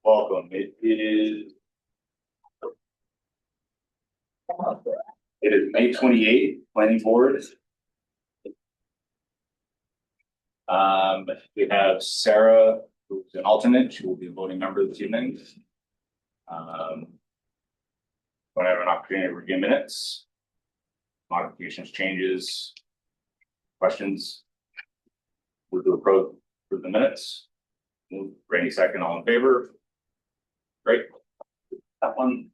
Welcome. It is May 28th, planning board. We have Sarah, who's an alternate. She will be a voting member this evening. When I have an opportunity to review minutes, modifications, changes, questions. We'll do a pro for the minutes. Randy second, all in favor. Great. That one.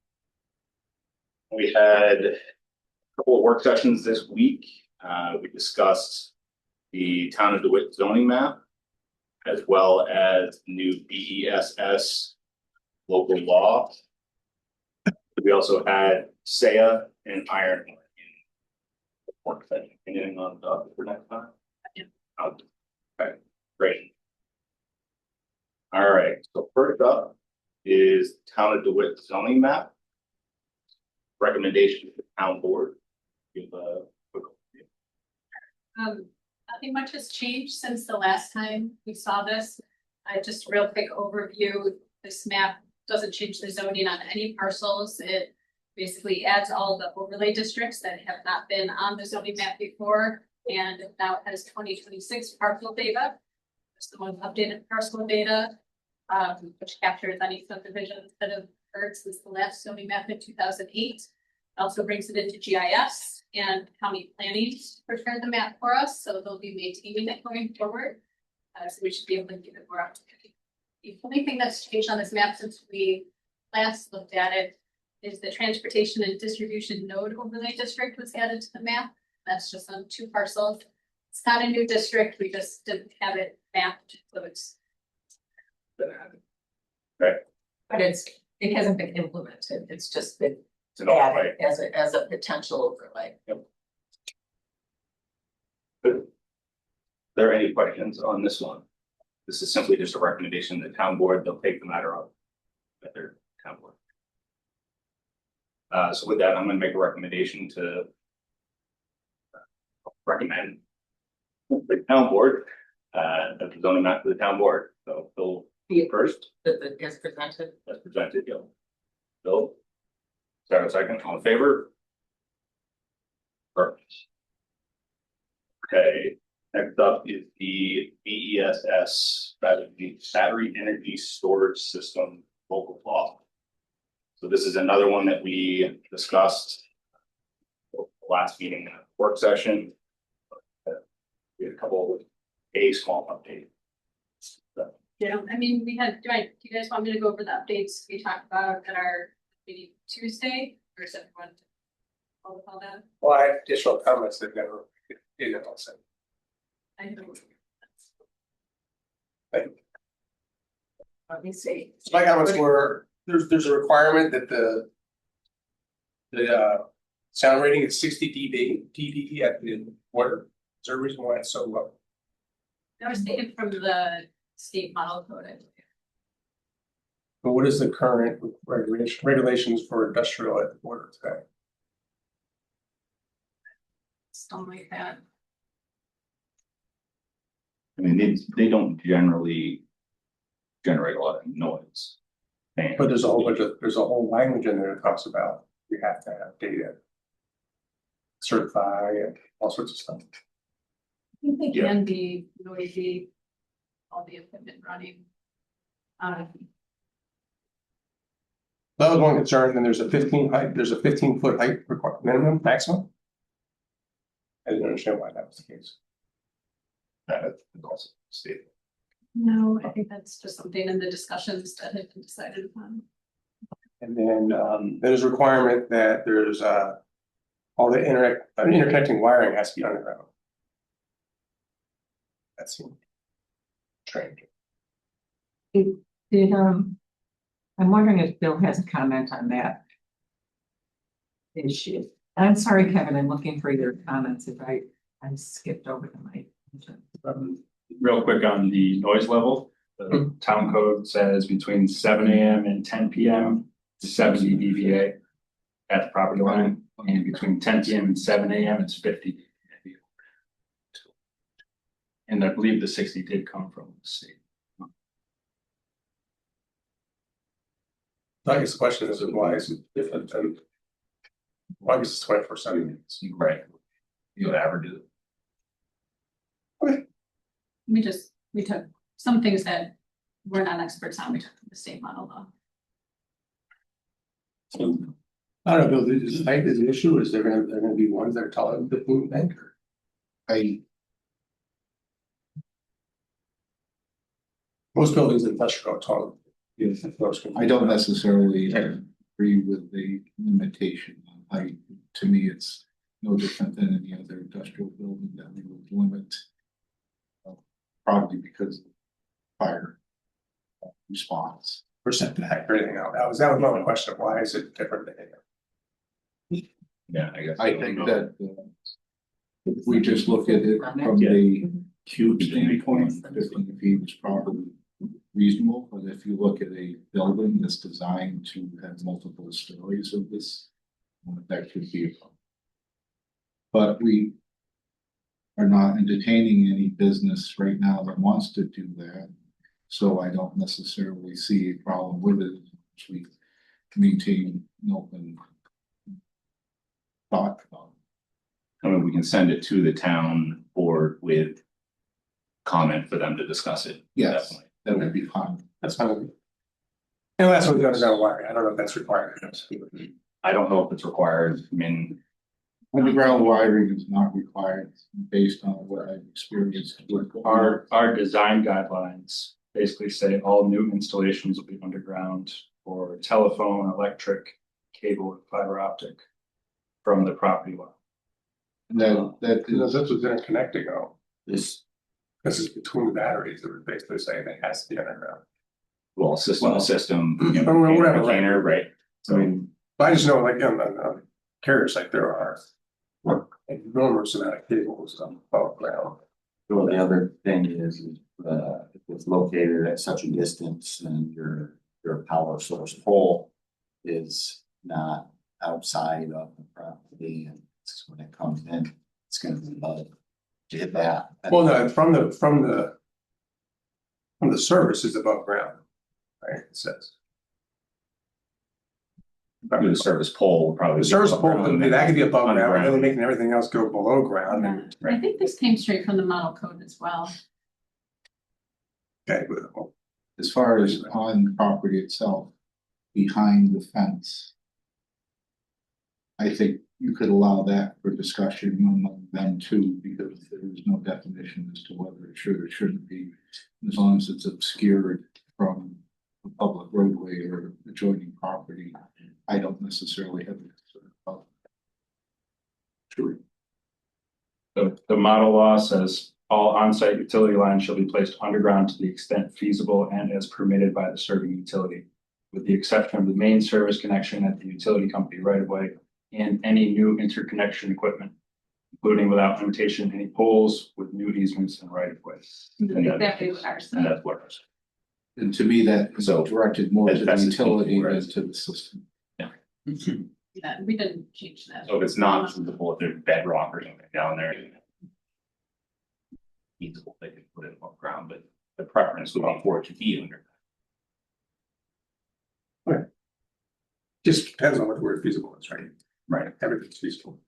We had a couple of work sessions this week. We discussed the town of DeWitt zoning map, as well as new BESS local law. We also had SAIA and Iron in work session. Anything on the for next time? Yeah. Okay, great. All right, so first up is town of DeWitt zoning map. Recommendation to the town board. Give a quick overview. Nothing much has changed since the last time we saw this. Just a real quick overview. This map doesn't change the zoning on any parcels. It basically adds all the overlay districts that have not been on the zoning map before. And now it has 2026 parcel data. It's the most updated parcel data, which captures any subdivisions that have occurred since the last zoning map in 2008. Also brings it into GIS and county planning to prepare the map for us, so they'll be maintaining it going forward. So we should be able to give it more up to date. The only thing that's changed on this map since we last looked at it is the transportation and distribution node overlay district was added to the map. That's just on 2 parcels. It's not a new district, we just didn't have it mapped, so it's. Okay. But it hasn't been implemented, it's just been It's an overlay. added as a potential overlay. Good. Are there any questions on this one? This is simply just a recommendation to the town board. They'll take the matter up at their town board. So with that, I'm going to make a recommendation to recommend the town board, the zoning map to the town board. So Bill first, As presented. as presented, Bill. Sarah second, all in favor? Perfect. Okay, next up is the BESS, battery energy storage system local law. So this is another one that we discussed last meeting, work session. We had a small update. Yeah, I mean, we had, do you guys want me to go over the updates we talked about at our meeting Tuesday, or is everyone? All that? Well, I have additional comments that never did it also. I know. Let me see. So my comments were, there's a requirement that the sound rating is 60 dB at the water. Is there a reason why it's so low? That was taken from the state model code, I believe. But what is the current regulations for industrial at the border today? Something like that. I mean, they don't generally generate a lot of noise. But there's a whole language in there that talks about you have to have data. Certify and all sorts of stuff. I think they Yeah. can be noisy, all the equipment running. That was one concern. Then there's a 15-foot height minimum, maximum. I didn't understand why that was the case. That's also state. No, I think that's just something in the discussions that have been decided upon. And then there's a requirement that there's all the interconnecting wiring has to be underground. That seemed strange. I'm wondering if Bill has a comment on that issue. I'm sorry, Kevin, I'm looking for your comments if I skipped over to my. Real quick on the noise level, the town code says between 7 AM and 10 PM, 70 dBA at the property line, and between 10 PM and 7 AM, it's 50 dBA. And I believe the 60 did come from the state. I guess the question is why is it different than? Why is it 24/7? Right. You average it. We took some things that we're not experts on, we took the state model though. I don't know, is height is an issue, is there gonna be ones that are taller than 15 bank or? Most buildings in industrial are taller. Yes. I don't necessarily agree with the limitation on height. To me, it's no different than any other industrial building that we would limit. Probably because of fire response. For setback or anything else, that was my question, why is it different than anything? Yeah, I guess. I think that if we just look at it from the cube standpoint, 15 feet is probably reasonable, but if you look at a building that's designed to have multiple stories of this, that could be a problem. But we are not entertaining any business right now that wants to do that. So I don't necessarily see a problem with it. We maintain an open thought about it. I mean, we can send it to the town board with comment for them to discuss it. Yes, Definitely. that would be fine. That's fine. And that's what goes down wire, I don't know if that's required. I don't know if it's required. I mean, Underground wiring is not required based on what I've experienced with Our design guidelines basically say all new installations will be underground for telephone, electric, cable, and fiber optic from the property line. that You know, is, this was interconnected though, this, this is between the batteries, that were basically saying it has to be underground. well, system to system, Or whatever, right. container, right? I mean, but I just know like on carriers, like there are enormous amount of cables above ground. Well, the other thing is, if it's located at such a distance and your power source pole is not outside of the property, and when it comes in, it's gonna be above. To hit that. Well, no, from the service is above ground, right, it says. Probably the service pole, would probably. The be service above pole, ground, that could be above ground, and then they're underground. making everything else go below ground, and, I think this came straight from the model code as well. okay, but, well, as far as on the property itself, behind the fence. I think you could allow that for discussion among them too, because there is no definition as to whether it should or shouldn't be. As long as it's obscured from a public roadway or adjoining property, I don't necessarily have a concern about it. Sure. The model law says all on-site utility lines shall be placed underground to the extent feasible and as permitted by the serving utility, with the exception of the main service connection at the utility company right of way and any new interconnection equipment, including without limitation, any poles with new easements and right of ways. Exactly what ours And said. that's what. And to me, that is So, directed more to the that's utility right. than to the system. Yeah, we didn't change that. So if it's not feasible, if there's bedrock or something down there. Feasible, they could put it above ground, but the preference would be for it to be under. just depends on what the word feasible is, right? Right. Everything's feasible.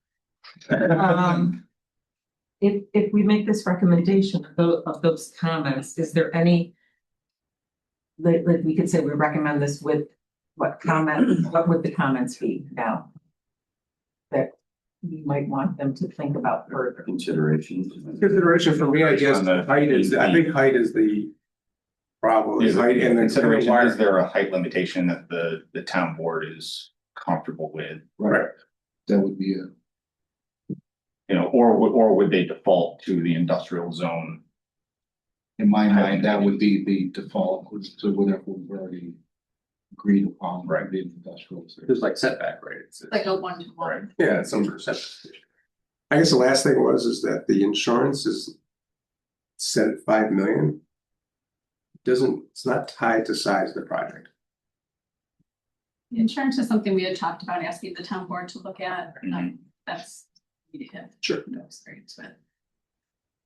If we make this recommendation of those comments, is there any? Like we could say we recommend this with what would the comments be now? That we might want them to think about further. Considerations. Consideration for me, I guess, On the- height is, I think height is the problem, Is height and then consideration, wire. is there a height limitation that the town board is comfortable with? Right. That would be a, You know, or would they default to the industrial zone? in my mind, that would be the default to whatever we've already agreed upon. Right. The industrial. There's like setback, right? It's- Like a 1-to-1. Yeah, it's some sort of setback. I guess the last thing is that the insurance is set at 5 million. It's not tied to size of the project. Insurance is something we had talked about asking the town board to look at. That's. We have Sure. no experience with.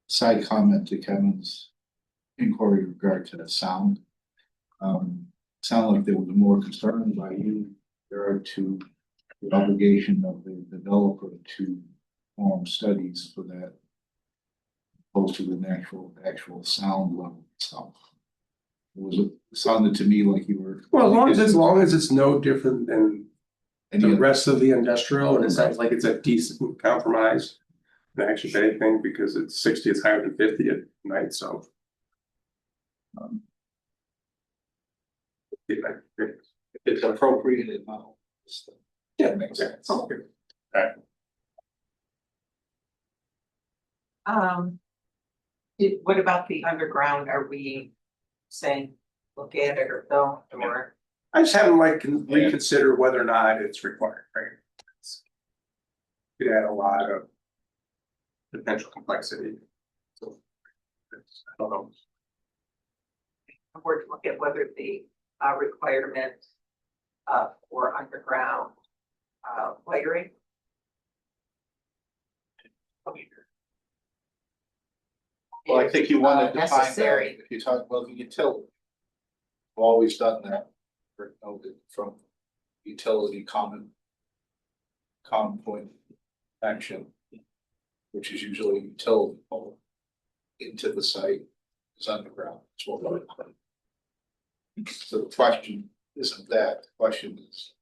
Side comment to Kevin's inquiry with regard to the sound. sound like they were more concerned by you, there to the obligation of the developer to perform studies for that. Opposed to the actual sound level itself. It sounded to me like you were. Well, as long as it's no different than Any the other- rest of the industrial, and it sounds like it's a decent compromise. And actually, if anything, because it's 60, it's higher than 50 at night, so. If it's appropriate, it might. Yeah, Makes sense. Okay. What about the underground? Are we saying, look at it or don't, or? I just haven't like reconsider whether or not it's required, right? Could add a lot of potential complexity. So, I don't know. Or to look at whether the requirement for underground wiring. Well, I think you want to define that, Necessary. if you talk about the utility. We've always done that, from utility common point action. Which is usually utility pole into the site is underground. That's what we're doing. So the question isn't that, the question is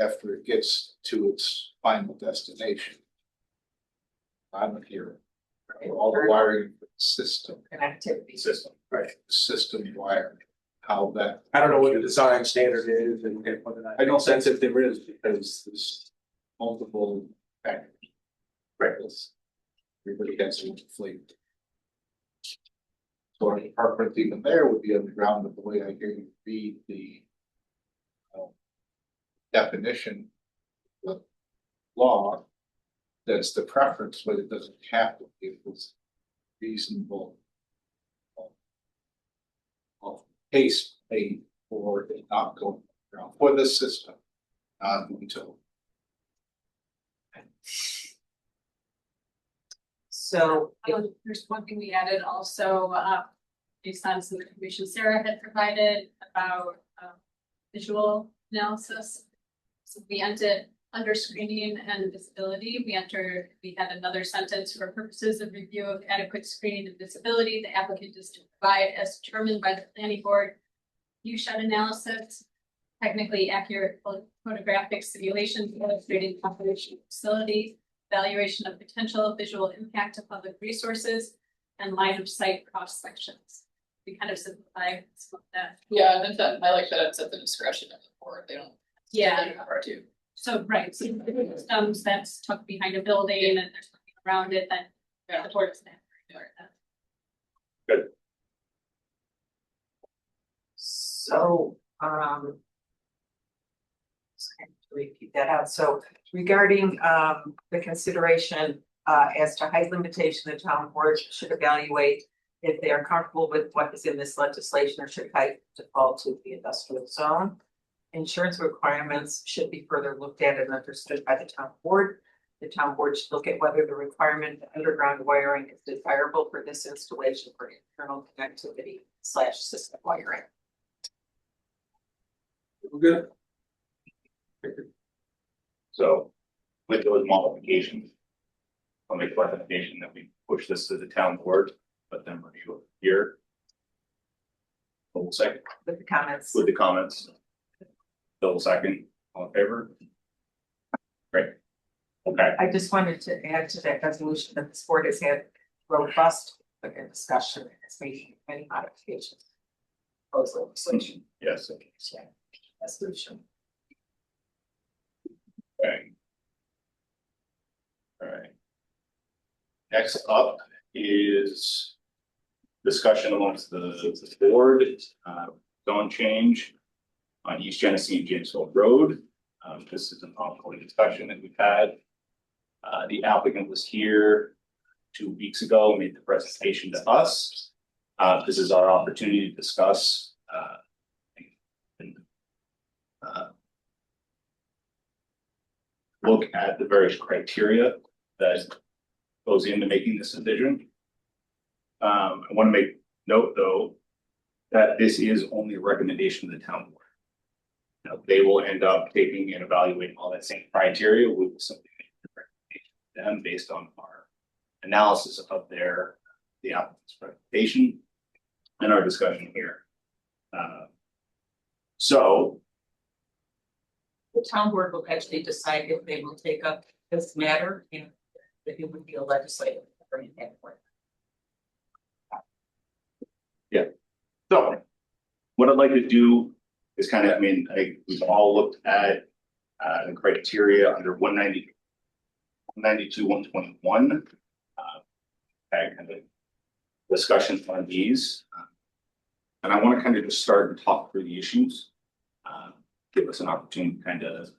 after it gets to its final destination. I'm here, all the wiring for the system, Connectivity. System. right, system wiring, how that. I don't know what the design standard is and whether or not. I don't sense that there is because there's multiple factors. Right. Everybody has to inflate. So our preference even there would be underground, but the way I hear you read the definition of law, that's the preference, but it doesn't have to be. It was reasonable case made for it not going underground for this system, not until. So There's one thing we added also, based on some information Sarah had provided about visual analysis. So we entered under screening and visibility, we had another sentence: for purposes of review of adequate screening and visibility, the applicant is to provide, as determined by the planning board, view shed analysis, technically accurate photographic simulations illustrating operational facility, evaluation of potential visual impact of public resources, and line of sight cross sections. We kind of simplify some of that. Yeah, and that, I like that it's at the discretion of the board, they don't. Yeah. Or to. So, right, so if the systems that's tucked behind a building and there's something around it, then the board doesn't have to ignore that. So, just kind of to repeat that out. So regarding the consideration as to height limitation, the town board should evaluate if they are comfortable with what is in this legislation, or should height default to the industrial zone. Insurance requirements should be further looked at and understood by the town board. The town board should look at whether the requirement of underground wiring is desirable for this installation for internal connectivity / system wiring. Good. So with those modifications, I'll make a recommendation that we push this to the town board, let them review it here. Full second With the comments. with the comments. Double second, all in favor? Great. Okay, I just wanted to add to that resolution that this board has had robust discussion and has made many modifications. Proposed legislation. yes, Resolution. okay. All right. Next up is discussion amongst the board, zone change on East Genesee and Jamesville Road. This is an ongoing discussion that we've had. The applicant was here 2 weeks ago, made the presentation to us. This is our opportunity to discuss look at the various criteria that goes into making this decision. I want to make note, though, that this is only a recommendation of the town board. they will end up taking and evaluating all that same criteria with something them based on our analysis of the applicant's presentation and our discussion here. So The town board will actually decide if they will take up this matter, and if it would be a legislative. So what I'd like to do is kind of, I mean, we've all looked at the criteria under 192, 121. Had kind of discussion on these. And I want to kind of just start and talk through the issues. Give us an opportunity to kind of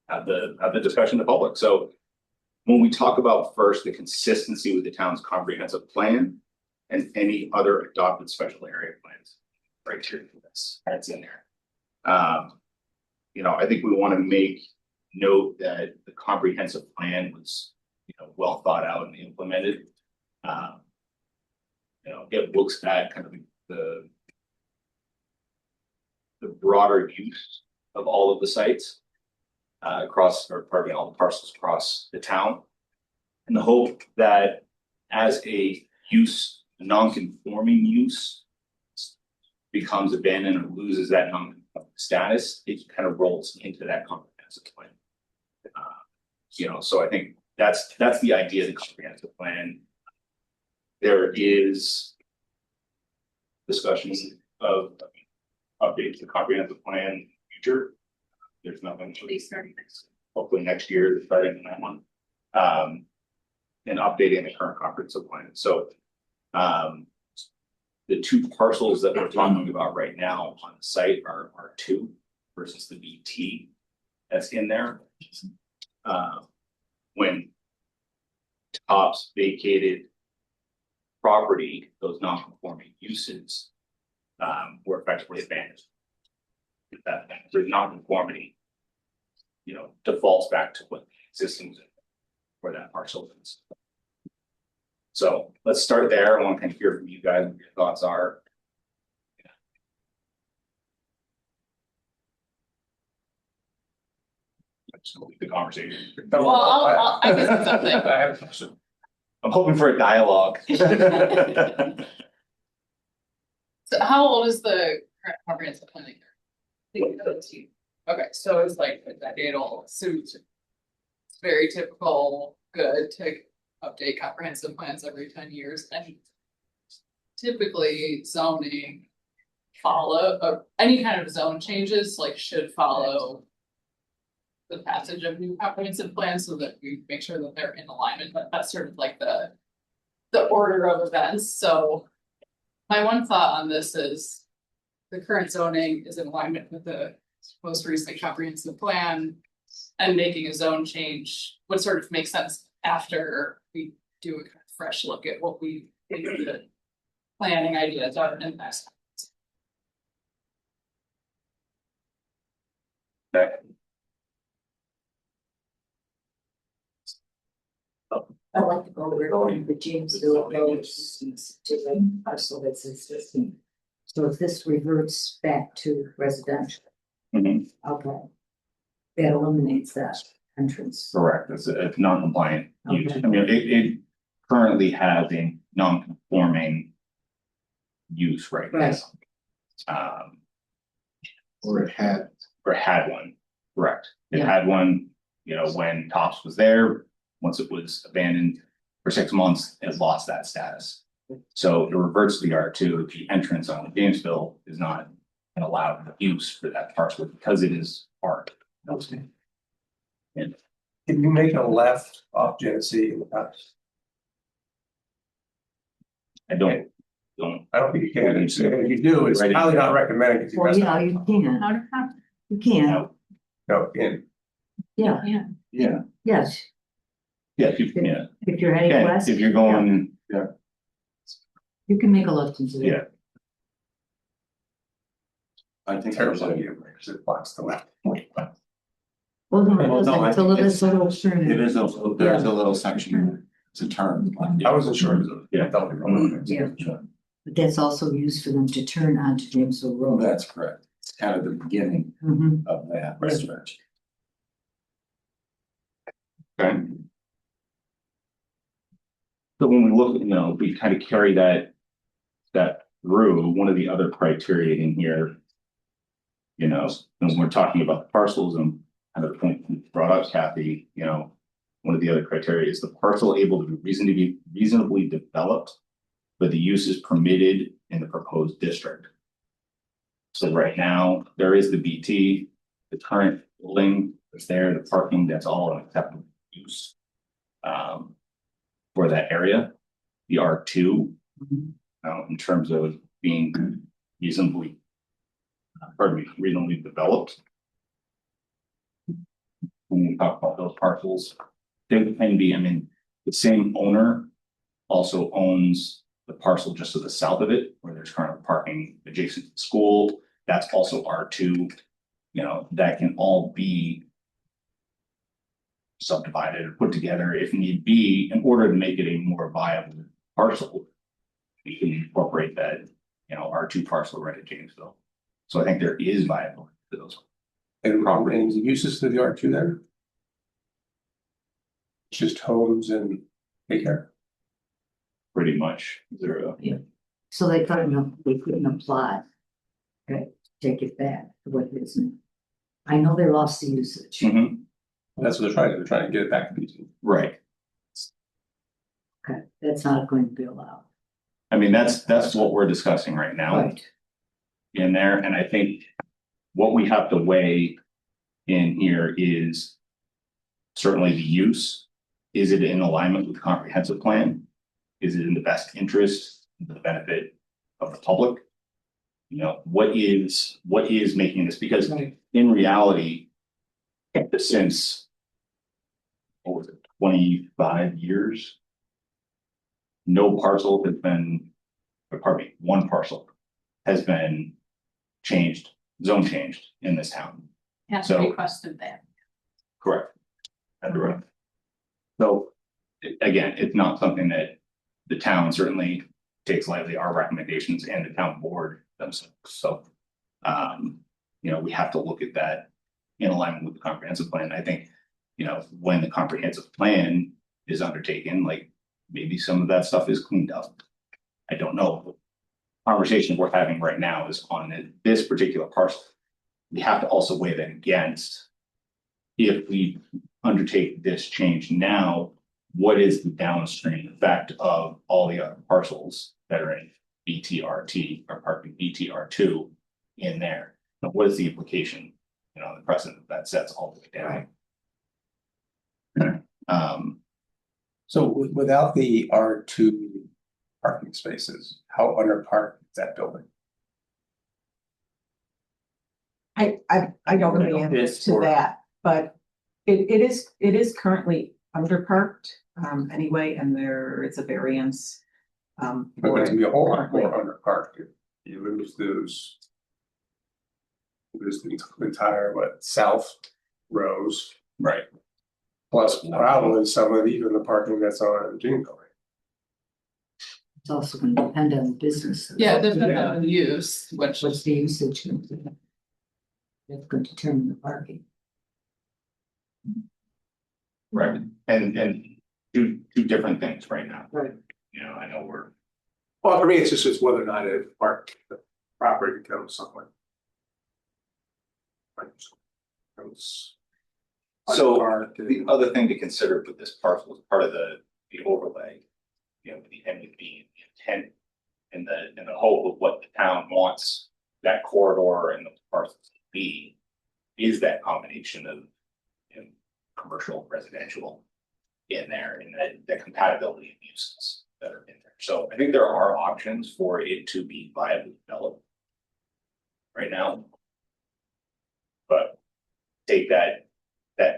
have the discussion in the public. So when we talk about first the consistency with the town's comprehensive plan and any other adopted special area plans, criteria for this, that's in there. You know, I think we want to make note that the comprehensive plan was, you know, well thought out and implemented. You know, it looks at kind of the broader use of all of the sites across, or pardon me, all the parcels across the town. And the hope that as a use, a non-conforming use becomes abandoned or loses that non-conforming status, it kind of rolls into that comprehensive plan. You know, so I think that's the idea of the comprehensive plan. There is discussion of updates to the comprehensive plan in the future. There's nothing. Hopefully next year, starting on that one. And updating the current comprehensive plan. So the two parcels that we're talking about right now on the site are two versus the BT that's in there. When Tops vacated property, those non-conforming uses were effectively abandoned. That there's non-conformity, you know, defaults back to what the existing where that parcel is. So let's start there. I want to kind of hear from you guys what your thoughts are. Just leave the conversation. Well, I guess it's something. I have a question. I'm hoping for a dialogue. So how old is the current comprehensive planning? Okay, so it's like a decade old, so it's very typical, good to update comprehensive plans every 10 years, and typically zoning any kind of zone changes like should follow the passage of new comprehensive plans so that we make sure that they're in alignment, but that's sort of like the order of events. So my one thought on this is the current zoning is in alignment with the most recent comprehensive plan, and making a zone change would sort of make sense after we do a kind of fresh look at what we think the planning ideas are and next. I like to go over the Jamesville Road to the parcel that's existing. So if this reverts back to residential, Mhm. okay. That eliminates that entrance. Correct, it's non-compliant use. Okay. I mean, it currently has a non-conforming use right now. Right. Or it had, Or had one, correct. It Yeah. had one, you know, when Tops was there, once it was abandoned for 6 months, it lost that status. So it reverts to the R2, the entrance on Jamesville is not an allowed use for that parcel because it is art. Can you make a left off Genesee in the past? I don't. I don't think you can. If you do, it's Right. highly not recommended because you Well, mess yeah, up. you can, How to have. you can, No, in. yeah, Yeah, yes, yeah, yeah, if you're heading yeah, west. if you're going, You can make a left into it. yeah, I think there's Terrible a, idea, because it blocks the left. Well, no, it Well, no, doesn't, I it's a little, think it's a little it turn. is there's a little section, it's a turn. I wasn't sure. It was a- Yeah. I thought we were on it. Yeah. But that's also used for them to turn onto Jamesville Road. That's correct. kind of the beginning Mhm. of that Right. stretch. Okay. So when we look, we kind of carry that through, one of the other criteria in here. When we're talking about the parcels and kind of the point you brought up, Kathy, one of the other criteria is the parcel able to be reasonably developed, but the use is permitted in the proposed district. So right now, there is the BT, the current building that's there, the parking, that's all an acceptable use. For that area, the R2, in terms of being reasonably developed. When we talk about those parcels, they can be, the same owner also owns the parcel just to the south of it, where there's current parking adjacent to the school. That's also R2. That can all be subdivided or put together if need be in order to make it a more viable parcel. We can incorporate that, R2 parcel right at Janesville. So I think there is viability to those. And uses to the R2 there? Just homes and daycare? Pretty much zero. So they couldn't apply. Okay, take it back to what it is now. I know they lost the usage. Mhm. That's what they're trying to get it back to BT. Right. Okay, that's not going to be allowed. That's what we're discussing right now Right. in there. And I think what we have to weigh in here is certainly the use. Is it in alignment with the comprehensive plan? Is it in the best interest, the benefit of the public? What is making this? Because in reality, since what was it, 25 years, no parcel has been, one parcel has been zone changed in this town. Has So- requested that. Correct. That's right. So, again, it's not something that the town certainly takes lightly, our recommendations and the town board themselves. So, we have to look at that in alignment with the comprehensive plan. I think, when the comprehensive plan is undertaken, like maybe some of that stuff is cleaned up. I don't know. Conversation we're having right now is on this particular parcel. We have to also weigh that against, if we undertake this change now, what is the downstream effect of all the other parcels that are in BTRT or parking BTR2 in there? And what is the implication, the precedent that sets all the way down? So without the R2 parking spaces, how underparked is that building? I don't know the answer to that, but it is currently underparked, anyway, and there is a variance. But it's gonna be a whole lot more currently. underparked if you lose those. Lose the entire, south rows, Right. plus probably some of even the parking that's on Janesville. It's also going to depend on the business. Yeah, there's no use, which What's the usage going to be? That's going to determine the parking. Right. And two different things right now. Right. I know we're. Well, for me, it's just whether or not it park, the property becomes somewhat. So underparked the and- other thing to consider with this parcel is part of the overlay, the MUP intent and the hope of what the town wants that corridor and the parcels to be, is that combination of commercial, residential in there, and the compatibility of uses that are in there. So I think there are options for it to be viably developed right now. But take that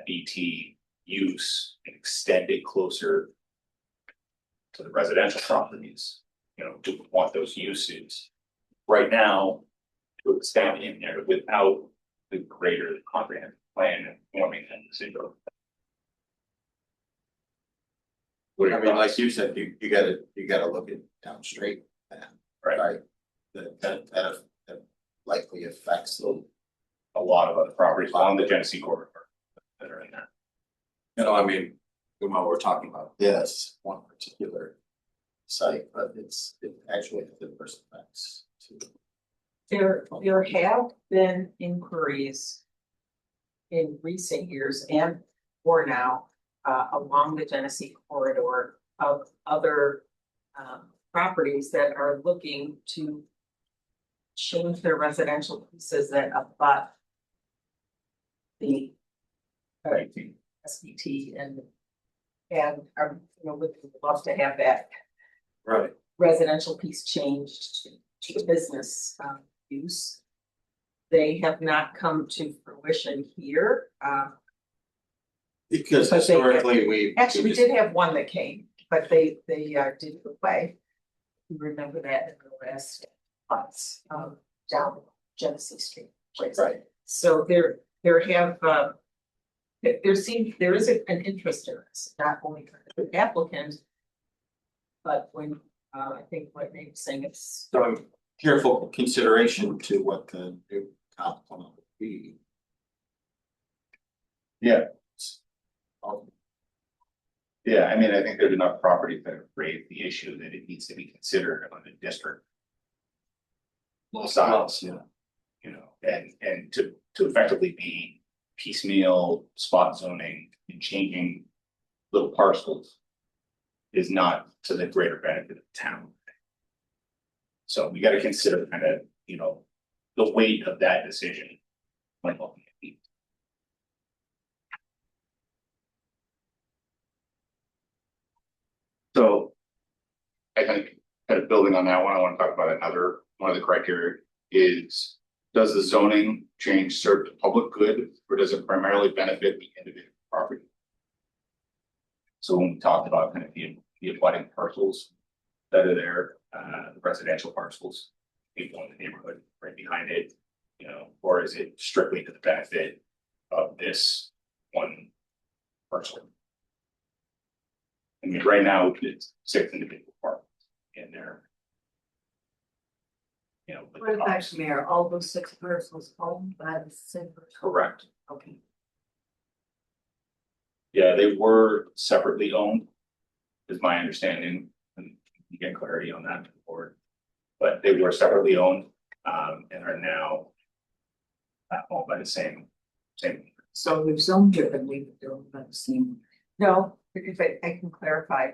BT use and extend it closer to the residential properties, do we want those uses right now to extend in there without the greater comprehensive plan and forming that decision? What are your thoughts? Like you said, you gotta look at down straight. Right. That likely affects the. A lot of other properties along the Genesee corridor that are in there. You know, I mean, while we're talking about this one particular site, but it actually differs effects to. There have been inquiries in recent years and for now, along the Genesee corridor of other properties that are looking to change their residential pieces that abut the SBT and are, would love to have that Right. residential piece changed to business use. They have not come to fruition here. Because But they- historically, we. Actually, we did have one that came, but they did it away. You remember that in the last months, down Genesee Street. Right. So there have, there is an interest in this, not only for the applicant, but when, I think what they were saying it's. So careful consideration to what the new complement would be. Yeah. Um, Yeah, I mean, I think there's enough properties that have raised the issue that it needs to be considered on the district. Size, yeah. And to effectively be piecemeal spot zoning and changing little parcels. Is not to the greater benefit of the town. So we gotta consider kind of, the weight of that decision. When looking at these. So. I think, kind of building on that one, I want to talk about another, one of the criteria is. Does the zoning change serve the public good, or does it primarily benefit the individual property? So when we talked about kind of the abutting parcels that are there, the residential parcels, people in the neighborhood right behind it, or is it strictly to the benefit of this one parcel? I mean, right now, it's 6 individual apartments in there. What about Mayor, all those 6 parcels owned by the same person? Correct. Okay. Yeah, they were separately owned, is my understanding, and you get clarity on that board. But they were separately owned, and are now owned by the same. So we've zoned it and we've done the same. No, because I can clarify.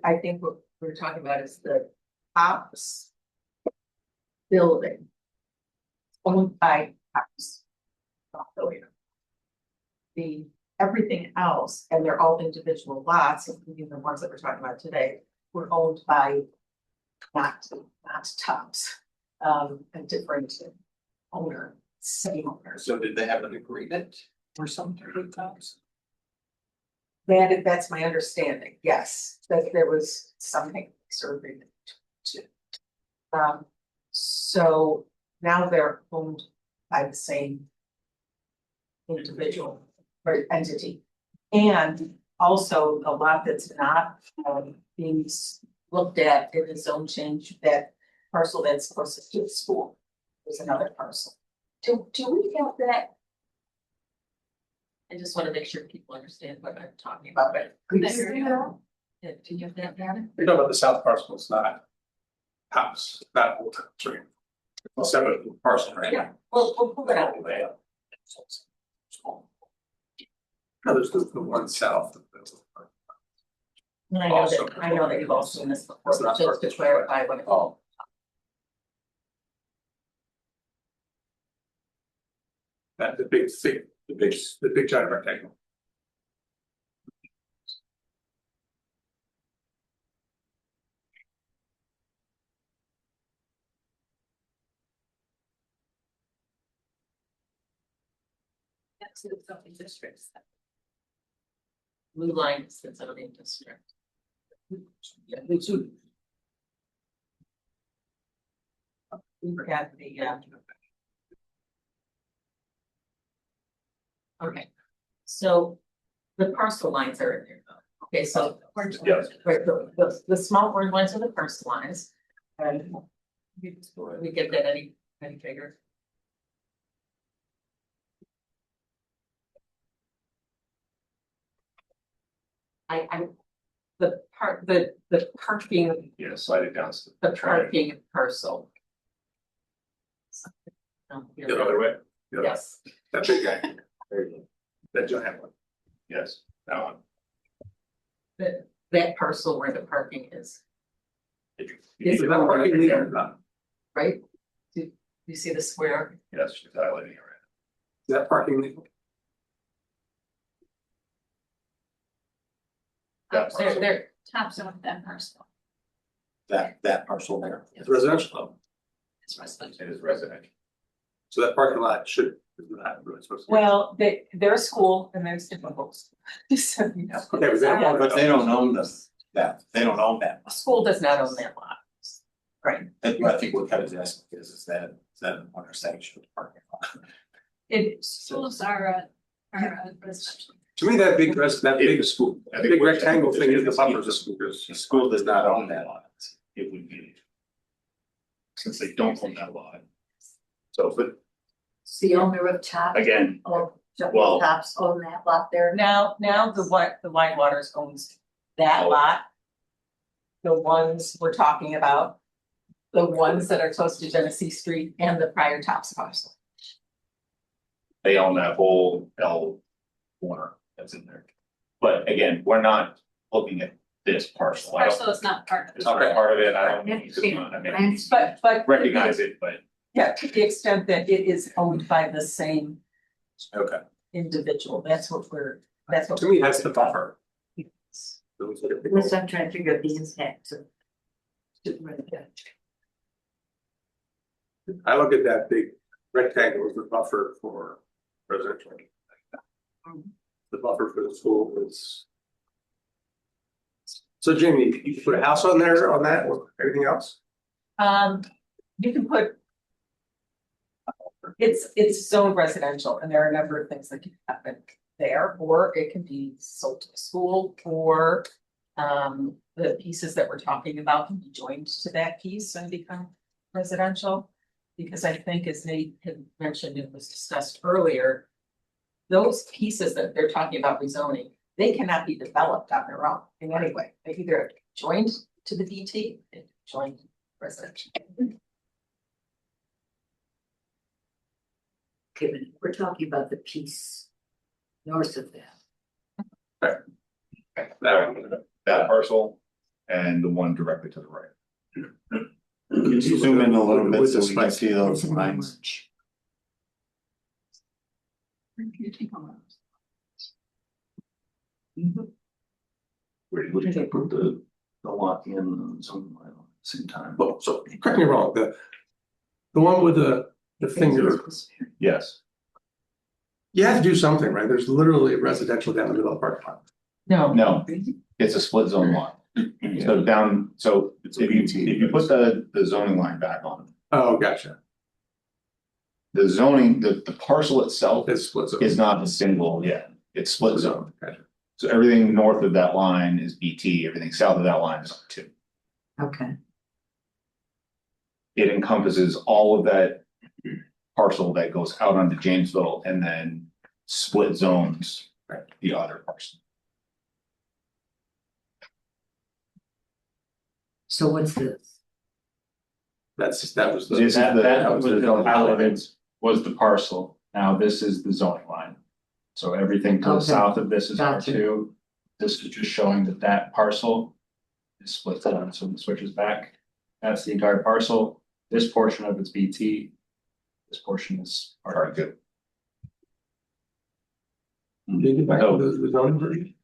I think what we're talking about is the Ops building owned by Ops. The everything else, and they're all individual lots, including the ones that we're talking about today, were owned by not Tops, a different owner, same owner. So did they have an agreement or something with Tops? That's my understanding, yes, that there was something sort of agreement to. So now they're owned by the same individual or entity. And also a lot that's not being looked at in the zone change, that parcel that's closest to the school. There's another parcel. Do we have that? I just want to make sure people understand what I'm talking about, but. Yeah, do you have that data? You're talking about the south parcel, it's not house, not old tree. It's separate parcel, right? Yeah, we'll pull it out. No, there's the one south. And I know that you've all seen this before, It's not just to clarify what it's all. That the big giant rectangle. That's the zoning districts. Blue line is the zoning district. Yeah, we should. We forgot the, okay, so the parcel lines are in there though. Okay, so. Yes. Right, the small orange lines are the parcel lines. And we get that any bigger. the parking, Yeah, slide it down. the parking parcel. The other way? Yes, That big guy, That giant one. Yes, that one. that parcel where the parking is, If Is you- it a parking legal or not? right? Do you see the square? Yes, she's highlighting it right. Is that parking legal? That They're, parcel. they're, Top zone of that parcel. That parcel there. It's residential, It's residential. It is residential. so that parking lot should, is not really supposed to. be- well, they're a school and there's different rules. Just so you know. Okay, but they- But they don't own they don't own that. A school does not own that lot. Right. That's what I think what Kevin's asking is that an unsanctioned parking lot? Schools are residential. To me, that big that big school, I that think big what- rectangle thing is the buffer The zone. The school does not own that lot. It would be. Since they don't own that lot. So, but It's the owner of Top. again, Or Well- Tops own that lot there. Now the White Waters owns that Oh. lot. The ones we're talking about. The ones that are close to Genesee Street and the prior Tops parcel. they own that whole L corner that's in there. But again, we're not looking at this parcel. I don't- Parcel is not part of It's it. not part of it, I don't, it's not, I mean, But. recognize it, but Yeah, to the extent that it is owned by the same Okay. individual, that's what. To me, that's the buffer. Yes. Those are the big- Unless I'm trying to figure out the impact of. I look at that big rectangle as the buffer for residential. The buffer for the school is. So Jamie, you put a house on there on that or everything else? You can put. It's zoned residential and there are a number of things that can happen there, or it can be sold to the school, or. The pieces that we're talking about can be joined to that piece and become residential. Because I think as Nate had mentioned, it was discussed earlier. Those pieces that they're talking about rezoning, they cannot be developed on their own in any way. They either joined to the DT, they joined residential. Okay, but we're talking about the piece north of that. that parcel and the one directly to the right. Can you zoom in a little bit With so the we can spice. see those lines? Where did you put the lot in something like that, same time? Well, so correct me wrong, the one with the finger, Yes, you have to do something, right? There's literally a residential down the middle of the parking lot. no, it's a split zone lot. So down, so if you put the zoning line back on, Oh, gotcha. the zoning, the parcel itself It's split zone. is not a single, yeah, it's split zone. Gotcha. So everything north of that line is BT, everything south of that line is R2. Okay. It encompasses all of that parcel that goes out onto Janesville and then split zones the other parcel. So what's this? That was the. This is the- That was the the zoning highlighted was the parcel. Now this is the zoning line. So everything to the Okay. south of this is R Gotcha. two. This is just showing that that parcel is split down, so it switches back. That's the entire parcel. This portion of it's BT. This portion is Alright, R2. good. Can you get back to the zoning version?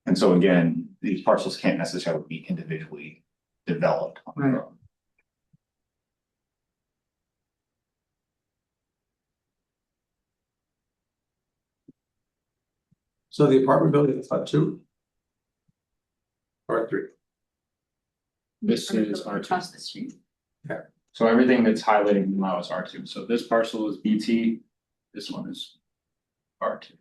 And so again, these parcels can't necessarily be individually developed on their Right. own. So the apartment building is about 2? Or 3? This is R2. Across the street. So everything that's highlighted now is R2. So this parcel is BT. This one is R2.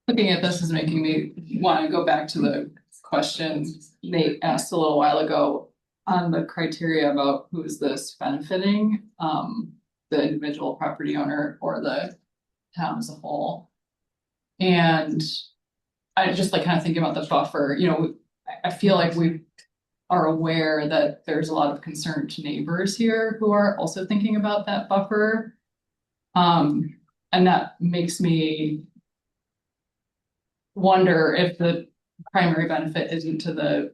Looking at this is making me want to go back to the question Nate asked a little while ago on the criteria about who is this benefiting, the individual property owner or the town as a whole. And I just like kind of thinking about the buffer, you know, I feel like we are aware that there's a lot of concerned neighbors here who are also thinking about that buffer. And that makes me wonder if the primary benefit isn't to the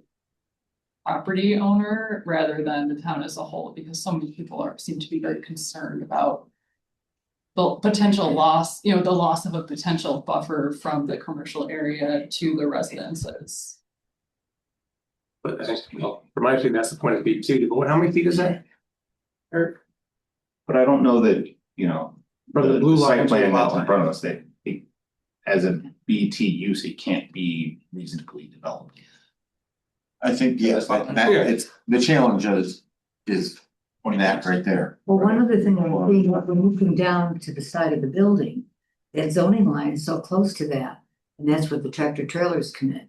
property owner rather than the town as a whole, because so many people seem to be very concerned about the potential loss, you know, the loss of a potential buffer from the commercial area to the residences. But I think, well, from my opinion, that's the point of BT, but how many feet is that? Eric? But I don't know that, you know, From the blue line site to the plan lot that's in line. front of us, that it, as a BT use, it can't be reasonably developed. I think, yes, that it's, the challenge is that right there. Well, one other thing I think, when we're moving down to the side of the building, that zoning line is so close to that, and that's where the tractor trailers come in.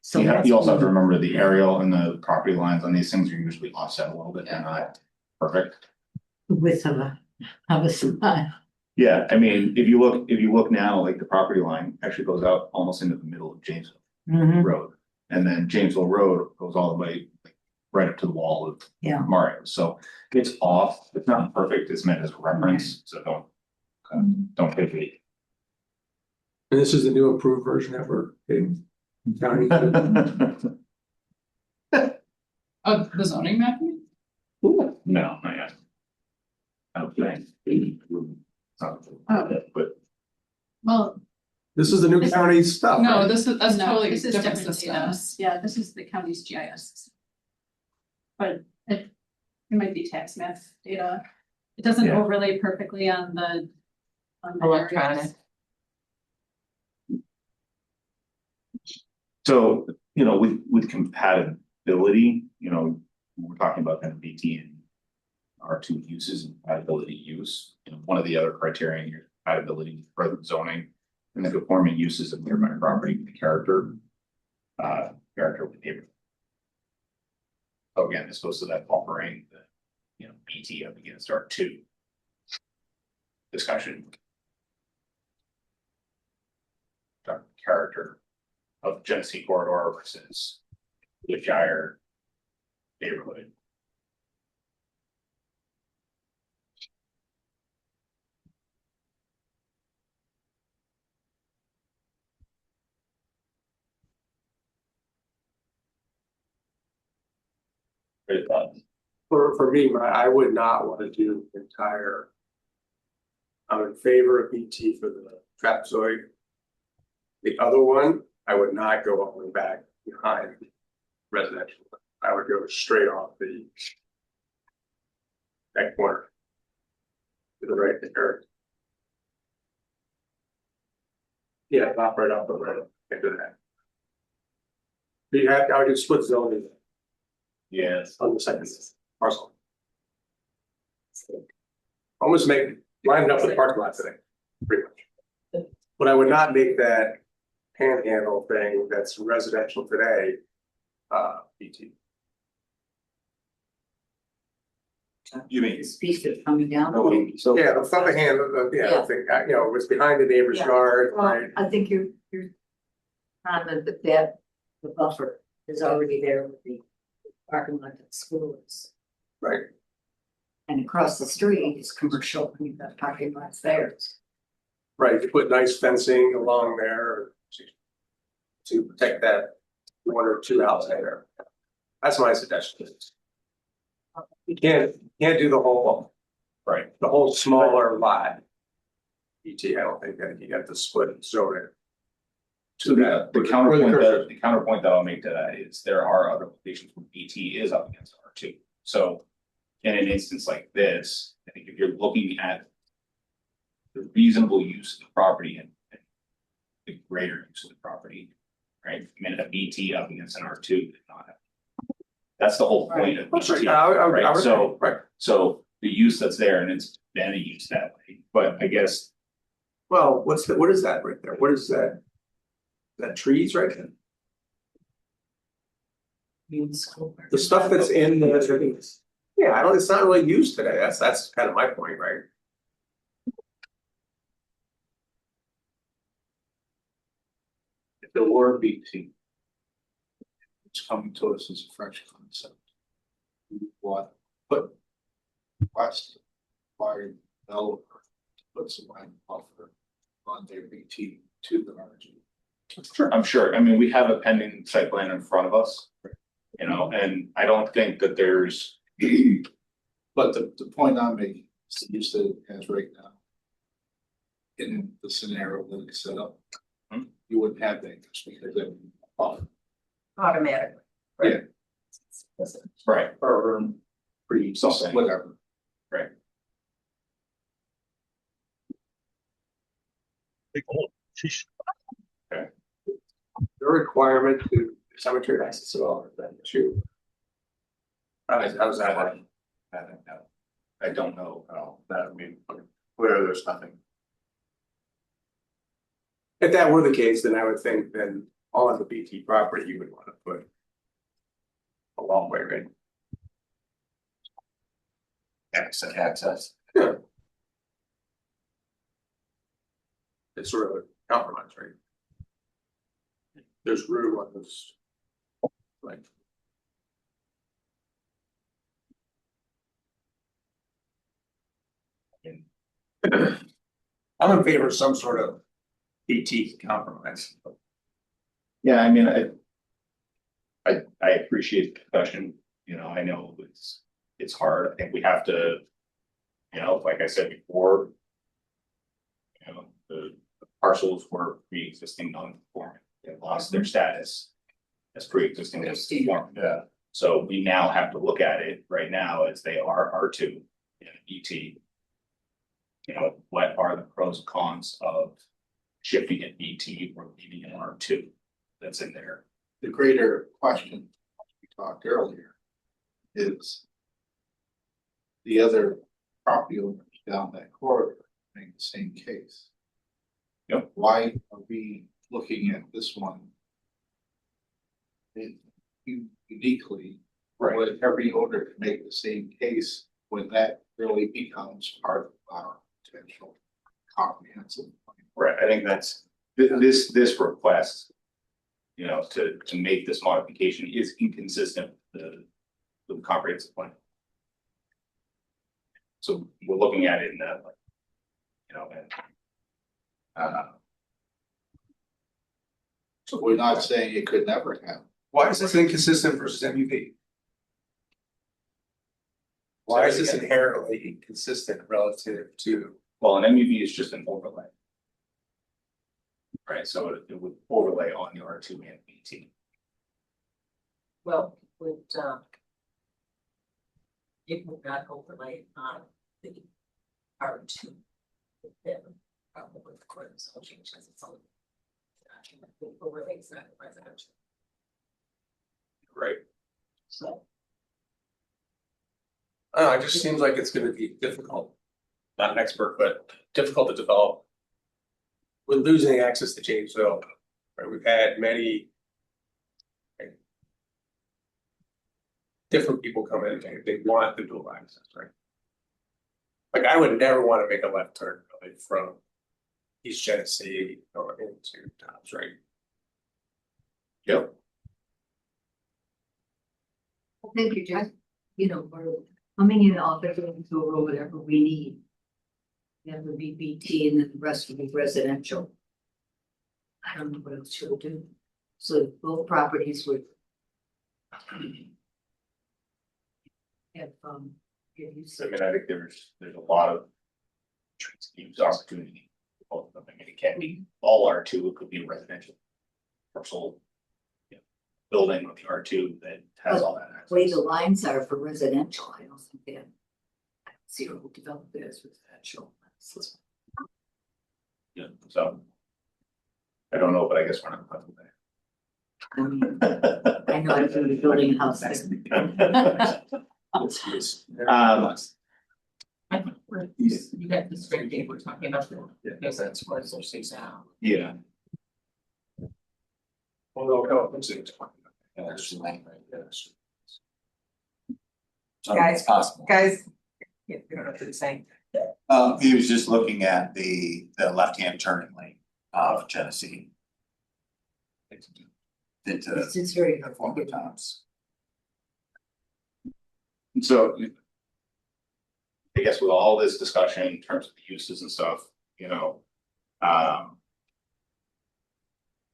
So You also have to remember the aerial and the property lines on these things are usually offset a little bit, they're not perfect. the width of a spot. Yeah, I mean, if you look now, like the property line actually goes out almost into the middle of Jamesville Mhm. Road. And then Jamesville Road goes all the way like, right up to the wall of Yeah. Mario, so it's off, it's not perfect, it's meant as a reference, so don't take it. And this is the new improved version that we're getting. County. Of the zoning mapping? No, not yet. I don't think. But Well, This is the new county stuff. No, right? that's no, totally this is different different system. data. Yeah, this is the county's GIS. But it might be tax map data. It doesn't Yeah. overlay perfectly on the. Electronic. areas. so, you know, with compatibility, you know, we're talking about kind of BT and R2 uses and compatibility use. You know, one of the other criteria here, compatibility with present zoning and the conforming uses of nearby property with the character of the neighborhood. So again, this goes to that buffering, the, you know, BT up against R2 discussion. The character of Genesee corridor versus the Shire neighborhood. Great thought. For me, I would not want to do the entire. I'm in favor of BT for the trapezoid. The other one, I would not go all the way back behind residential. I would go straight off that corner. To the right there. Yeah, pop right off the road, into that. I would do split zoning Yes. on the second parcel. Almost line it up with the parking lot today, pretty much. But I would not make that panhandle thing that's residential today, BT. You mean? This piece that's coming down. So. Yeah, the front of the hand, Yeah. the thing, you know, it's behind the neighbor's Yeah. yard, Well, right? I think you're on that the buffer is already there with the parking lot at school is. Right. And across the street is commercial, and you've got parking lots there. Right, you put nice fencing along there to protect that one or two houses there. That's my suggestion. You can't do the whole, Right. the whole smaller lot. BT, I don't think that you have to split and zone it. So the counterpoint that I'll make to that is there are other locations where BT is up against R2. So in an instance like this, I think if you're looking at the reasonable use of the property and the greater use of the property, right? I mean, a BT up against an R2 did not have. That's the whole point of That's right, BT, right, right? So, right, so the use that's there and it's been a use that way, but I guess well, what is that right there? What is that? Is that trees right there? municipal. The stuff that's in the, yeah, I don't, it's not really used today, that's kind of my point, right? If there were BT. It's coming to us as a fresh concept. What, but. Last, by developer to put some land buffer on their BT to the margin. Sure, I'm sure. I mean, we have a pending site plan in front of us. You know, and I don't think that there's, But the point I'm making is that you said it as right now. In the scenario that it's set up. Hmm. You wouldn't have that just because it. Automatically. right, Or pre, Something. whatever. right. The requirement to cemetery access at all, is that issue? How's that? I don't know. That would be where there's nothing. If that were the case, then I would think then on the BT property, you would want to put a walkway, right? Access. Yeah. It's sort of a compromise, right? There's room on this. Like. I'm in favor of some sort of BT compromise. Yeah, I mean, I appreciate the question, you know, I know it's hard, I think we have to. You know, like I said before. You know, the parcels were pre-existing non-conforming, they lost their status. As pre-existing non-conforming. Yeah. So we now have to look at it right now as they are R2 in BT. You know, what are the pros and cons of shifting it BT or leaving it R2 that's in there? The greater question we talked earlier is. The other property owners down that corridor make the same case. Yep. Why are we looking at this one? Uniquely, Right. where every owner can make the same case when that really becomes part of our potential comprehensive plan. Right, I think that's, this request. You know, to make this modification is inconsistent with the comprehensive plan. So we're looking at it in that, like, you know, and. So we're not saying it could never happen. Why is this inconsistent versus MUV? Why is this inherently inconsistent relative to? Well, an MUV is just an overlay. Right, so it would overlay on the R2 and BT. Well, would, it would not overlay on the R2. Then probably the court is all changed as its own. Overlays not residential, Right. so. It just seems like it's gonna be difficult. Not an expert, but difficult to develop. With losing access to Janesville, right, we've had many. Right, different people come in, and they want the dual access, right? Like, I would never wanna make a left turn really from East Genesee or into Dobbs, right? Yep. I think you just, you know, we're coming in off everything or whatever we need. That would be BT and then the rest would be residential. I don't know what else you'll do. So both properties would. Have, give you. I mean, I think there's a lot of. Use opportunity. For both of them. I mean, it can't be all R2, it could be a residential. Parcel. You know, building of the R2 that has all that The way access. the lines are for residential, I don't think they have. I don't see who will develop it as residential. Yeah, so. I don't know, but I guess we're not talking about I mean, I know I'm gonna be building a house. that. I think you got the straight date we're talking about. Yes, that's what it's now. Yeah, Well, they'll go into it. And there's some lane right there. So it's possible. Guys, yeah, you don't know what to say. He was just looking at the left-hand turning lane of Genesee. Into It's very. the former Toms. So. I guess with all this discussion in terms of the uses and stuff, you know.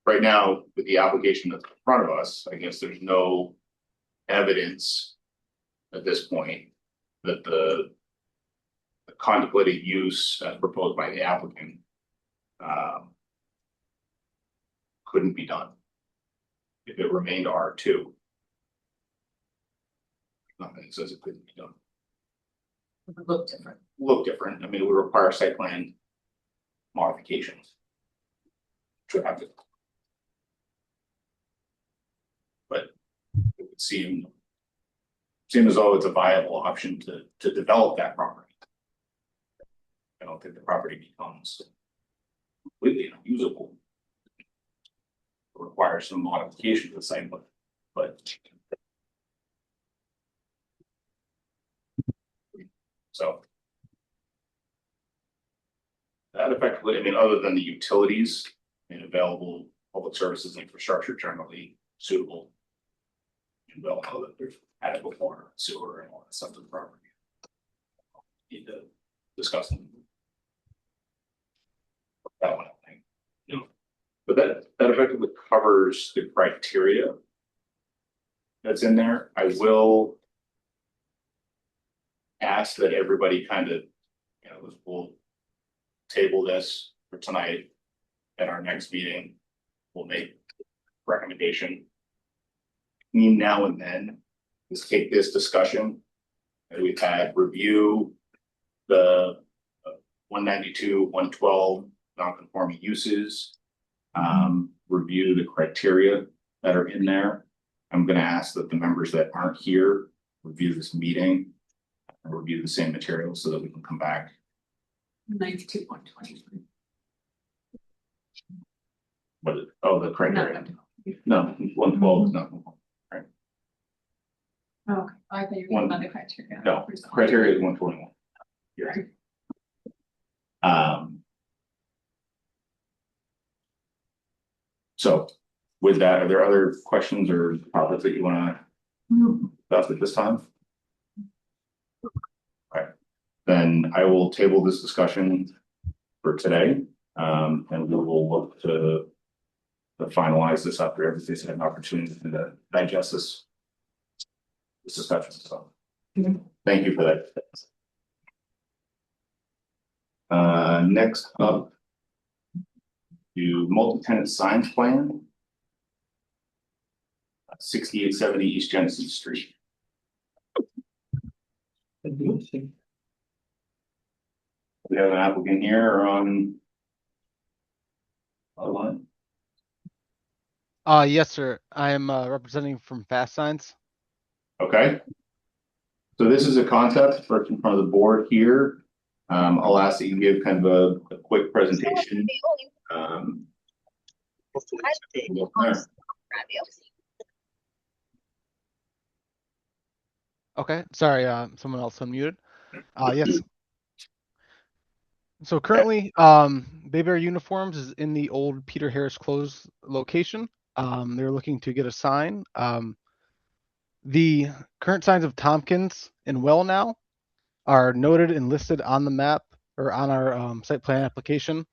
Right now, with the application that's in front of us, I guess there's no evidence. At this point, that the contemplated use as proposed by the applicant. Couldn't be done. If it remained R2. Nothing that says it couldn't be done. It would look different. Look different, I mean, it would require site plan modifications. Traffic. But it would seem as though it's a viable option to develop that property. I don't think the property becomes completely unusable. It requires some modification to the site, but so that effectively, I mean, other than the utilities and available public services infrastructure generally suitable. And well, know that there's adequate water, sewer, and all that stuff to the property. Need to discuss them. That one, I think. You know, but that effectively covers the criteria that's in there. I will ask that everybody kind of, you know, we'll table this for tonight. At our next meeting, we'll make recommendation. Between now and then, let's take this discussion that we've had, review the 192, 112 non-conforming uses, review the criteria that are in there. I'm going to ask that the members that aren't here review this meeting and review the same materials so that we can come back. 92, 123. What is, oh, the criteria. No, 112 is not. Oh, okay. I thought you were talking about the criteria. No, criteria is 121. You're right. So with that, are there other questions or topics that you want to discuss at this time? Okay, then I will table this discussion for today, and we will look to finalize this after everybody's had an opportunity to digest this discussion. So thank you for that. Next up, multi-tenant signs plan. 6870 East Genesee Street. We have an applicant here or on line. Yes, sir. I am representing from Fast Signs. Okay. So this is a concept for in front of the board here. I'll ask that you give kind of a quick presentation. Okay, sorry, someone else unmuted. Yes. So currently, Bayberry Uniforms is in the old Peter Harris Close location. They're looking to get a sign. The current signs of Tompkins and Well Now are noted and listed on the map or on our site plan application.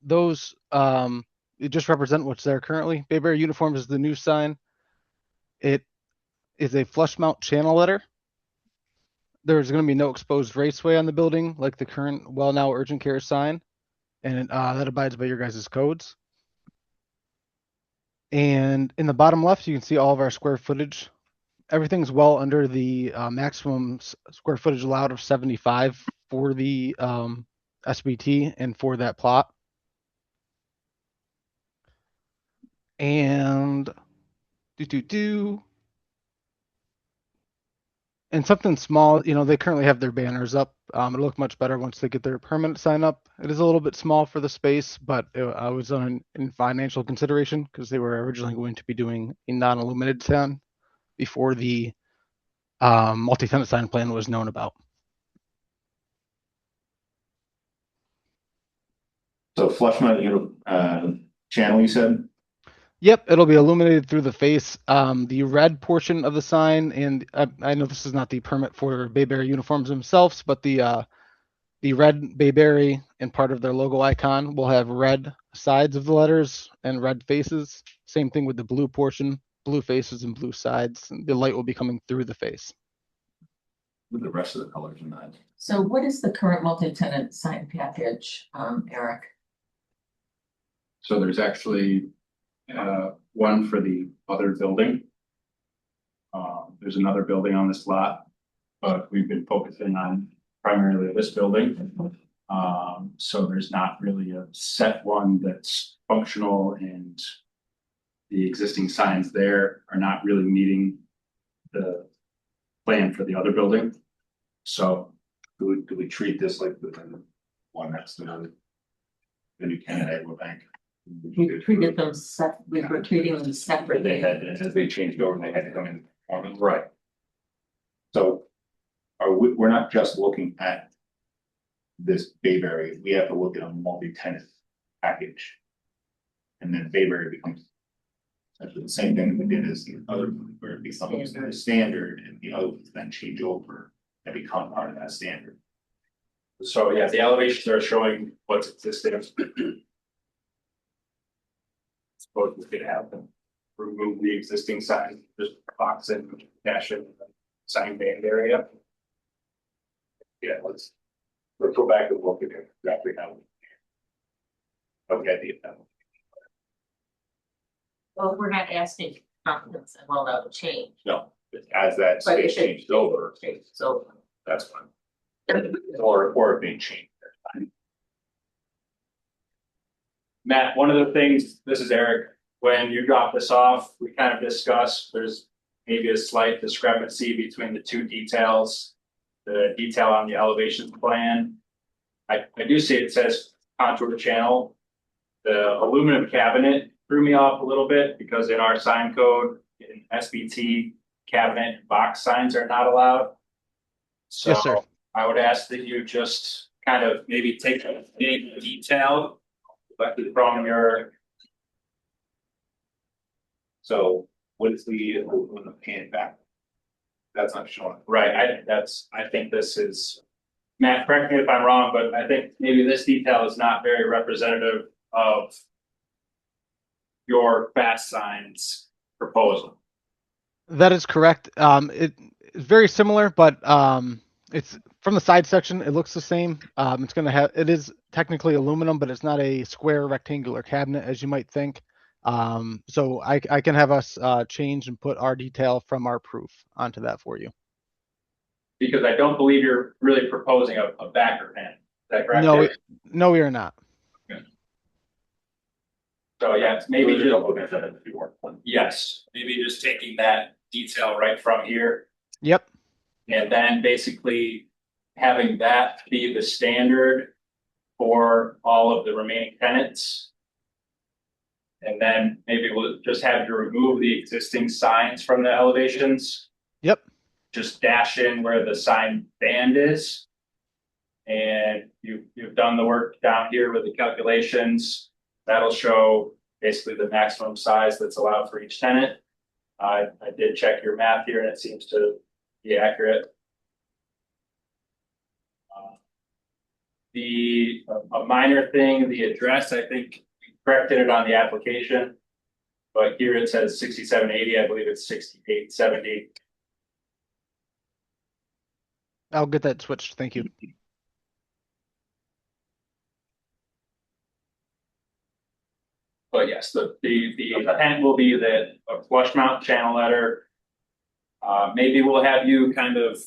Those it just represent what's there currently. Bayberry Uniforms is the new sign. It is a flush mount channel letter. There's going to be no exposed raceway on the building like the current Well Now urgent care sign, and that abides by your guys' codes. And in the bottom left, you can see all of our square footage. Everything's well under the maximum square footage allowed of 75 for the SBT and for that plot. And And something small, you know, they currently have their banners up. It'll look much better once they get their permanent sign up. It is a little bit small for the space, but I was in financial consideration because they were originally going to be doing a non-illuminated sign before the multi-tenant sign plan was known about. So flush mount channel, you said? Yep, it'll be illuminated through the face. The red portion of the sign, and I know this is not the permit for Bayberry uniforms themselves, but the red Bayberry and part of their logo icon will have red sides of the letters and red faces. Same thing with the blue portion, blue faces and blue sides. The light will be coming through the face. With the rest of the colors in that. So what is the current multi-tenant sign package, Eric? So there's actually one for the other building. There's another building on this lot, but we've been focusing on primarily this building. So there's not really a set one that's functional, and the existing signs there are not really meeting the plan for the other building. So Do we treat this like the one next to the new Canada Bank? We treated them we were treating them They separately. had, as they changed over, they had to come in. Right. So we're not just looking at this Bayberry, we have to look at a multi-tenant package. And then Bayberry becomes essentially the same thing that we did as the other, where it becomes the standard and the others then change over and become part of that standard. So yeah, the elevations are showing what's existing. Suppose we could have them remove the existing sign, just box it, dash it, sign band area. Yeah, let's go back and look at it exactly how. Okay, the. Well, we're not asking confidence and will not change. No, as that But it space should changed over, So that's fine. Or it may change. Matt, one of the things, this is Eric, when you drop this off, we kind of discussed, there's maybe a slight discrepancy between the two details. The detail on the elevation plan. I do see it says contour channel. The aluminum cabinet threw me off a little bit because in our sign code, in SBT, cabinet box signs are not allowed. So Yes, sir. I would ask that you just kind of maybe take a big detail from your. So what is the pan back? That's not showing. Right, I think this is, Matt, correct me if I'm wrong, but I think maybe this detail is not very representative of your fast signs proposal. That is correct. It is very similar, but it's from the side section. It looks the same. It's going to have. It is technically aluminum, but it's not a square rectangular cabinet as you might think. So I can have us change and put our detail from our proof onto that for you. Because I don't believe you're really proposing a backer pen. Is that correct? No, we are not. So yeah, maybe just, yes, maybe just taking that detail right from here. Yep. And then basically having that be the standard for all of the remaining tenants. And then maybe we'll just have to remove the existing signs from the elevations. Yep. Just dash in where the sign band is. And you've done the work down here with the calculations. That'll show basically the maximum size that's allowed for each tenant. I did check your math here and it seems to be accurate. A minor thing, the address, I think we corrected it on the application. But here it says 6780, I believe it's 6870. I'll get that switched. Thank you. But yes, the intent will be that a flush mount channel letter. Maybe we'll have you kind of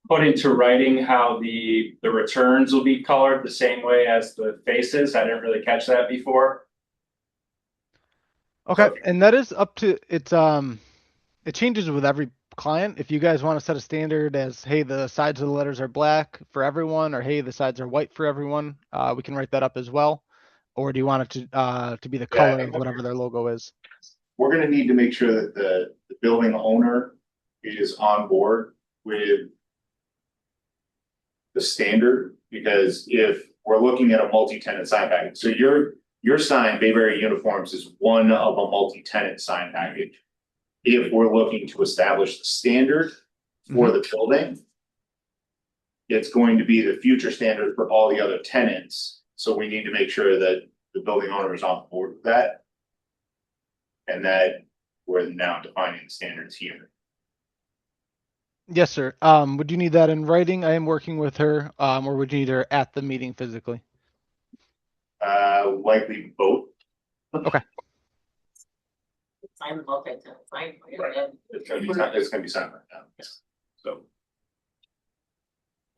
put into writing how the returns will be colored the same way as the faces. I didn't really catch that before. Okay, and that is up to it's it changes with every client. If you guys want to set a standard as, hey, the sides of the letters are black for everyone, or hey, the sides are white for everyone, we can write that up as well. Or do you want it to be the Yeah, I color think of that- whatever their logo is? We're gonna need to make sure that the building owner is on board with the standard, because if we're looking at a multi-tenant sign package, so your sign, Bayberry Uniforms, is one of a multi-tenant sign package. If we're looking to establish the standard for the building, it's going to be the future standard for all the other tenants, so we need to make sure that the building owner is on board with that. And that we're now defining the standards here. Yes, sir. Would you need that in writing? I am working with her, or would you need her at the meeting physically? Likely both. Sign the multi-tenant sign. Right. It's gonna be signed right now. So.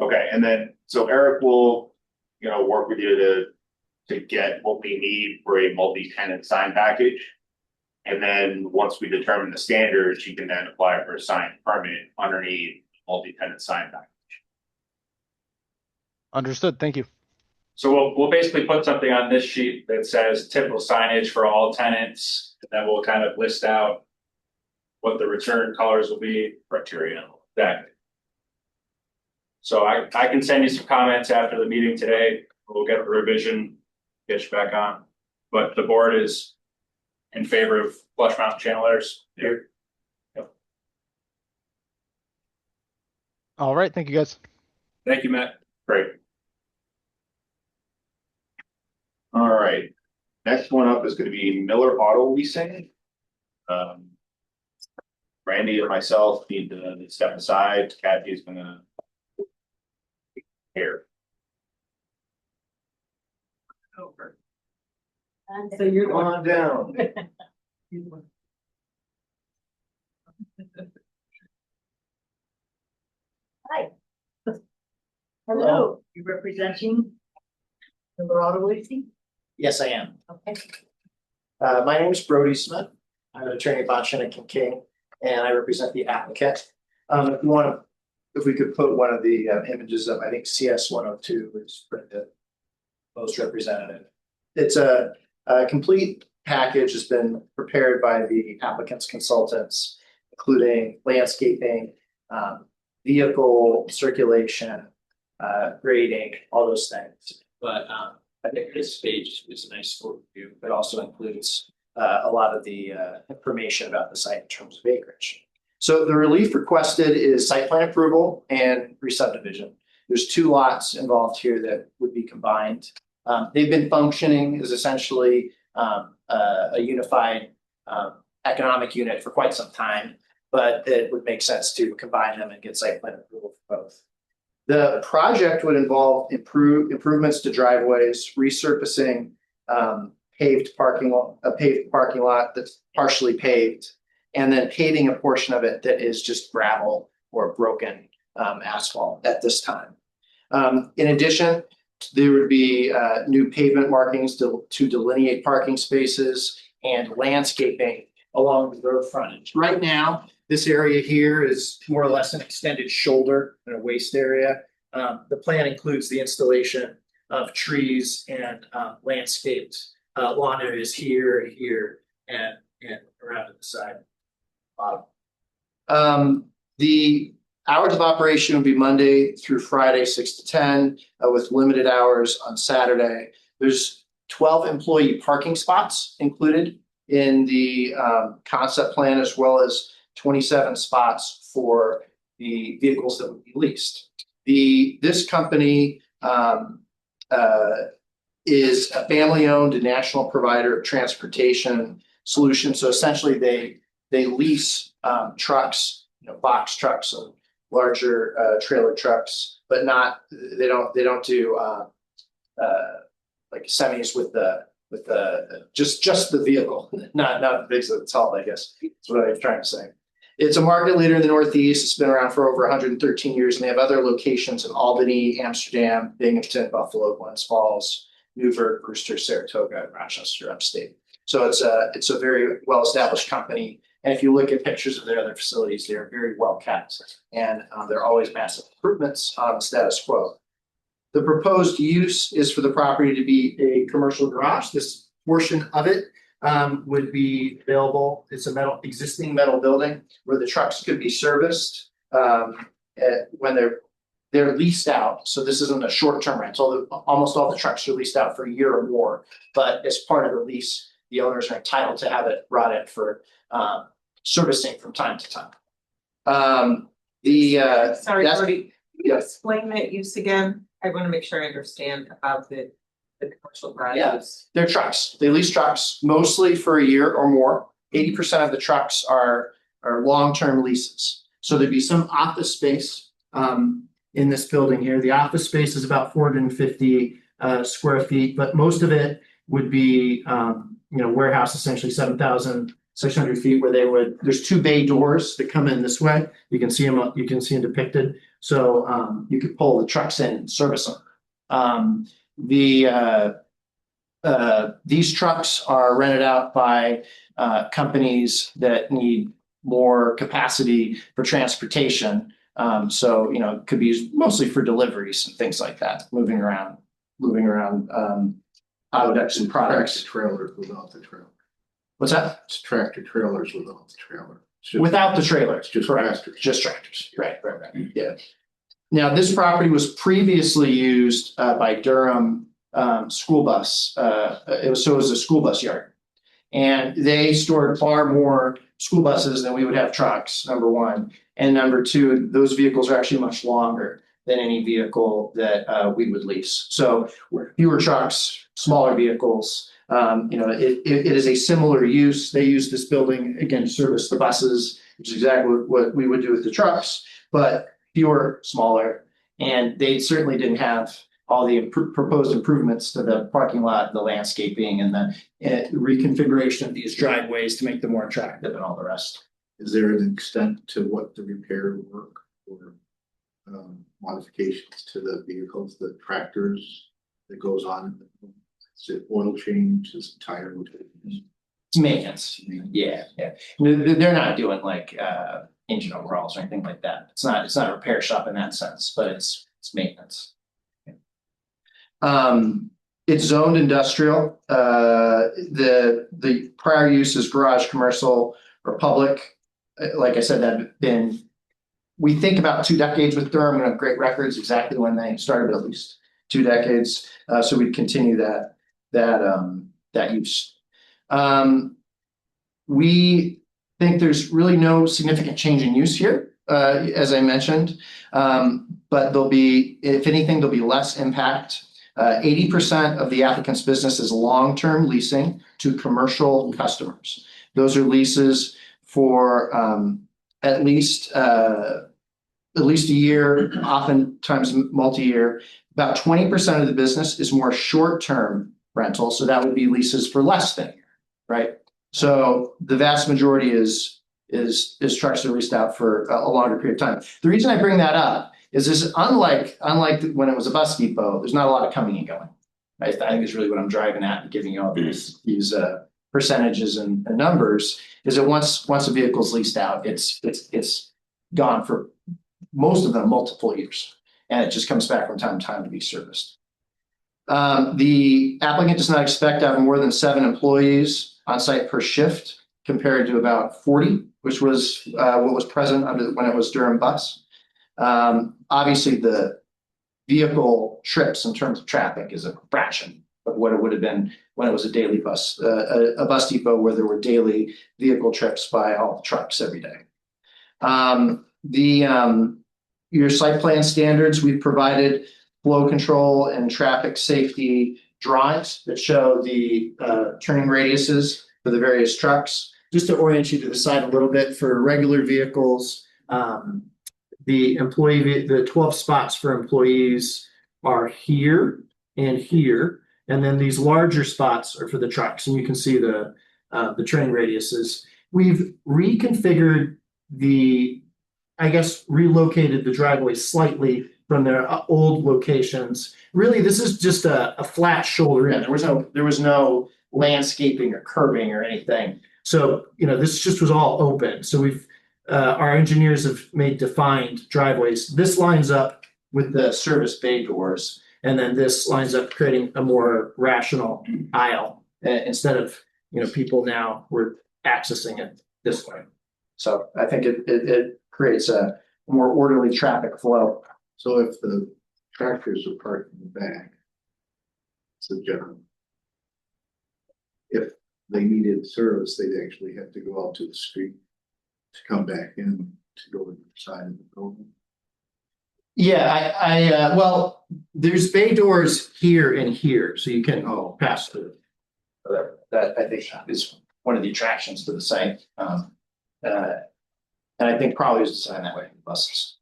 Okay, and then, so Eric will, work with you to get what we need for a multi-tenant sign package. And then, once we determine the standards, you can then apply for a sign permit underneath multi-tenant sign package. Understood. Thank you. So we'll basically put something on this sheet that says typical signage for all tenants, and then we'll kind of list out what the return colors will be, criteria, that. So I can send you some comments after the meeting today. We'll get a revision, get you back on. But the board is in favor of flush mount channel letters here. All right. Thank you, guys. Thank you, Matt. Great. All right, next one up is gonna be Miller Auto Leasing. Randy and myself need to step aside. Kathy's gonna. Here. Over. So you're Come on down. Hello, you representing the Auto Leasing? Yes, I am. Okay. My name is Brody Smith. I'm an attorney at Bonshinik and King, and I represent the applicant. If we could put one of the images up, I think CS 102 is the most representative. It's a complete package has been prepared by the applicant's consultants, including landscaping, vehicle circulation, grading, all those things. But I think this page is a nice overview, but also includes a lot of the information about the site in terms of acreage. So the relief requested is site plan approval and re-subdivision. There's 2 lots involved here that would be combined. They've been functioning as essentially a unified economic unit for quite some time, but it would make sense to combine them and get site plan approval for both. The project would involve improvements to driveways, resurfacing a paved parking lot that's partially paved, and then paving a portion of it that is just gravel or broken asphalt at this time. In addition, there would be new pavement markings to delineate parking spaces and landscaping along the road frontage. Right now, this area here is more or less an extended shoulder and a waste area. The plan includes the installation of trees and landscaped lawn areas here, and around to the side. The hours of operation would be Monday through Friday, 6 to 10, with limited hours on Saturday. There's 12 employee parking spots included in the concept plan, as well as 27 spots for the vehicles that would be leased. This company is a family-owned national provider of transportation solutions. So essentially, they lease trucks, box trucks and larger trailer trucks, but they don't do like semis with just the vehicle, not the big that's all, I guess. That's what I was trying to say. It's a market leader in the Northeast. It's been around for over 113 years, and they have other locations in Albany, Amsterdam, Binghamton, Buffalo, Glens Falls, Newburgh, Brewster, Saratoga, and Rochester, upstate. So it's a very well-established company And if you look at pictures of their other facilities, they're very well kept. And there are always massive improvements on the status quo. The proposed use is for the property to be a commercial garage. This portion of it would be available. It's a existing metal building where the trucks could be serviced when they're leased out. So this isn't a short-term rental. Almost all the trucks are leased out for a year or more. But as part of the lease, the owners are entitled to have it brought in for servicing from time to time. Sorry, that's- Brody, can you yes. explain that use again? I want to make sure I understand about the commercial garage. Yes. They're trucks. They lease trucks mostly for a year or more. 80% of the trucks are long-term leases. So there'd be some office space in this building here. The office space is about 450 square feet, but most of it would be warehouse, essentially 7,600 feet, where there's two bay doors that come in this way. You can see them depicted. So you could pull the trucks in and service them. These trucks are rented out by companies that need more capacity for transportation. So it could be used mostly for deliveries and things like that, moving around products and products. Trailers without the trailer. What's that? It's tractor trailers without the trailer. Without the trailers, Just correct. tractors. Just tractors, right, yeah. Now, this property was previously used by Durham school bus. It was a school bus yard. And they stored far more school buses than we would have trucks, number one. And number two, those vehicles are actually much longer than any vehicle that we would lease. So fewer trucks, smaller vehicles. It is a similar use. They use this building, again, to service the buses, which is exactly what we would do with the trucks, but fewer, smaller. And they certainly didn't have all the proposed improvements to the parking lot, the landscaping, and the reconfiguration of these driveways to make them more attractive and all the rest. Is there an extent to what the repair work or modifications to the vehicles, the tractors that goes on? Is it oil change, is it tire rotation? It's maintenance. Yeah. They're not doing like engine overhauls or anything like that. It's not a repair shop in that sense, but it's maintenance. It's zoned industrial. The prior use is garage, commercial, or public. Like I said, we think about 2 decades with Durham. We have great records exactly when they started, at least 2 decades. So we'd continue that use. We think there's really no significant change in use here, as I mentioned. But if anything, there'll be less impact. 80% of the applicant's business is long-term leasing to commercial customers. Those are leases for at least a year, oftentimes multi-year. About 20% of the business is more short-term rental, so that would be leases for less than a year, right? So the vast majority is trucks that are leased out for a longer period of time. The reason I bring that up is this, unlike when it was a bus depot, there's not a lot of coming and going. Right? I think is really what I'm driving at and giving you all these percentages and numbers, is that once a vehicle's leased out, it's gone for most of them multiple years, and it just comes back from time to time to be serviced. The applicant does not expect to have more than 7 employees on site per shift, compared to about 40, which was what was present when it was Durham Bus. Obviously, the vehicle trips in terms of traffic is a fraction of what it would have been when it was a daily bus, a bus depot where there were daily vehicle trips by all the trucks every day. Your site plan standards, we've provided flow control and traffic safety drawings that show the turning radiuses for the various trucks. Just to orient you to the side a little bit, for regular vehicles, the 12 spots for employees are here and here, and then these larger spots are for the trucks, and you can see the turning radiuses. We've reconfigured relocated the driveways slightly from their old locations. Really, this is just a flat shoulder in. There was no landscaping or curbing or anything. So, this just was all open. So our engineers have made defined driveways. This lines up with the service bay doors. And then this lines up creating a more rational aisle instead of, people now were accessing it this way. So I think it creates a more orderly traffic flow. So if the tractors are parked in the back. It's a general. If they needed service, they'd actually have to go out to the street to come back in to go to the side of the building. Yeah, well, there's bay doors here and here, so you can pass through. That I think is one of the attractions to the site. And I think probably is designed that way for buses.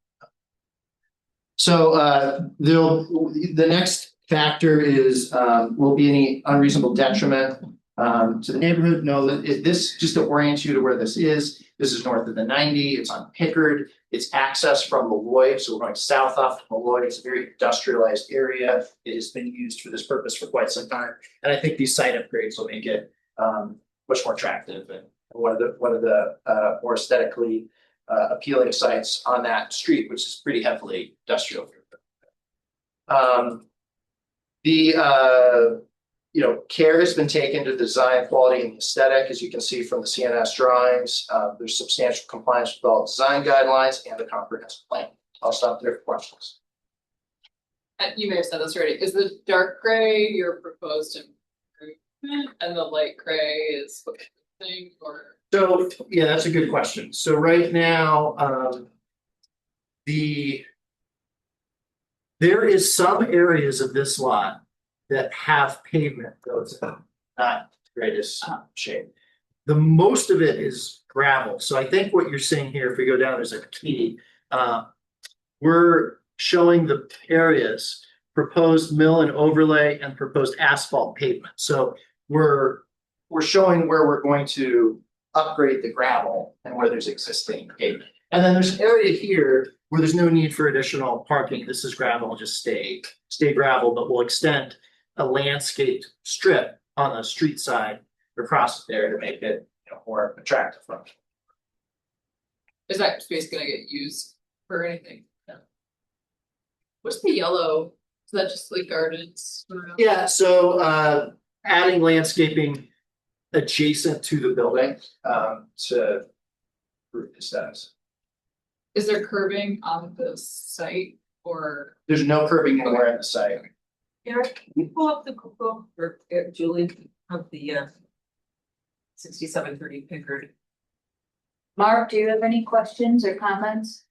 So the next factor is will be any unreasonable detriment to the neighborhood. No, this just to orient you to where this is. This is north of the 90. It's on Pickard. It's access from Malloy. So we're going south off to Malloy. It's a very industrialized area. It has been used for this purpose for quite some time. And I think these site upgrades will make it much more attractive and one of the more aesthetically appealing sites on that street, which is pretty heavily industrial. Care has been taken to design quality and aesthetic, as you can see from the CNS drawings. There's substantial compliance with all design guidelines and the comprehensive plan. I'll stop there for questions. You may have said this already. Is the dark gray your proposed improvement and the light gray is what thing or? So, yeah, that's a good question. So right now, there is some areas of this lot that have pavement, though it's not the greatest shape. The most of it is gravel. So I think what you're seeing here, if we go down, there's a key. We're showing the areas, proposed mill and overlay and proposed asphalt pavement. So we're showing where we're going to upgrade the gravel and where there's existing pavement. And then there's an area here where there's no need for additional parking. This is gravel, just stay gravel, but we'll extend a landscaped strip on the street side across there to make it more attractive. Is that space gonna get used for anything? No. What's the yellow? Is that just like gardens? Yeah, so adding landscaping adjacent to the building to improve the status. Is there curbing on the site or? There's no curbing anywhere in the site. Eric, can you pull up the Google or Julie of the 6730 Pickard? Mark, do you have any questions or comments?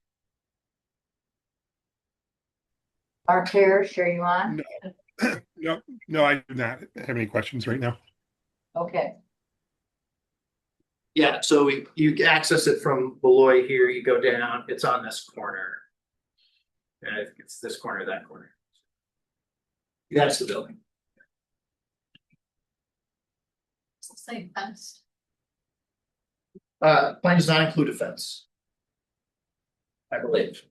Mark Harris, are you on? No, I do not have any questions right now. Okay. Yeah, so you access it from Beloit here, you go down, it's on this corner. And I think it's this corner, that corner. That's the building. It's the same fence. Plan does not include a fence. I believe.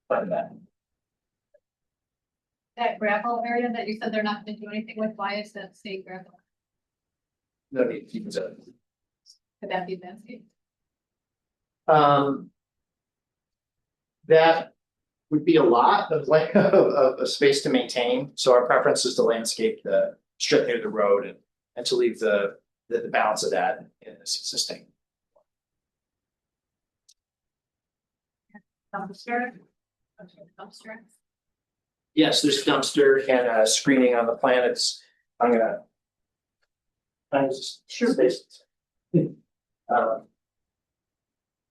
By that. That gravel area that you said they're not gonna do anything with, why is that state gravel? No need to keep it up. Could that be landscape? That would be a lot of of space to maintain. So our preference is to landscape the strip near the road and to leave the balance of that in this existing. Dumpster? Dumpster? Yes, there's dumpster and screening on the plan. I'm gonna. Sure.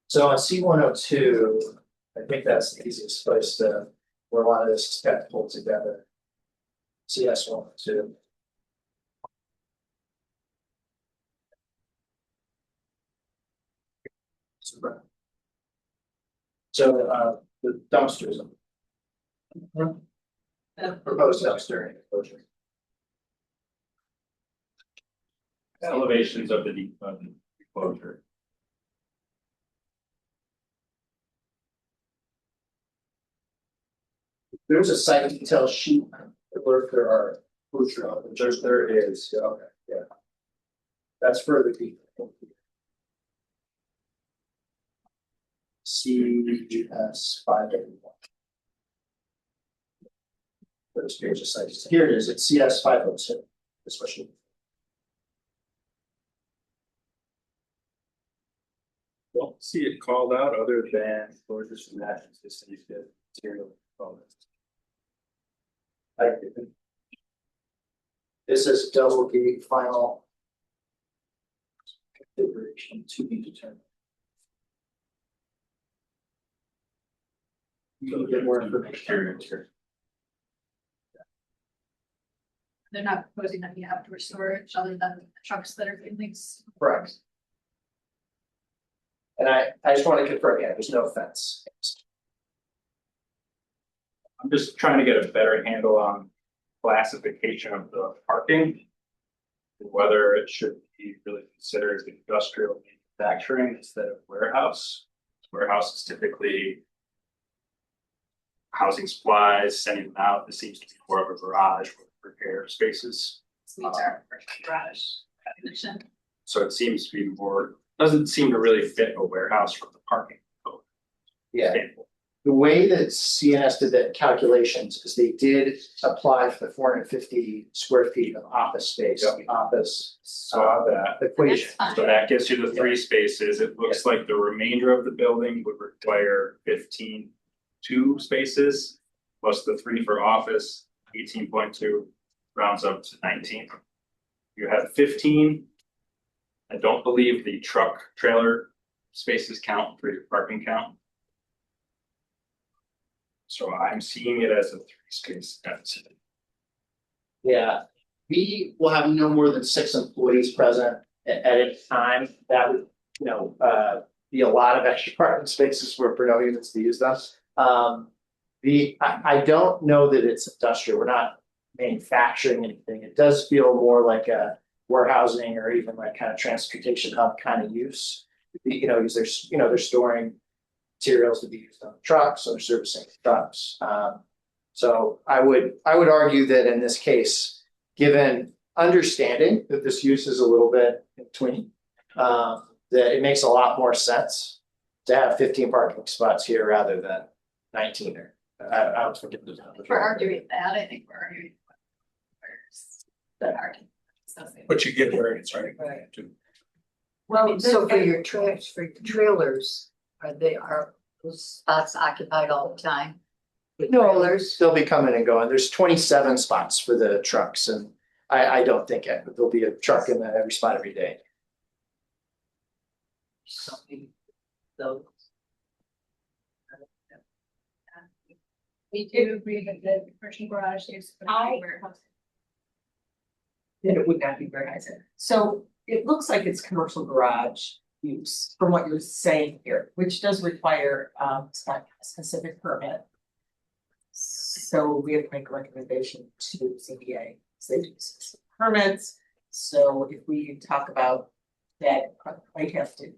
So on C102, I think that's the easiest place to where a lot of this got pulled together. CS102. So the dumpsters. Proposed dumpster enclosure. Elevations of the enclosure. There's a site detail sheet where if there are there is, okay, yeah. That's further deep. CS 5. This page is like, here it is, it's CS 502. This question. Don't see it called out other than for this and that, it's just you get material. This is double gate final. Configuration to be determined. You can get more information. They're not proposing any outdoor storage other than the trucks that are being leased. Correct. And I just want to confirm, yeah, there's no fence. I'm just trying to get a better handle on classification of the parking. Whether it should be really considered as industrial manufacturing instead of warehouse. Warehouse is typically housing supplies, sending them out. This seems to be more of a garage with repair spaces. So these are garage definition. So it seems to be more, doesn't seem to really fit a warehouse from the parking code. Yeah, standpoint. the way that CNS did the calculations is they did apply for the 450 square feet of office space, Yep. office Saw that. equation. That's fine. So that gets you the 3 spaces. It looks like the remainder of the building would require 15 2 spaces. Plus the 3 for office, 18.2 rounds up to 19. You have 15. I don't believe the truck trailer spaces count for your parking count. So I'm seeing it as a 3 space deficit. Yeah, we will have no more than 6 employees present at any time. That would, be a lot of extra parking spaces for no units to use them. I don't know that it's industrial. We're not manufacturing anything. It does feel more like a warehousing or even like kind of transportation hub kind of use. Because they're storing materials to be used on the trucks, so they're servicing the trucks. So I would argue that in this case, given understanding that this use is a little bit in between, that it makes a lot more sense to have 15 parking spots here rather than 19 or I was forgetting. If we're arguing that, I think we're arguing. That argument. But you get variance, right? Right. To- Well, so for your trailers, are those spots occupied all the time? With No, trailers? they'll be coming and going. There's 27 spots for the trucks and I don't think there'll be a truck in every spot every day. So maybe those. We do agree that the commercial garage is. Warehouse. Then it would not be very high. So it looks like it's commercial garage use from what you're saying here, which does require a specific permit. So we have to make a recommendation to ZBA, so they do specific permits. So if we talk about that, might have to,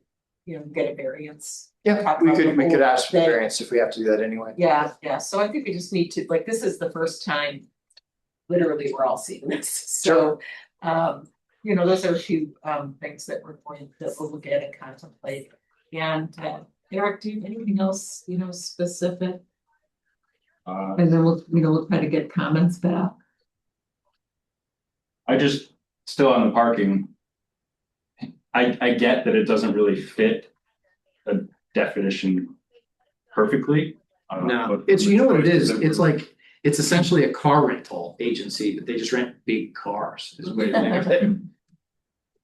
get a variance. Yeah, Talk we about could the whole ask for thing. variance if we have to do that anyway. Yeah, so I think we just need to, this is the first time, literally, we're all seeing this, so. Those are a few things that we're going to look at and contemplate. And Eric, do you have anything else, specific? And then we'll try to get comments back. I just, still on the parking. I get that it doesn't really fit the definition perfectly. No, but- it's, you know what it is, it's like, it's essentially a car rental agency, but they just rent big cars, is the way to think of it.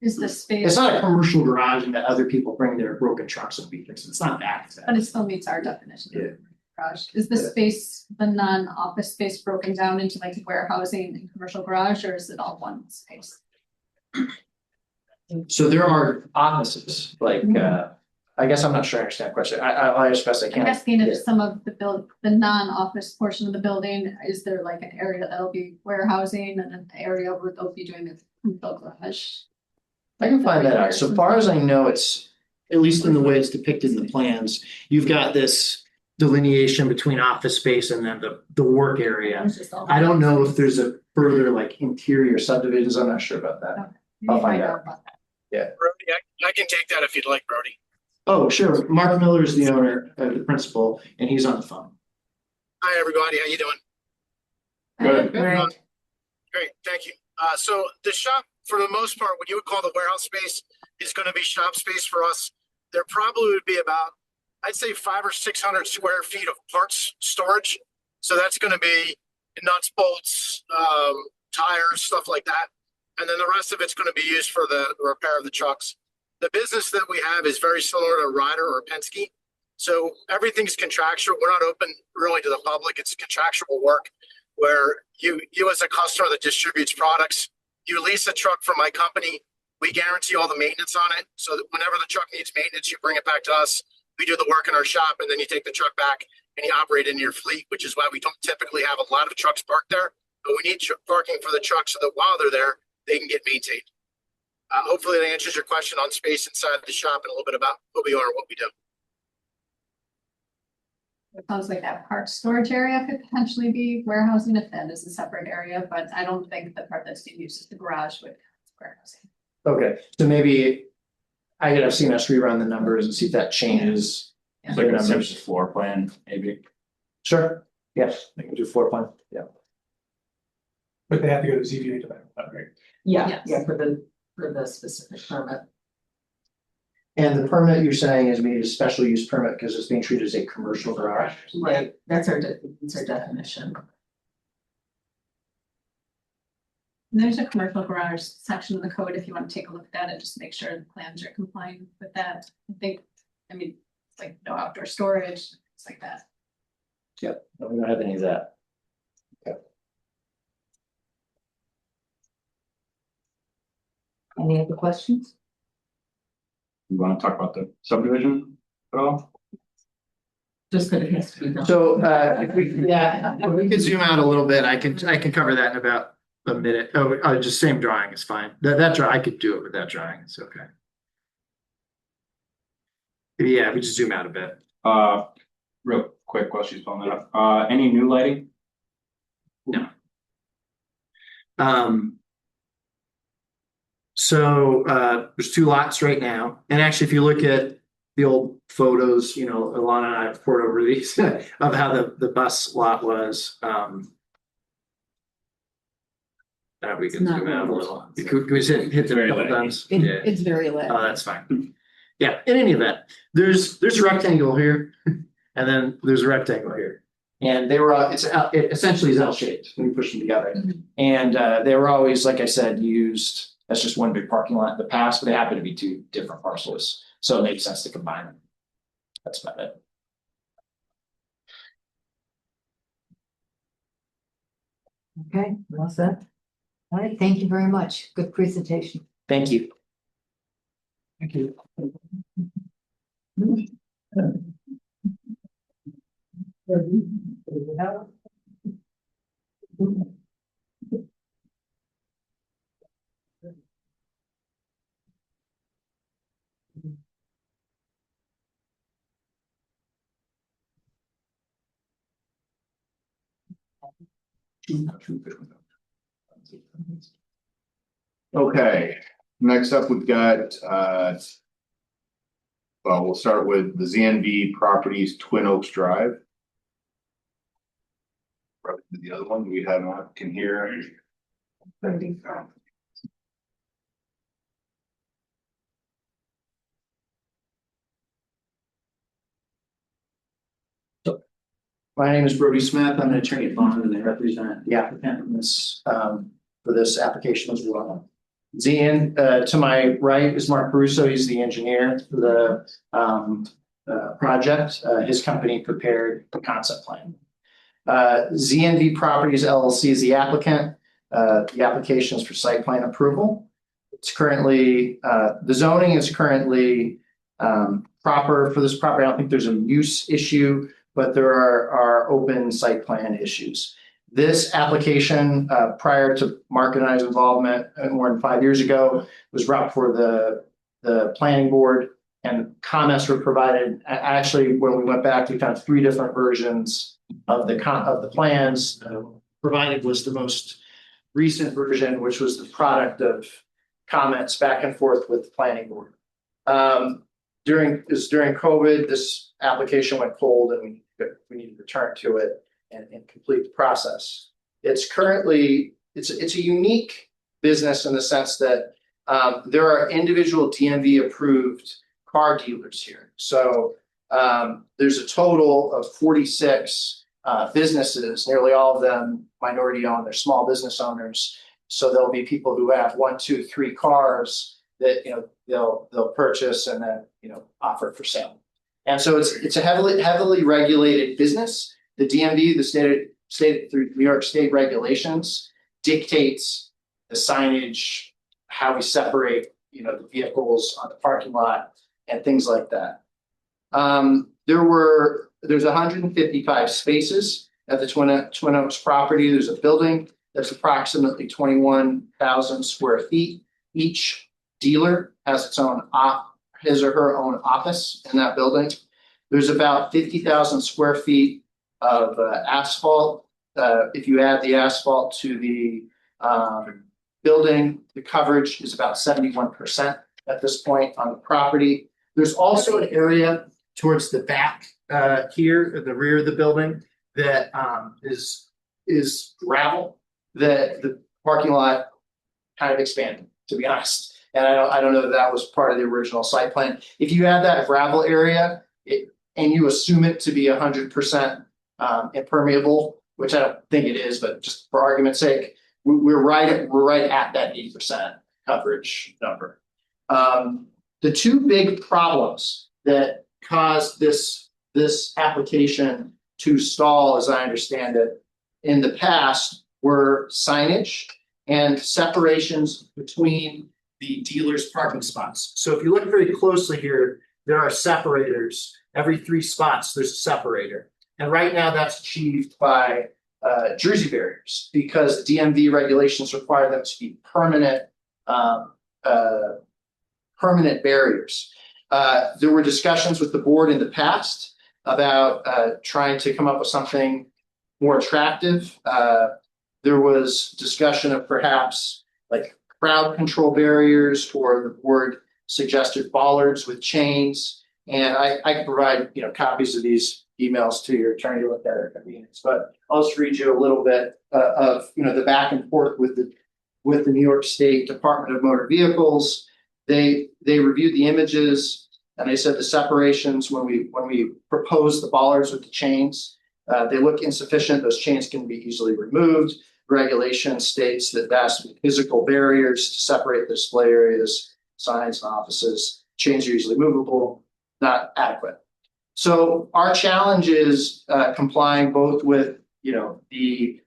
Is the space. It's not a commercial garage and that other people bring their broken trucks and be fixed, it's not that. But it still meets our definition. Yeah. Garage, is the space, the non-office space broken down into like warehousing and commercial garage, or is it all one space? So there are offices, Like, I guess I'm not sure I understand the question. I just best I I'm can. asking if some of the non-office portion of the building, is there like an area that'll be warehousing and an area where they'll be doing the garage? I can find that out. So far as I know, it's, at least in the way it's depicted in the plans, you've got this delineation between office space and then the work area. It's just all- I don't know if there's a further like interior subdivisions. I'm not sure about that. You I'll find know out. about that. Brody, I can take that if you'd like, Brody. Oh, sure. Mark Miller is the owner, the principal, and he's on the phone. Hi, everybody. How you doing? Good. Right. Great, thank you. So the shop, for the most part, what you would call the warehouse space is going to be shop space for us. There probably would be about, I'd say 500 or 600 square feet of parts storage. So that's going to be nuts, bolts, tires, stuff like that. And then the rest of it's going to be used for the repair of the trucks. The business that we have is very similar to Ryder or Penske. So everything's contractual. We're not open really to the public. It's contractual work where you as a customer that distributes products, you lease a truck from my company. We guarantee all the maintenance on it. So that whenever the truck needs maintenance, you bring it back to us. We do the work in our shop, and then you take the truck back and you operate in your fleet, which is why we don't typically have a lot of trucks parked there. But we need parking for the trucks so that while they're there, they can get maintained. Hopefully that answers your question on space inside the shop and a little bit about who we are and what we do. It sounds like that parts storage area could potentially be warehousing if that is a separate area, but I don't think the part that's being used as the garage would count as warehousing. Okay, so maybe I could have CMS rerun the numbers and see if that changes. It's like a simple floor plan, maybe. Sure, yes, I can do floor plan, yeah. But they have to go to ZBA to that. Okay. Yeah, Yes. yeah, for the specific permit. And the permit you're saying is we need a special use permit because it's being treated as a commercial garage. Right, that's that's our definition. And there's a commercial garage section in the code if you want to take a look at it, just make sure the plans are compliant with that. I mean, it's like no outdoor storage, things like that. Yep, no, we don't have any of that. Any other questions? You want to talk about the subdivision at all? Just that it has to be done. So if we could zoom out a little bit, I can cover that in about a minute. Oh, just same drawing is fine. That drawing, I could do it with that drawing, it's okay. Yeah, we just zoom out a bit. Real quick while she's pulling that up. Any new lighting? No. So there's two lots right now, and actually, if you look at the old photos, you know, Alana and I have poured over these of how the bus lot was. We can zoom out a little. Can we hit the couple times? Yeah. It's very lit. Oh, that's fine. Yeah, in any event, there's a rectangle here, and then there's a rectangle here. And they were, it essentially is L-shaped when you push them together. And they were always, like I said, used as just one big parking lot in the past, but they happen to be two different parcels. So it makes sense to combine them. That's about it. Okay, well said. All right, thank you very much. Good presentation. Thank you. Thank you. Okay, next up, we've got, well, we'll start with the ZNV Properties Twin Oaks Drive. Probably the other one we have an applicant here. My name is Brody Smith. I'm an attorney at Bond, and I represent the applicant in this, for this application as well. To my right is Mark Caruso. He's the engineer for the project. His company prepared the concept plan. ZNV Properties LLC is the applicant. The application is for site plan approval. It's currently, the zoning is currently proper for this property. I don't think there's a use issue, but there are open site plan issues. This application, prior to Mark and I's involvement more than 5 years ago, was brought for the planning board, and comments were provided. Actually, when we went back, we found 3 different versions of the plans. Provided was the most recent version, which was the product of comments back and forth with the planning board. during COVID, this application went cold and we need to return to it and complete the process. It's currently, it's a unique business in the sense that there are individual DMV approved car dealers here. So there's a total of 46 businesses, nearly all of them minority owned, they're small business owners. So there'll be people who have 1, 2, 3 cars that, they'll purchase and then, offer for sale. And so it's a heavily regulated business. The DMV, the state through New York State regulations dictates the signage, how we separate, the vehicles on the parking lot and things like that. There's 155 spaces at the Twin Oaks property. There's a building that's approximately 21,000 square feet. Each dealer has his or her own office in that building. There's about 50,000 square feet of asphalt. If you add the asphalt to the building, the coverage is about 71% at this point on the property. There's also an area towards the back here, at the rear of the building, that is gravel that the parking lot kind of expanded, to be honest. And I don't know if that was part of the original site plan. If you add that gravel area and you assume it to be 100% impermeable, which I don't think it is, but just for argument's sake, we're right at that 80% coverage number. The two big problems that caused this application to stall, as I understand it, in the past were signage and separations between the dealer's parking spots. So if you look very closely here, there are separators. Every 3 spots, there's a separator. And right now that's achieved by Jersey barriers, because DMV regulations require them to be permanent barriers. There were discussions with the board in the past about trying to come up with something more attractive. There was discussion of perhaps like crowd control barriers, or the board suggested bollards with chains. And I can provide copies of these emails to your attorney to look at it convenience. But I'll just read you a little bit of the back and forth with the New York State Department of Motor Vehicles. They reviewed the images and they said the separations when we proposed the bollards with the chains, they look insufficient. Those chains can be easily removed. Regulation states that that's physical barriers to separate the display areas, signs, and offices. Chains are easily movable, not adequate. So our challenge is complying both with the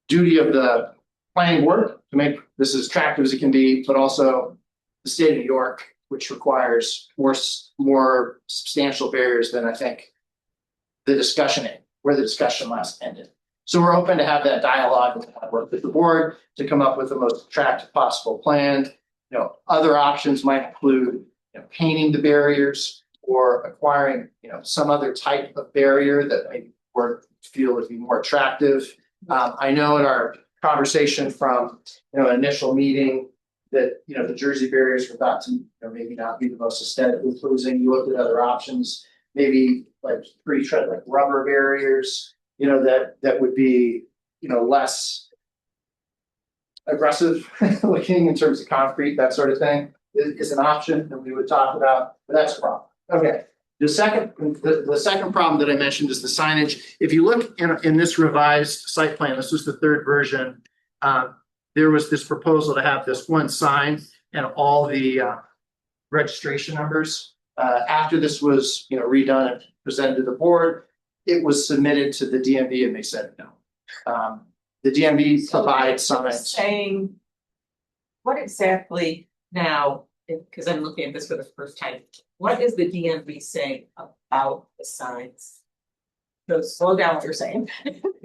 duty of the planning board to make this as attractive as it can be, but also the state of New York, which requires more substantial barriers than I think where the discussion last ended. So we're open to have that dialogue and work with the board to come up with the most attractive possible plan. Other options might include painting the barriers or acquiring some other type of barrier that maybe we feel would be more attractive. I know in our conversation from an initial meeting that the Jersey barriers were thought to maybe not be the most aesthetically pleasing. You looked at other options, maybe like pre-tread, like rubber barriers, that would be less aggressive looking in terms of concrete, that sort of thing is an option that we would talk about, but that's a problem. Okay. The second problem that I mentioned is the signage. If you look in this revised site plan, this was the third version. There was this proposal to have this one sign and all the registration numbers. After this was redone and presented to the board, it was submitted to the DMV and they said no. The DMV provides signs. Saying what exactly now, because I'm looking at this for the first time, what is the DMV saying about the signs? So slow down what you're saying.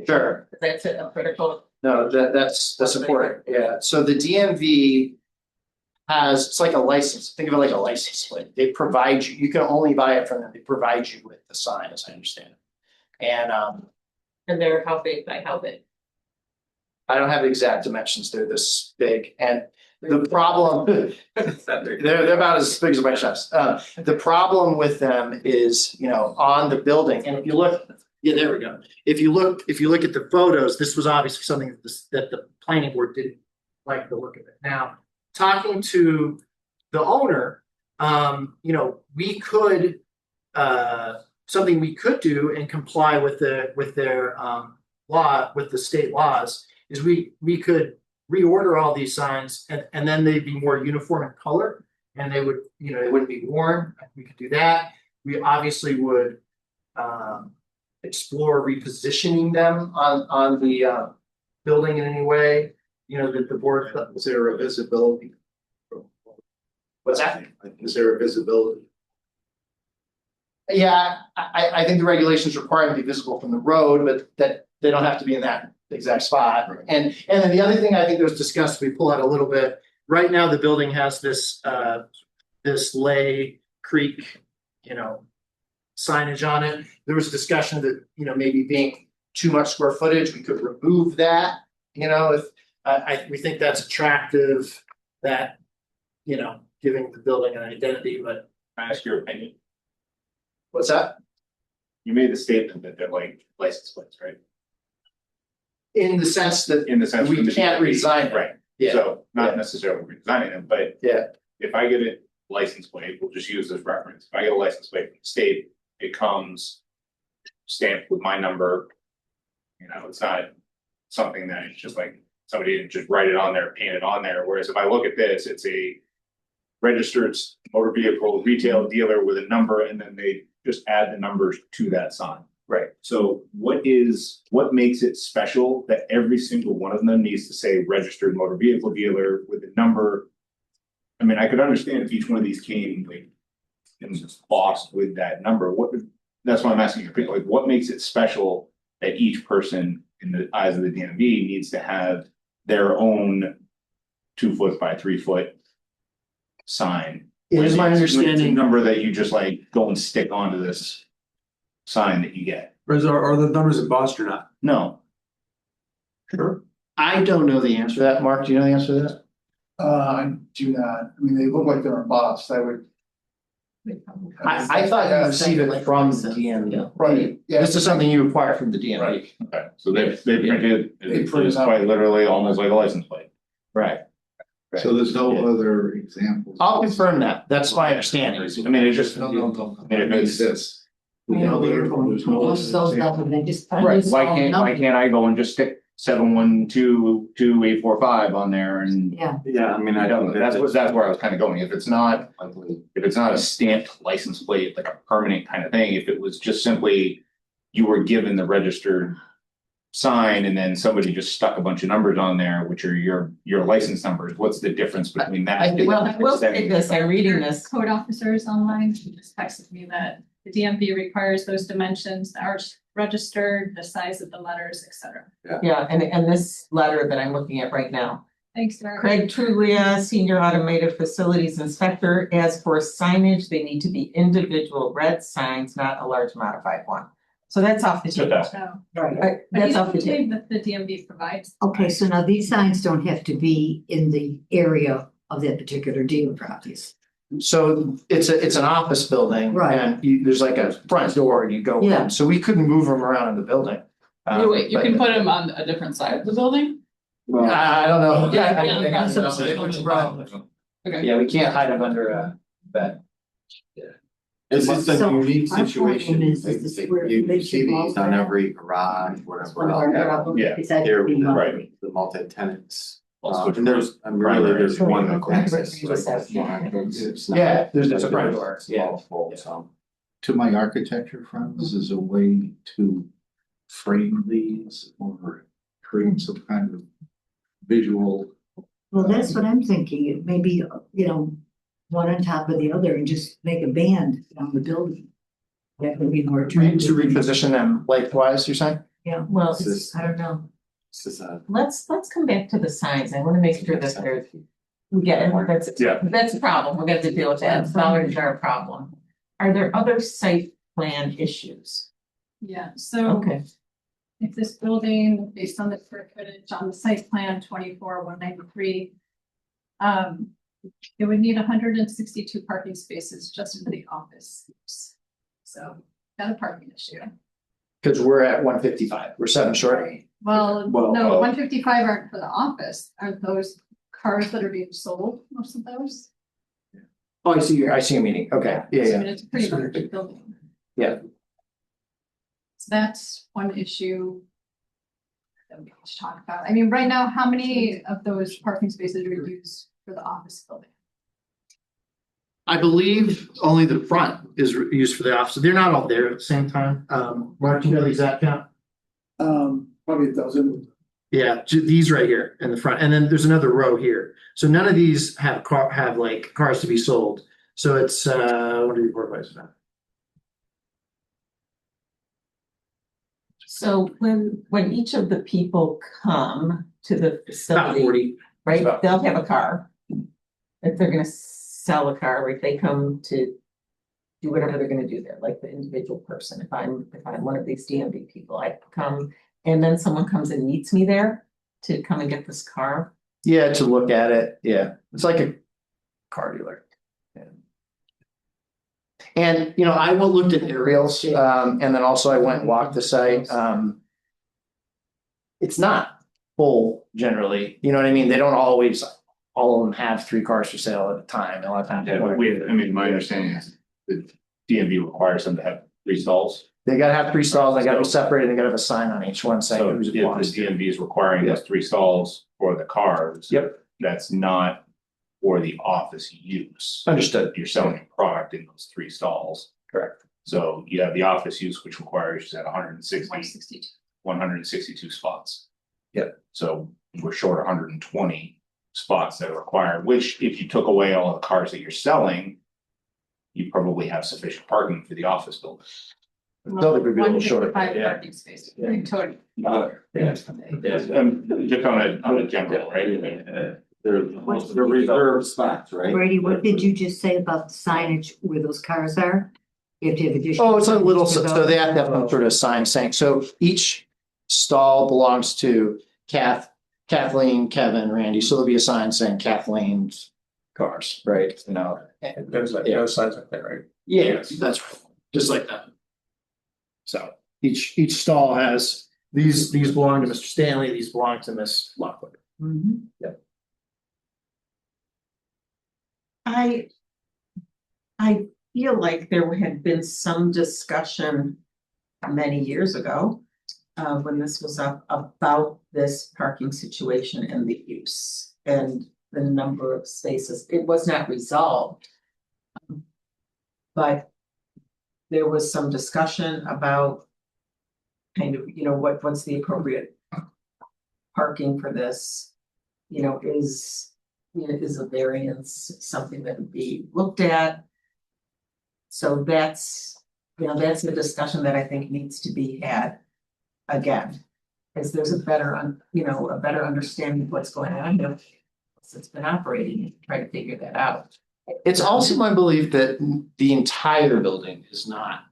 Sure. That's a critical. No, that's important. Yeah. So the DMV it's like a license. Think of it like a license plate. They provide you can only buy it from them. They provide you with the sign, as I understand it. And they're how big by how big? I don't have exact dimensions, they're this big, and the problem, they're about as big as my chest. The problem with them is, you know, on the building, and if you look, yeah, there we go. If you look at the photos, this was obviously something that the planning board didn't like the look of it. Now, talking to the owner, you know, we could, something we could do and comply with their law, with the state laws, is we could reorder all these signs and then they'd be more uniform in color and they would, you know, they wouldn't be worn. We could do that. We obviously would explore repositioning them on the building in any way, you know, that the board. Is there a visibility? What's that? Is there a visibility? Yeah, I think the regulations require them to be visible from the road, but that they don't have to be in that exact spot. And then the other thing I think that was discussed, we pull out a little bit, right now the building has this Lay Creek, you know, signage on it. There was discussion that, you know, maybe being too much square footage, we could remove that, you know, if we think that's attractive, that, you know, giving the building an identity, but. Can I ask your opinion? What's that? You made the statement that they're like license plates, right? In the sense that In the sense. we can't redesign them. Right, Yeah. so not necessarily redesigning them, but Yeah. if I get a license plate, we'll just use this reference. If I get a license plate from the state, it comes stamped with my number. You know, it's not something that it's just like somebody didn't just write it on there, paint it on there. Whereas if I look at this, it's a registered motor vehicle retail dealer with a number, and then they just add the numbers to that sign. Right. So what makes it special that every single one of them needs to say registered motor vehicle dealer with a number? I mean, I could understand if each one of these came like embossed with that number. That's why I'm asking your opinion. Like, what makes it special that each person in the eyes of the DMV needs to have their own 2 foot by 3 foot sign? It is my It's a understanding. number that you just like go and stick onto this sign that you get. Are the numbers embossed or not? No, Sure. I don't know the answer to that. Mark, do you know the answer to that? I do not. I mean, they look like they're embossed. I would. I thought you received it from the DMV. Right, yeah. This is something you acquire from the DMV. Right. Okay, so they printed, They it's print it out. quite literally almost like a license plate. Right. So there's no Yeah. other examples? I'll confirm that. That's my understanding. I mean, it's just. No. I mean, if it's this. Yeah, There's no other Most of those example. numbers, they just. Right, why can't I go and just stick 7122845 on there and. Yeah. Yeah, I mean, I That's don't. that's where I was kind of going. If it's not a stamped license plate, like a permanent kind of thing, if it was just simply you were given the registered sign and then somebody just stuck a bunch of numbers on there, which are your license numbers, what's the difference between that? Well, I will say this, I'm reading this. Code officers online just texted me that the DMV requires those dimensions, the arch registered, the size of the letters, et cetera. Yeah, and this letter that I'm looking at right now. Thanks, Derek. Craig Truglia, Senior Automated Facilities Inspector. As for signage, they need to be individual red signs, not a large modified one. So that's off the table. So, Right. That's off the table. anything that the DMV provides. Okay, so now these signs don't have to be in the area of that particular dealer properties. So it's an office building. Right. And there's like a front door and you go Yeah. in. So we couldn't move them around in the building. Wait, you But- can put them on a different side of the building? I don't know. Yeah, I think that's that's- Okay. Yeah, we can't hide them under a bed. It's just a So, unique our situation. problem is this where You they see should these all on have- every garage, whatever. Yeah, Here, right. the multi-tenants. Also, And there's, I mean, really, there's Right. one. Okay. access, so it's not- Yeah, there's a front door. Yeah. Multiple, so. To my architecture friends, is a way to frame these or create some kind of visual. Well, that's what I'm thinking. It may be, you know, one on top of the other and just make a band on the building. That would be more To attractive. reposition them lengthwise, you're saying? Yeah, well, This is- I don't know. This is a. Let's come back to the signs. I want to make sure that they're, we get it. Yeah. That's a problem. We're gonna have to deal with that. Dollars are a problem. Are there other site plan issues? Yeah, so Okay. if this building, based on the square footage on the site plan 24,193. It would need 162 parking spaces just for the office use. So, got a parking issue. Because we're at 155, we're 7 short. Well, Well, no, 155 aren't for the office. Aren't those cars that are being sold, most of those? Oh, I see your meaning, okay, yeah, I yeah. mean, it's a pretty large building. Yeah. So that's one issue that we should talk about. I mean, right now, how many of those parking spaces are used for the office building? I believe only the front is used for the office. They're not all there at the same time. Mark, do you know the exact count? Probably a dozen. Yeah, these right here in the front, and then there's another row here. So none of these have like cars to be sold. So it's what are you report by now? So when each of the people come to the About facility, 40. right, about- they'll have a car. If they're gonna sell a car, if they come to do whatever they're gonna do there, like the individual person, if I'm one of these DMV people, I come and then someone comes and meets me there to come and get this car. Yeah, to look at it. Yeah, it's like a car dealer. Yeah. And I looked at aerials, and then also I went and walked the site. It's not full generally. You know what I mean? They don't always. All of them have 3 cars for sale at a time. A lot of times. Yeah, but my understanding is the DMV requires them to have 3 stalls. They gotta have 3 stalls. They gotta be separated. They gotta have a sign on each one saying So who's if it the belongs to. DMV is requiring those 3 stalls for the cars. Yep. That's not for the office use. Understood. You're selling a product in those 3 stalls. Correct. So you have the office use, which requires that 162. 162 spots. Yep. So we're short 120 spots that are required, which if you took away all the cars that you're selling, you probably have sufficient parking for the office building. Thought they would be a little short, 155 yeah. parking spaces, total. Yes, just on a general, right? They're reserved spots, right? Brady, what did you just say about the signage where those cars are? You have to have additional. Oh, it's a little, so signage they have to have some sort of sign saying, so each stall belongs to Kathleen, Kevin, Randy, so there'll be a sign saying Kathleen's cars, right? There's like no signs like that, right? Yeah, that's right. Just like that. So each stall has, these belong to Mr. Stanley, these belong to Miss Lockwood. Yep. I feel like there had been some discussion many years ago, when this was up, about this parking situation and the use and the number of spaces. It was not resolved. But there was some discussion about kind of, what's the appropriate parking for this? Is a variance something that would be looked at? So that's the discussion that I think needs to be had again. Because there's a better understanding of what's going on here. It's been operating, and try to figure that out. It's also my belief that the entire building is not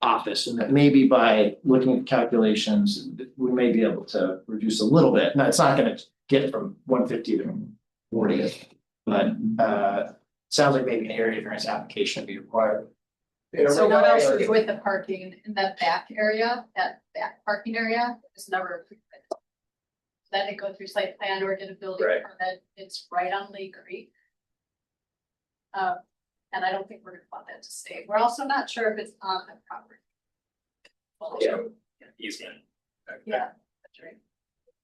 office, and that maybe by looking at calculations, we may be able to reduce a little bit. Now, it's not gonna get from 150 to 40, but sounds like maybe an area variance application would be required. So what else would be with the parking in that back area, that back parking area is never approved. That didn't go through site plan or did a building Right. permit, it's right on Lee Creek. And I don't think we're gonna want that to stay. We're also not sure if it's on the property. Easement. Yeah, that's right.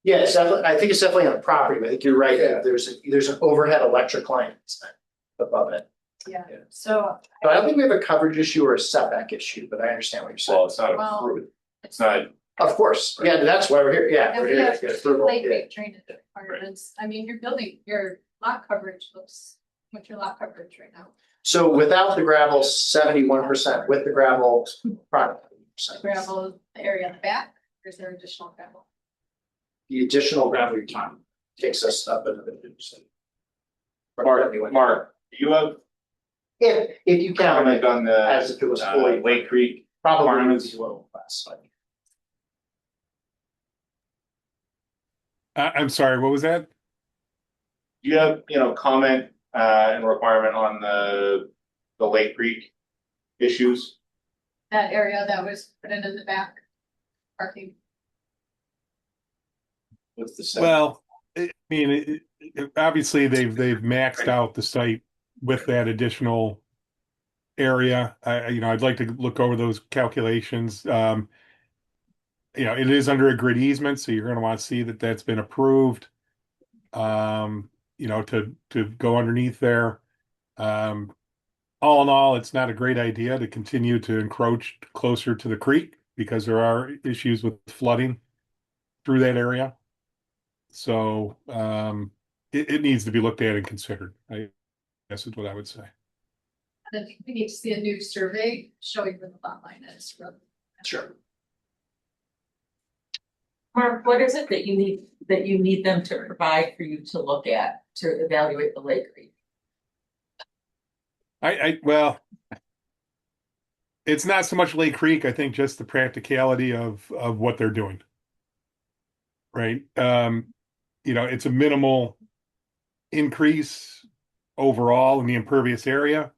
Yeah, it's definitely, I think it's definitely on the property, but I think you're right, that there's an overhead electric line above it. Yeah, Yeah. so. But I don't think we have a coverage issue or a setback issue, but I understand what you're saying. Well, it's not Well, approved. It's not, Of course, yeah, that's why we're here, yeah, And we're we here have to get two approval, lake yeah. rate drainage requirements. I mean, your lot coverage looks, what's your lot coverage right now? So without the gravel, 71%, with the gravel, product. Gravel, the area in the back, or is there additional gravel? The additional gravel you're talking takes us up another 50%. Mark, do you have If you count comment it on the as if it was fully, Lake Creek probably requirements? would be low class. I'm sorry, what was that? Do you have, comment, and requirement on the Lake Creek issues? That area that was put in the back parking. What's the second? Well, I mean, obviously they've maxed out the site with that additional area. I'd like to look over those calculations. It is under a grid easement, so you're going to want to see that that's been approved. To go underneath there. All in all, it's not a great idea to continue to encroach closer to the creek because there are issues with flooding through that area. So it needs to be looked at and considered. I guess is what I would say. I think we need to see a new survey showing where the lot line is. Sure. Mark, what is it that you need them to provide for you to look at to evaluate the Lake Creek? Well, it's not so much Lake Creek, I think just the practicality of what they're doing. Right. It's a minimal increase overall in the impervious area,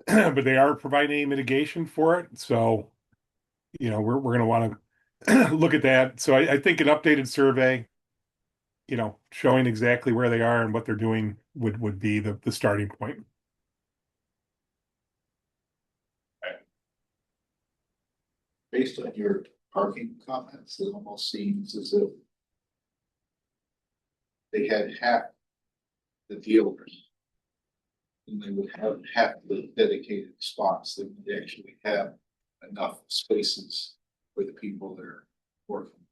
but they are providing a mitigation for it. So, we're going to want to look at that. So I think an updated survey, showing exactly where they are and what they're doing would be the starting point. Based on your parking comments, it almost seems as if they had half the dealers. And they would have half the dedicated spots that would actually have enough spaces for the people that are working.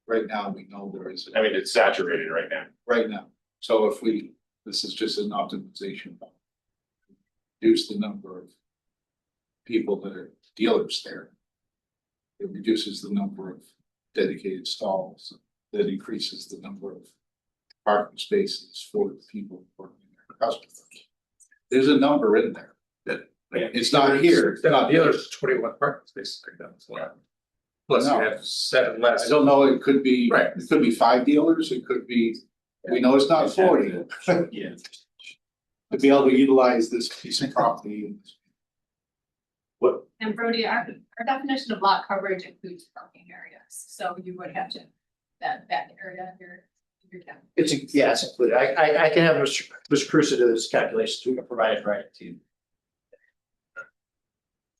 Right now, we know there is. I mean, it's saturated right now. Right now. So this is just an optimization. Reduce the number of people that are dealers there. It reduces the number of dedicated stalls. That increases the number of parking spaces for the people working there, customers. There's a number in there that it's not here. It's not dealers, 21 parking spaces like that. So. Plus you have 7 less. I don't know, it could be, Right. It could be 5 dealers, it could be, we know it's not 40. Yeah. To be able to utilize this piece of property. And Brody, our definition of lot coverage includes parking areas, so you would have to, that area in your town. It's included. I can have Mr. Crusoe do this calculations. We can provide it right to you.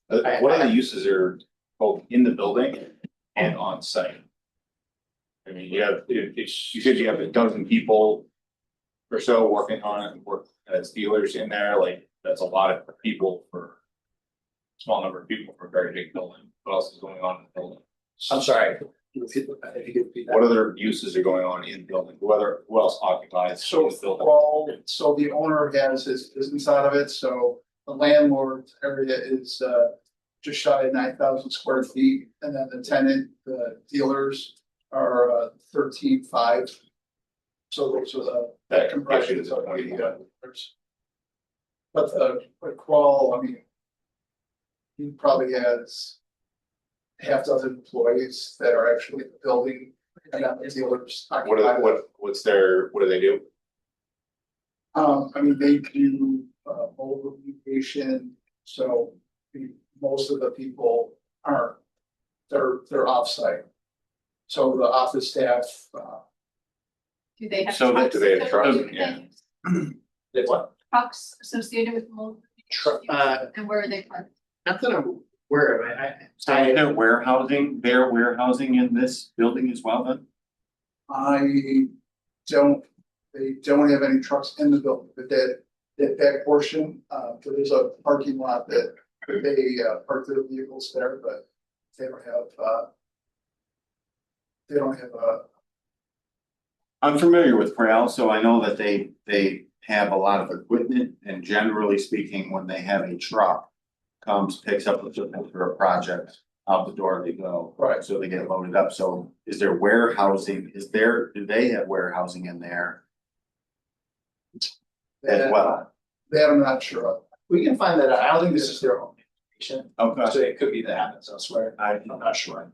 What other uses are both in the building and on site? I mean, you said you have a dozen people or so working on it, work as dealers in there, like, that's a lot of people for a small number of people for a very big building. What else is going on in the building? I'm sorry. If you could repeat that. What other uses are going on in the building? Who else occupies So the building? so the owner has his business out of it, so the landlord area is just shy of 9,000 square feet, and then the tenant, the dealers are 13,500. So those are that compression. But Crawl, I mean, he probably has half dozen employees that are actually in the building, and then the dealers. What do they do? I mean, they do mobile remediation, so most of the people aren't, they're offsite. So the office staff, Do they have? So trucks do they have trucks? associated Yeah. with things? They what? Trucks associated with mold? And where are they parked? Not that I'm aware of. So they're warehousing in this building as well then? they don't have any trucks in the building, but that back portion, there is a parking lot that they park their vehicles there, but they don't have a. I'm familiar with Corral, so I know that they have a lot of equipment, and generally speaking, when they have a truck comes, picks up equipment for a project, out the door they go. Right. So they get loaded up. So is there warehousing? Do they have warehousing in there as well? That I'm not sure of. We can find that out. I don't think this is their own information. Okay. So it could be that happens elsewhere. I'm not sure.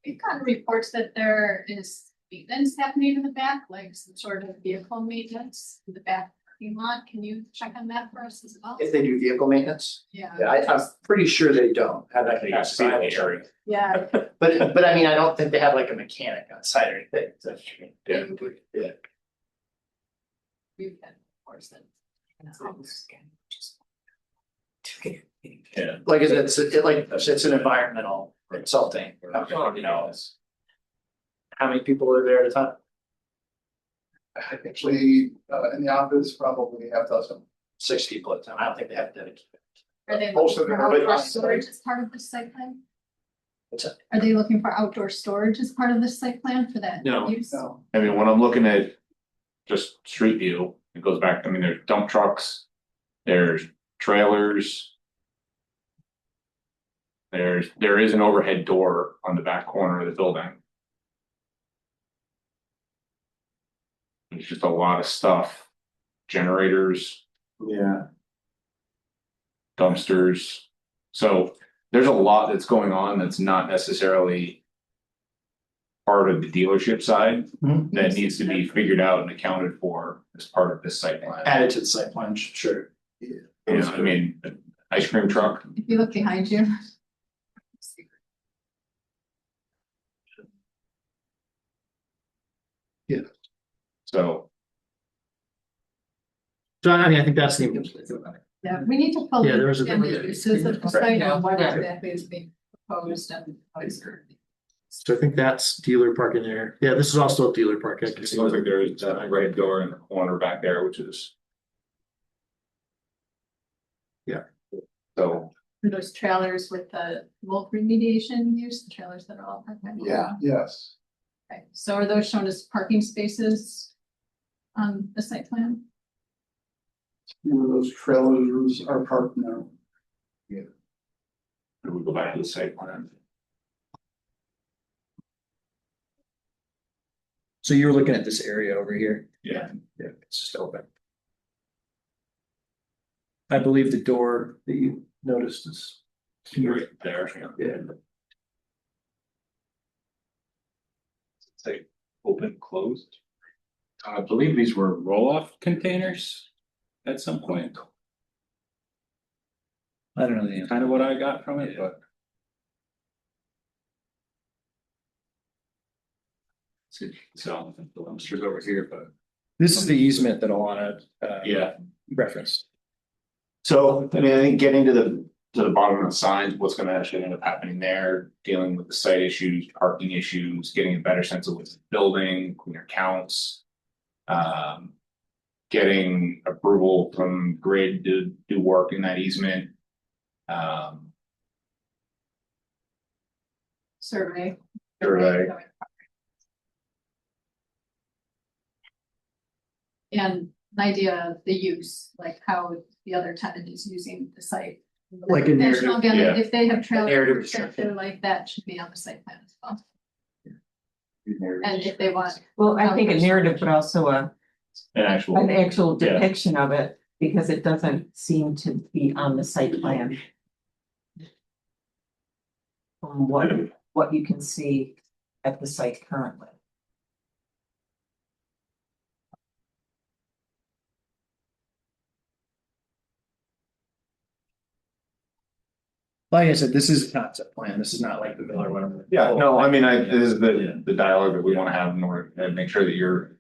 We've gotten reports that there is maintenance happening in the back, like some sort of vehicle maintenance in the back parking lot. Can you check on that for us as well? If they do vehicle maintenance, Yeah. yeah, I'm pretty sure they don't have that. They got to see the area. Yeah. But I mean, I don't think they have like a mechanic on site or anything. So, Yeah. yeah. We've had, of course, that. Yeah. Like it's an environmental consulting, company, you know. How many people are there at a time? Actually, in the office, probably half dozen. 6 people at a time. I don't think they have dedicated. Are they Most looking of for them are outdoor on site. storage as part of this site plan? What's that? Are they looking for outdoor storage as part of this site plan for that No, use? No, I mean, when I'm looking at just street view, it goes back, I mean, there's dump trucks, there's trailers. There is an overhead door on the back corner of the building. There's just a lot of stuff, generators, Yeah. dumpsters. So there's a lot that's going on that's not necessarily part of the dealership side Mhm. that needs to be figured out and accounted for as part of this site plan. Added to the site plan, sure. You know, I mean, an ice cream truck, If you look behind you. so. So I mean, I think that's the. Yeah, we need to fully Yeah, there was a- understand the uses of the Right. site and what exactly is being proposed and how it's currently. So I think that's dealer parking there. Yeah, this is also a dealer park. I can It see. looks like there is that red door in the corner back there, which is. Yeah. So, For those trailers with the wolf remediation use, the trailers that are all parked. back there? Yeah. yes. Okay, so are those shown as parking spaces on the site plan? Few of those trailers are parked now. we go back to the site plan. So you're looking at this area over here? Yeah. Yeah, it's just open. I believe the door that you noticed is. Right there, Yeah. Say, open, closed. I believe these were roll-off containers at some point, I don't know the answer. kind of what I got from it, but. So, the dumpsters over here, but. This is the easement that Alana Yeah, referenced. so, I mean, I think getting to the bottom of the signs, what's gonna actually end up happening there, dealing with the site issues, parking issues, getting a better sense of what's the building, cleaner counts. Getting approval from grid to do work in that easement. Survey. Survey. And an idea of the use, like how the other tenant is using the site. Like a narrative, National Galley, yeah. if they have narrative trailers, description. like that should be on the site plan as well. And if they want, Well, I think a narrative, but also An actual. an actual Yeah. depiction of it, because it doesn't seem to be on the site plan. From what you can see at the site currently. Like I said, this is a concept plan. This is not like the bill or whatever. Yeah, no, I mean, this is the dialogue that we wanna have in order to make sure that you're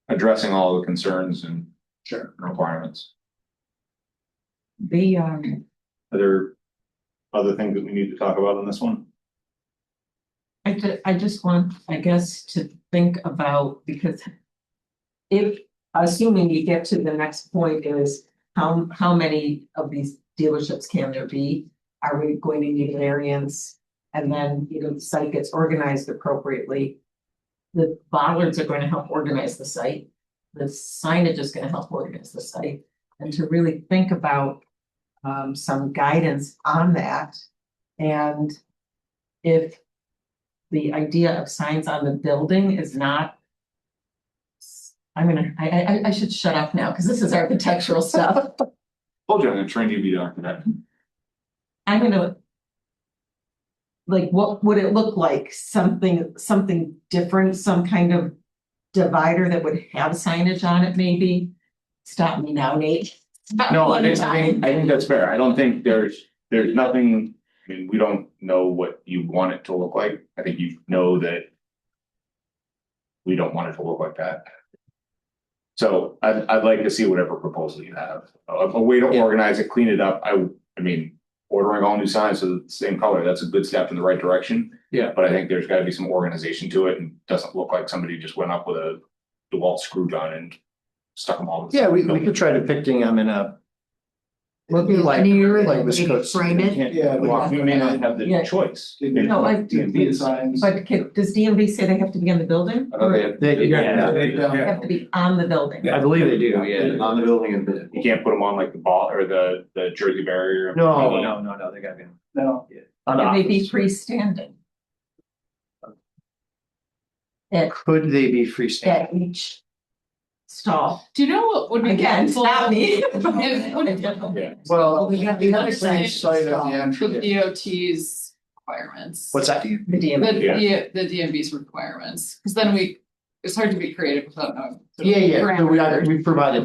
addressing all the concerns and Sure. The, requirements. Are there other things that we need to talk about on this one? I just want, I guess, to think about, because if, assuming you get to the next point is how many of these dealerships can there be? Are we going to need variance? And then, the site gets organized appropriately. The bollards are going to help organize the site. The signage is going to help organize the site. And to really think about some guidance on that. And if the idea of signs on the building is not. I should shut up now, because this is architectural stuff. Told you I'm gonna train you to be the architect. I'm gonna. Like, what would it look like? Something different, some kind of divider that would have signage on it, maybe? Stop me now, Nate. No, I think that's fair. I don't think there's nothing, I mean, we don't know what you want it to look like. I think you know that we don't want it to look like that. So I'd like to see whatever proposal you have, a way to organize it, clean it up. I mean, ordering all new signs of the same color, that's a good step in the right direction. Yeah. But I think there's gotta be some organization to it and doesn't look like somebody just went up with a DeWalt screw gun and stuck them all. Yeah, we could try depicting them in a. Well, the Like, linear like and Miss maybe Coates. frame it. Yeah. Well, we may not have the Yeah. choice. No, like, The signs. but does DMV say they have to be on the building? I know they have- They- Yeah. They have to be on the building. I believe they do, yeah. On the building and. You can't put them on like the ball or the Jersey barrier. No, they gotta be. No. On the Can they be opposite. freestanding? At, Could they be freestanding? at each stall? Do you know what would be? Again, helpful? not me. Yeah. Well, We have the the other other side Site of the The entry. DOT's requirements. what's that? The The, DMV. the DMV's requirements, because then it's hard to be creative without knowing. Yeah, so parameters.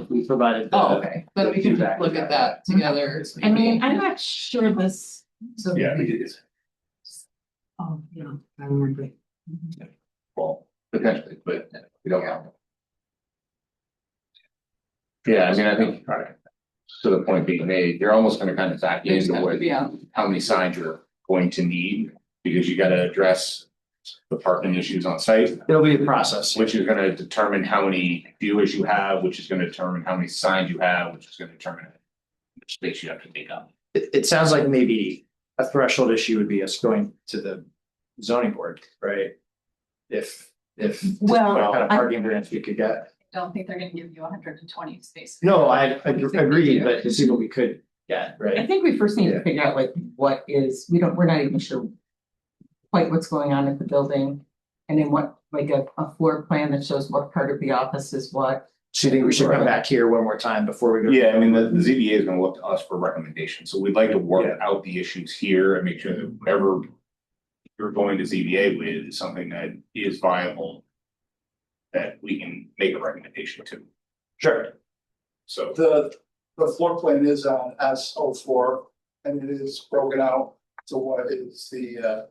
we provided. Oh, okay, then we can feedback. look at that together. I mean, I'm not sure this. So Yeah. Oh, yeah, I remember. Well, potentially, but we don't know. Yeah, I mean, I think, to the point being made, you're almost gonna kind of back They just into have to what, be on. how many signs you're going to need. Because you gotta address the parking issues on site, It'll be a process. which is gonna determine how many viewers you have, which is gonna determine how many signs you have, which is gonna determine how much space you have to take up. It sounds like maybe a threshold issue would be us going to the zoning board, right? If Well, what kind of I- parking variance we could get. Don't think they're gonna give you 120 spaces. No, I agree, but to see what we could get, I right? think we first need to Yeah. figure out like what is, we're not even sure quite what's going on at the building. And then what, like a floor plan that shows what part of the office is what. So you think we should come back here one more time before we go? Yeah, I mean, the ZBA is gonna look to us for recommendations, so we'd like to work out the issues here and make sure that whatever you're going to ZBA with is something that is viable, that we can make a recommendation to, Sure. so. The floor plan is on S04 and it is broken out to what is the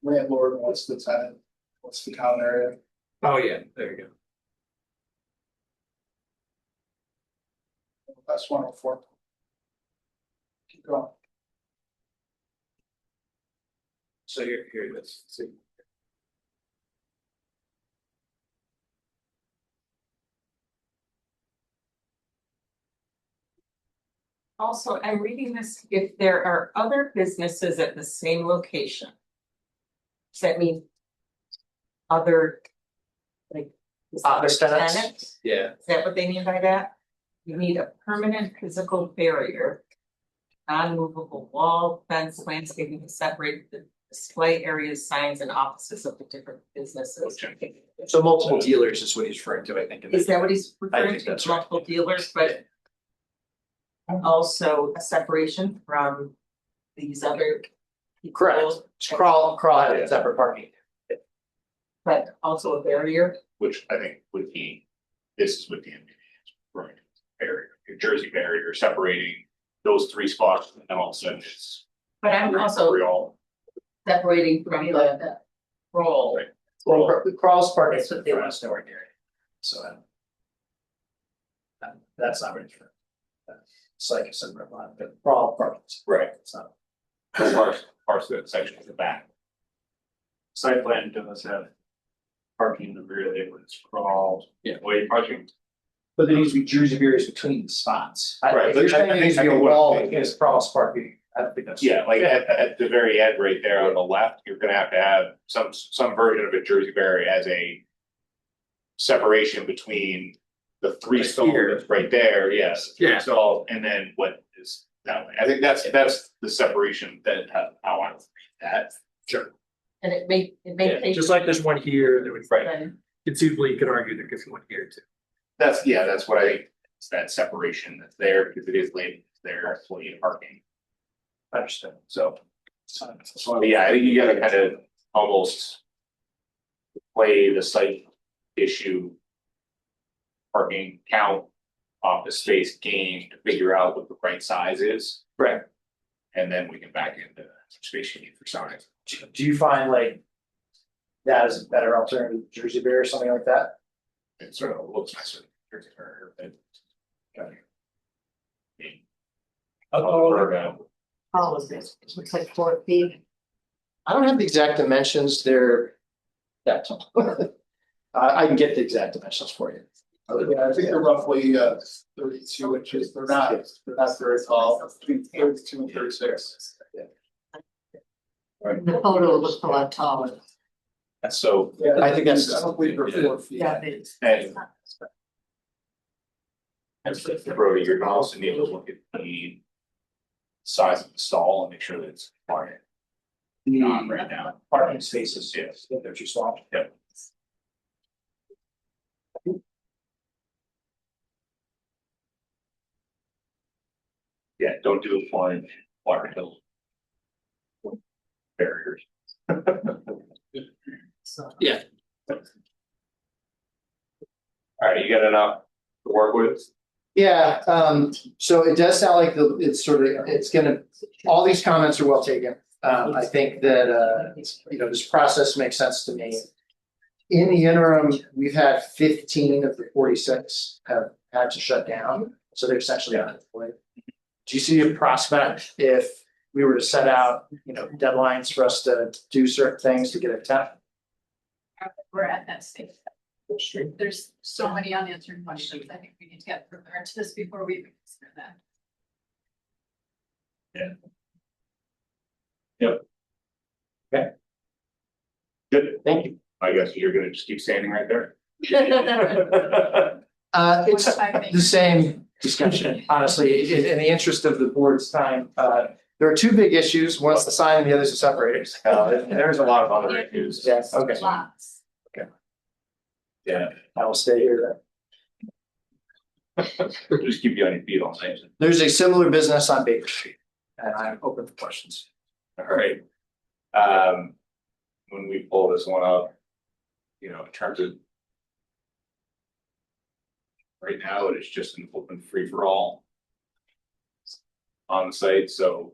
landlord, and what's the tenant, what's the common area. Oh, yeah, there you go. That's 104. Keep going. So here, let's see. Also, I'm reading this, if there are other businesses at the same location. Does that mean? Other. Like. Office tenants? tenants? Yeah. Is that what they mean by that? You need a permanent physical barrier. Non-movable wall, fence, landscaping to separate the display areas, signs and offices of the different businesses. So multiple dealers is what he's referring to, I think. Is that what he's I referring think to, that's right. multiple dealers, but. Also a separation from these other. people, Correct. Crawl had a separate parking. But also a barrier. Which I think would be, this is what the MBA is referring to, barrier, New Jersey barrier separating those three spots, and then all of a sudden it's. But I'm also Real. separating from the role. Right. Well, the crawls part is That's what they want. us nowhere near it. So. That's not really true. It's like a separate line, but crawl part. Right. It's not. Parts of that section at the back. Site plan does have parking in the rear there when it's crawled. Yeah. Way parking. But there needs to be Jersey barriers between the spots. Right, If you're but I saying it needs to be a think what- wall against cross parking, I don't think that's. Yeah, like at the very end right there on the left, you're gonna have to have some version of a Jersey barrier as a. Separation between the three Right stalls here. that's right there, yes. three Yeah. stalls, and then what is that way, I think that's the separation that how I would read that. Sure. And it may take. Just like there's one here, there was, Right. conceivably you could argue there could be one here too. That's what I think, it's that separation that's there, because it is labeled there, employee parking. Understood. So. Yeah, I think you gotta kind of almost. Play the site issue parking count, office space gain to figure out what the right size is. Right. And then we can back into space you need for size. Do you find like that is a better alternative to Jersey Bear or something like that? It sort of looks nicer. But How is this? Looks like 4 feet. I don't have the exact dimensions. They're that tall. I can get the exact dimensions for you. Yeah, I think they're roughly 32 inches. They're not very tall, between 32 and 36. The photo looks a lot taller. So Yeah, I think that's- I don't believe they're 4 feet. Yeah, it is. And Brody, you're gonna also need to look at the size of the stall and make sure that it's compliant. Not right now. Parking spaces, Yes. they're too small. Yep. Yeah, don't do a flying water hill. Barriers. Yeah. All right, you got enough to work with? Yeah, so it does sound like it's sort of, it's gonna, all these comments are well taken. I think that, this process makes sense to me. In the interim, we've had 15 of the 46 have had to shut down, so they're essentially unemployed. Do you see a prospect if we were to set out, deadlines for us to do certain things to get a temp? We're at that stage. There's so many unanswered questions. I think we need to get further into this before we even consider that. Yep. Good, thank you. I guess you're gonna just keep standing right there. It's the same discussion, honestly, in the interest of the board's time. There are two big issues. One's the sign and the other's the separators. There's a lot of other issues. Yes, okay. Lots. Yeah, I will stay here then. just keep you on your feet all night. There's a similar business on Baker Street, and I'm open for questions. All right. When we pull this one up, in terms of right now, it's just an open free for all on the site, so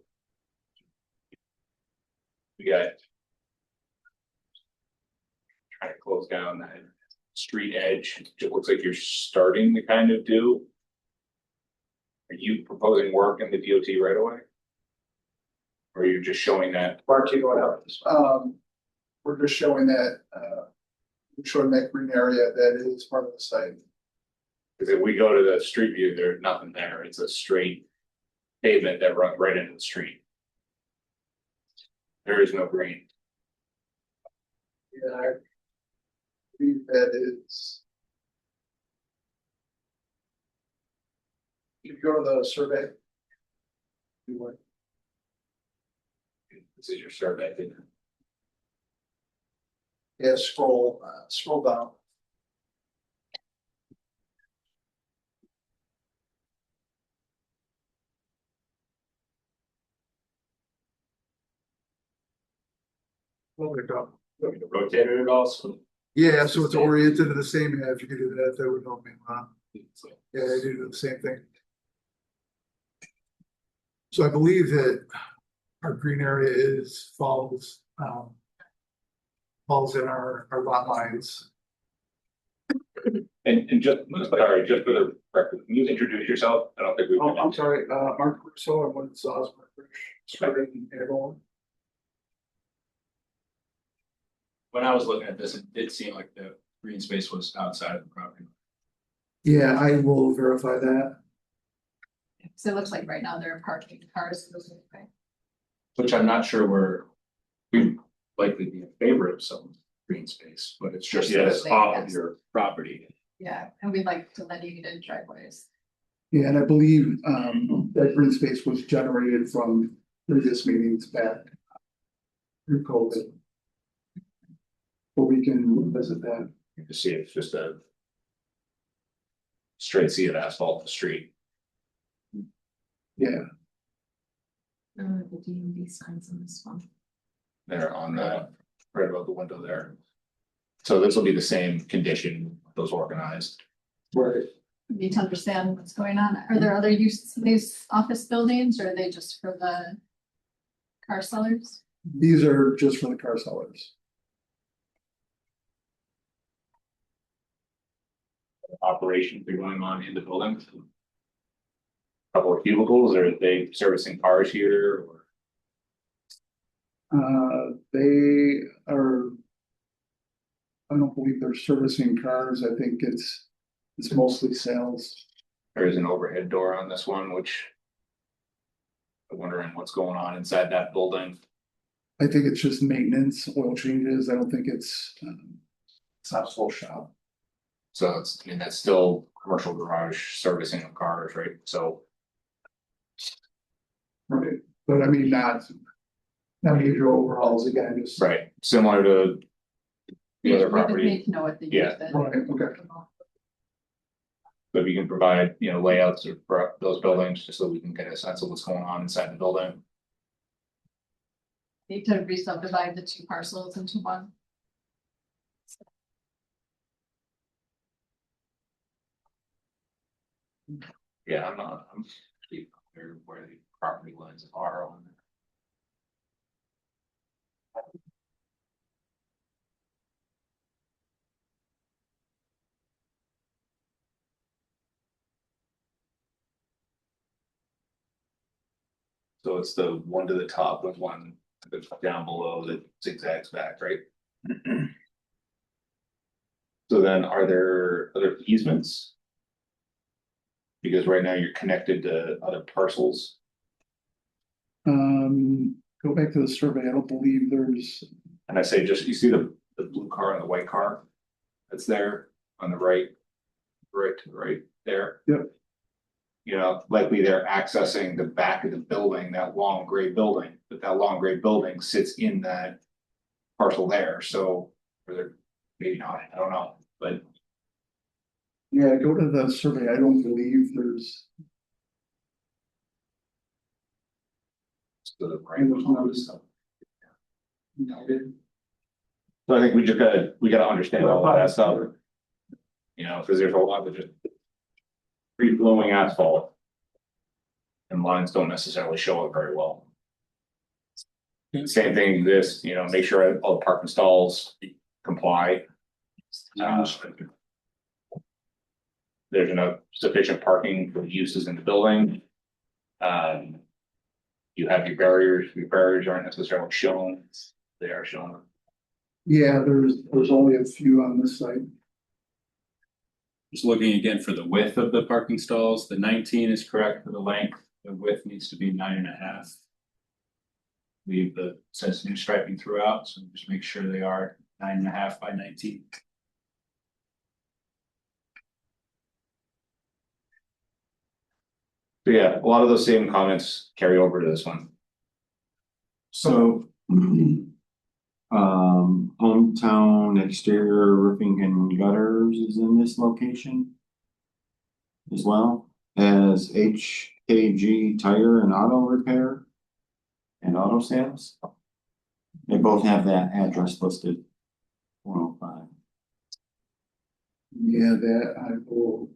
we got trying to close down that street edge. It looks like you're starting to kind of do. Are you proposing work in the DOT right away? Or are you just showing that? Mark, you going out this way? We're just showing that, we're showing that green area that is part of the site. Because if we go to the street view, there's nothing there. It's a straight pavement that runs right into the street. There is no green. Yeah, I believe that is. If you go to the survey. This is your survey. Yeah, scroll down. Look it up. Rotate it also. Yeah, so it's oriented to the same half. You can do that. That would help me a lot. Yeah, I do the same thing. So I believe that our green area falls in our lot lines. And just, sorry, just for the record, can you introduce yourself? I don't think we've. I'm sorry, Mark Russo, I'm with Osborne, starting Avon. When I was looking at this, it did seem like the green space was outside of the property. Yeah, I will verify that. So it looks like right now they're parking cars. Which I'm not sure we'd likely be in favor of some green space, but it's just that it's off of your property. Yeah, and we like delineated driveways. Yeah, and I believe that green space was generated from previous meetings back through COVID. But we can visit that. You can see it's just a straight sea of asphalt in the street. Yeah. The DMV signs on this one. There on the, right above the window there. So this will be the same condition, those organized. Right. Need to understand what's going on. Are there other uses of these office buildings or are they just for the car sellers? These are just for the car sellers. Operations are going on in the building. Couple of cubicles, or are they servicing cars here, or? They are. I don't believe they're servicing cars. I think it's mostly sales. There is an overhead door on this one, which. I'm wondering what's going on inside that building. I think it's just maintenance, oil changes. I don't think it's not a full shop. So it's, I mean, that's still commercial garage servicing of cars, right? So. Right, but I mean, not major overhauls again, just. Right, similar to. The other We would property, need to know what they use Yeah. it. Right, okay. but if you can provide, layouts for those buildings, just so we can get a sense of what's going on inside the building. Need to re-subdivide the two parcels into one. Yeah, I'm pretty clear where the property lines are on. So it's the one to the top with one that's down below that zigzags back, right? So then are there other easements? Because right now you're connected to other parcels. Go back to the survey. I don't believe there's. And I say just, you see the blue car and the white car? That's there on the right to the right there. Yep. Likely they're accessing the back of the building, that long gray building, but that long gray building sits in that parcel there, so. Or they're, maybe not, I don't know, but Yeah, go to the survey. I don't believe there's. so the right was all this stuff. So I think we gotta understand all of that stuff. Cause there's a lot of just. Free flowing asphalt. And lines don't necessarily show up very well. Same thing, make sure all the parking stalls comply. There's enough sufficient parking for the uses in the building. You have your barriers aren't necessarily shown, they are shown. Yeah, there's only a few on this site. Just looking again for the width of the parking stalls, the 19 is correct for the length, the width needs to be 9.5. Leave says new striping throughout, so just make sure they are 9.5 by 19. So yeah, a lot of those same comments carry over to this one. So. Hometown exterior roofing and gutters is in this location. As well as HKG tire and auto repair. And auto sales. They both have that address listed. 105. Yeah, that I will.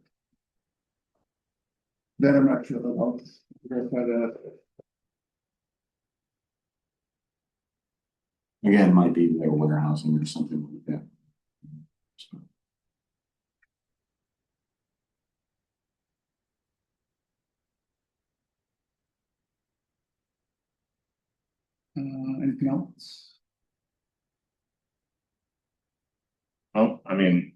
That I'm not sure about. Verify that. Again, might be their warehousing or something like that. Anything else? Oh, I mean.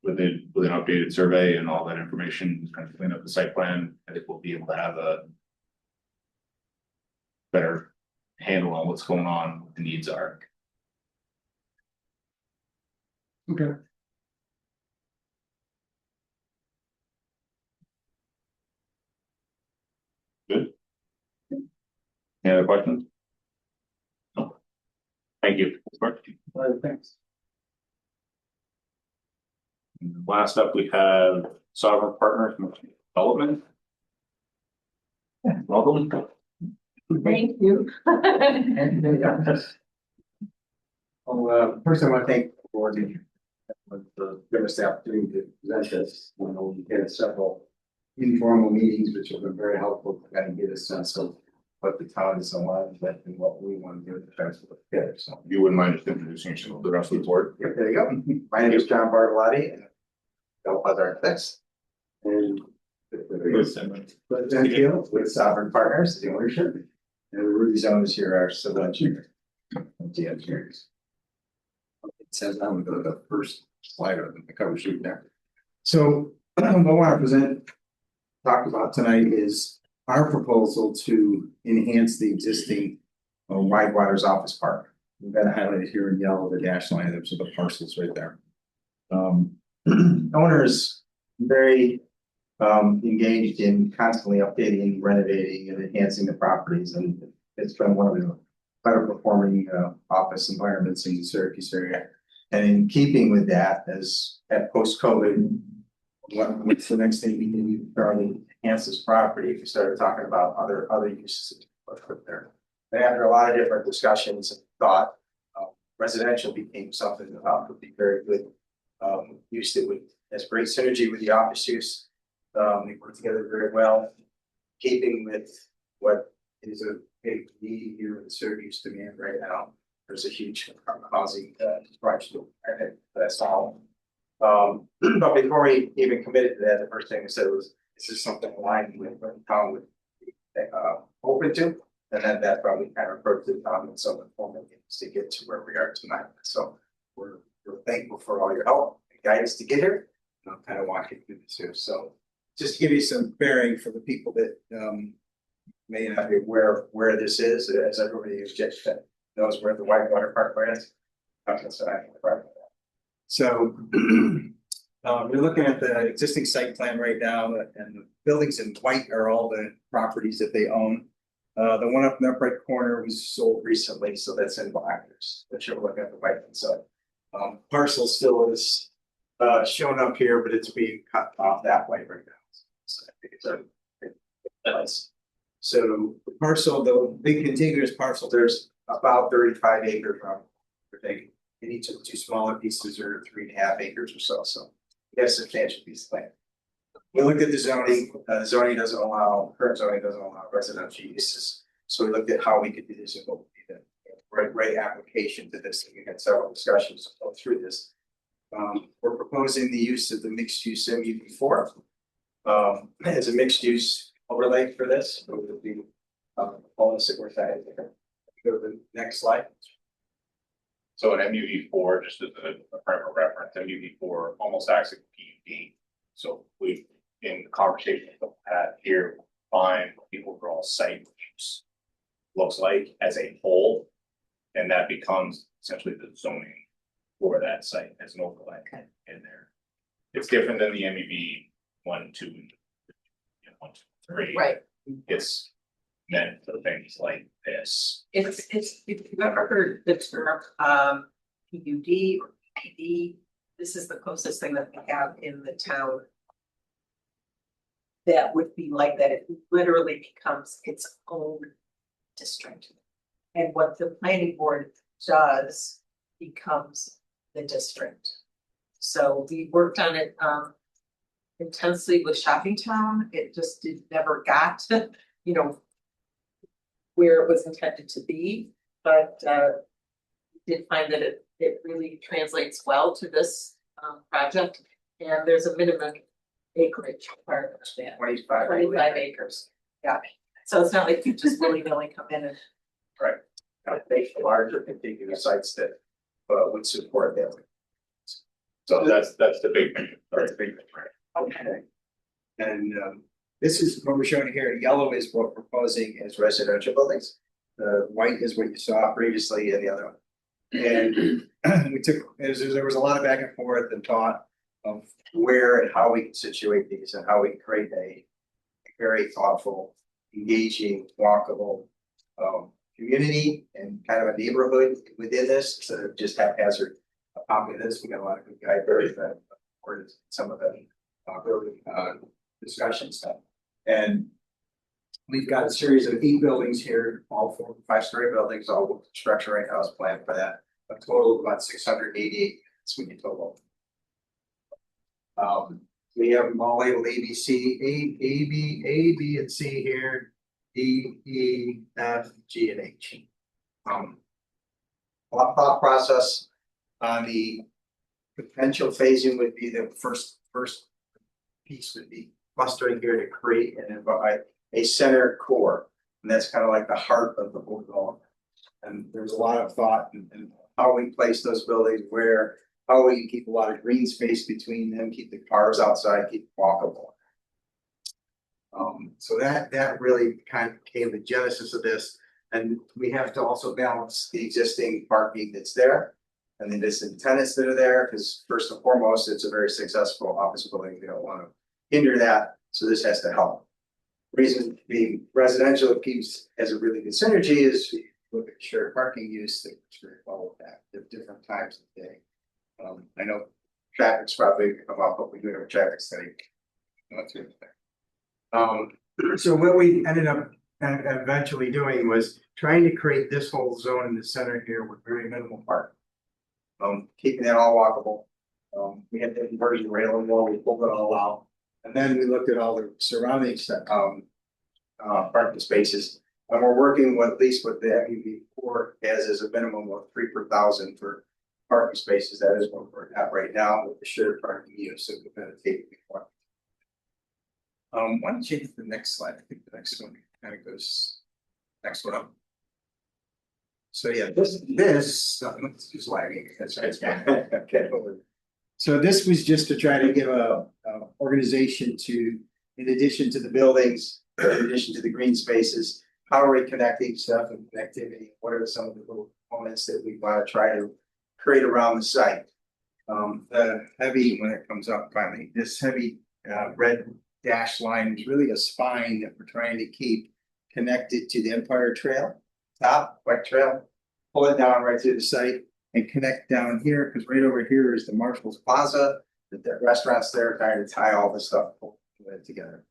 With an updated survey and all that information, kind of clean up the site plan, I think we'll be able to have a. Better handle on what's going on, what the needs are. Okay. Good. Any other questions? No. Thank you. Thanks. Last up, we have Sovereign Partners Development. Welcome. Thank you. First I want to thank board for giving us the opportunity to present this. You know, we had several informal meetings, which have been very helpful to kind of get a sense of what the town is aligned with and what we want to do to try to put together. So You wouldn't mind just introducing yourself to the rest of the board? yeah, there you go. My name is John Bartolotti and Bill Buzz Architects. And President Hill with Sovereign Partners, the ownership. And Rudy Zones here, our civil engineer. The engineers. It says I'm going to go to the first slide of the cover sheet there. So what I want to talk about tonight is our proposal to enhance the existing Wide Waters Office Park. We've got it highlighted here in yellow, the dash line, those are the parcels right there. Owners very engaged in constantly updating, renovating, and enhancing the properties, and it's been one of the better performing office environments in the Syracuse area. And in keeping with that, as at post-COVID, what's the next thing we can do to probably enhance this property? If we started talking about other uses there. And after a lot of different discussions and thought, residential became something that would be very good use that would has great synergy with the office use. They work together very well, keeping with what is a big need here in Syracuse demand right now. There's a huge housing project. That's all. But before we even committed to that, the first thing I said was, "Is this something aligned with what the town would be open to?" And then that probably kind of approached the town in some informal means to get to where we are tonight. So we're thankful for all your help and guidance to get here. And I'll kind of walk you through this here. So just to give you some bearing for the people that may not be aware where this is, as everybody is just knows where the Whitewater Parkway is. So we're looking at the existing site plan right now, and the buildings in white are all the properties that they own. The one up in the right corner was sold recently, so that's in black. That you're looking at the right hand side. Parcel still is shown up here, but it's being cut off that way right now. So I think it's so the parcel, the big contiguous parcel, there's about 35 acres around. And each of the two smaller pieces are 3.5 acres or so. So we have a substantial piece of land. We looked at the zoning. Current zoning doesn't allow residential uses. So we looked at how we could do this and what would be the right application to this. We had several discussions to go through this. We're proposing the use of the mixed use MUB4 as a mixed use overlay for this. It would be bonus that we're adding there. Go to the next slide. So an MUV4, just as a frame of reference, MUV4 almost acts like PUD. So we, in the conversation that we had here, find people draw site use looks like as a whole, and that becomes essentially the zoning for that site as an overlay in there. It's different than the MUV 1, 2, 1, 2, 3. Right. It's meant for things like this. It's if you've ever heard the term PUD or PD, this is the closest thing that we have in the town. That would be like that. It literally becomes its own district. And what the planning board does becomes the district. So we worked on it intensely with Shoppingtown. It just never got to, where it was intended to be, but we did find that it really translates well to this project. And there's a minimum acreage part of that. 25 acres. Yeah. So it's not like you just willy-nilly come in and. Right. Make larger contiguous sites that would support that. So that's the big thing. That's the big thing, right? Okay. And this is what we're showing here. Yellow is what we're proposing as residential buildings. The white is what you saw previously in the other one. And there was a lot of back and forth and thought of where and how we can situate these and how we can create a very thoughtful, engaging, walkable community and kind of a neighborhood within this instead of just haphazard this. We got a lot of good guidance that supported some of the building discussions. And we've got a series of 8 buildings here, all 4 5-story buildings, all with construction right now is planned for that. A total of about 688 Sweeney Total. We have them all labeled A, B, C, A, B, and C here, D, E, F, G, and H. Thought process on the potential phasing would be the first piece would be clustering here to create a center core. And that's kind of like the heart of the whole development. And there's a lot of thought in how we place those buildings, how we keep a lot of green space between them, keep the cars outside, keep walkable. So that really kind of became the genesis of this. And we have to also balance the existing parking that's there and the existing tenants that are there, because first and foremost, it's a very successful office building. We don't want to hinder that. So this has to help. Reason being residential has a really good synergy is we look at shared parking use that very well with that at different times of the day. I know traffic's probably come up, but we do have a traffic study. So what we ended up eventually doing was trying to create this whole zone in the center here with very minimal parking. Keeping that all walkable. We had the inversion railing wall, we pulled it all out. And then we looked at all the surrounding parking spaces. And we're working with at least what the MUV4 has as a minimum of 3 per 1,000 for parking spaces. That is what we're at right now with the shared parking use. So we're going to take it before. Why don't you hit the next slide? I think the next one kind of goes next one up. So yeah, this is lagging. That's right. Okay. So this was just to try to give a organization to, in addition to the buildings, in addition to the green spaces, how are we connecting stuff and connectivity? What are some of the little components that we want to try to create around the site? The heavy, when it comes up finally, this heavy red dashed line is really a spine that we're trying to keep connected to the Empire Trail, bike trail, pull it down right through the site and connect down here, because right over here is the Marshall's Plaza, the restaurants there, trying to tie all this stuff together.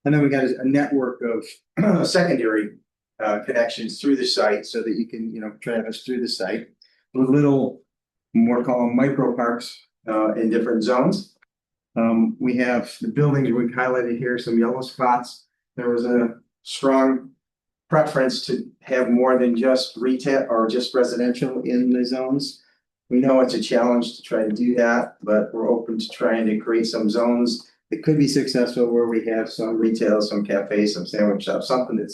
And then we got a network of secondary connections through the site so that you can, traverse through the site with little, more call them micro parks in different zones. We have the buildings we highlighted here, some yellow spots. There was a strong preference to have more than just retail or just residential in the zones. We know it's a challenge to try to do that, but we're open to trying to create some zones that could be successful where we have some retail, some cafes, some sandwich shops, something that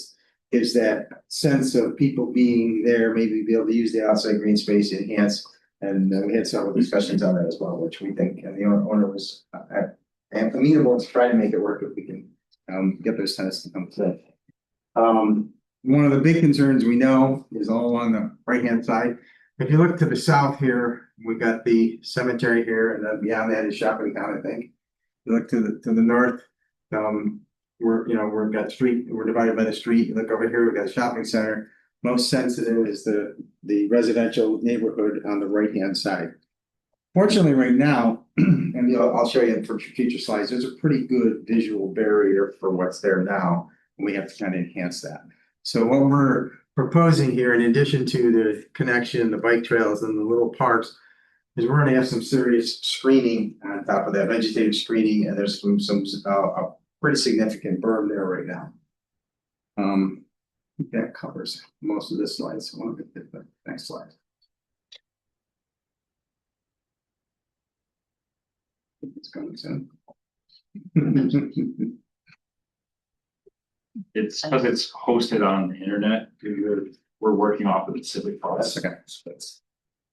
gives that sense of people being there, maybe be able to use the outside green space to enhance. And we had several discussions on that as well, which we think the owner was amenable to try to make it work if we can get those tenants to come through. One of the big concerns we know is all along the right-hand side. If you look to the south here, we've got the cemetery here, and then beyond that is shopping town, I think. You look to the north, we've got street, we're divided by the street. You look over here, we've got a shopping center. Most sensitive is the residential neighborhood on the right-hand side. Fortunately, right now, and I'll show you for future slides, there's a pretty good visual barrier for what's there now, and we have to kind of enhance that. So what we're proposing here, in addition to the connection, the bike trails and the little parks, is we're going to have some serious screening on top of that, vegetative screening, and there's some pretty significant berm there right now. That covers most of this slide, so I want to get the next slide. It's coming soon. It's because it's hosted on the internet. We're working off of the civic process. Okay.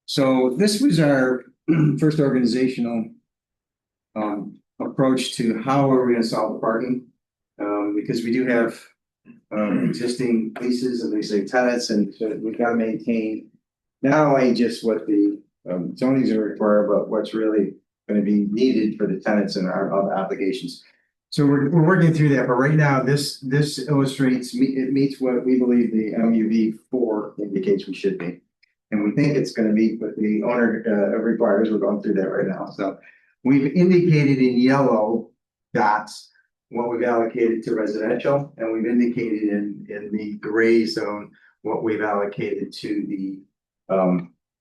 So this was our first organizational approach to how are we going to solve the parking, because we do have existing leases and leasing tenants, and so we've got to maintain not only just what the zonings are required, but what's really going to be needed for the tenants and our obligations. So we're working through that, but right now this illustrates it meets what we believe the MUV4 indicates we should be, and we think it's going to meet what the owner requires. We're going through that right now. So we've indicated in yellow dots what we've allocated to residential, and we've indicated in the gray zone what we've allocated to the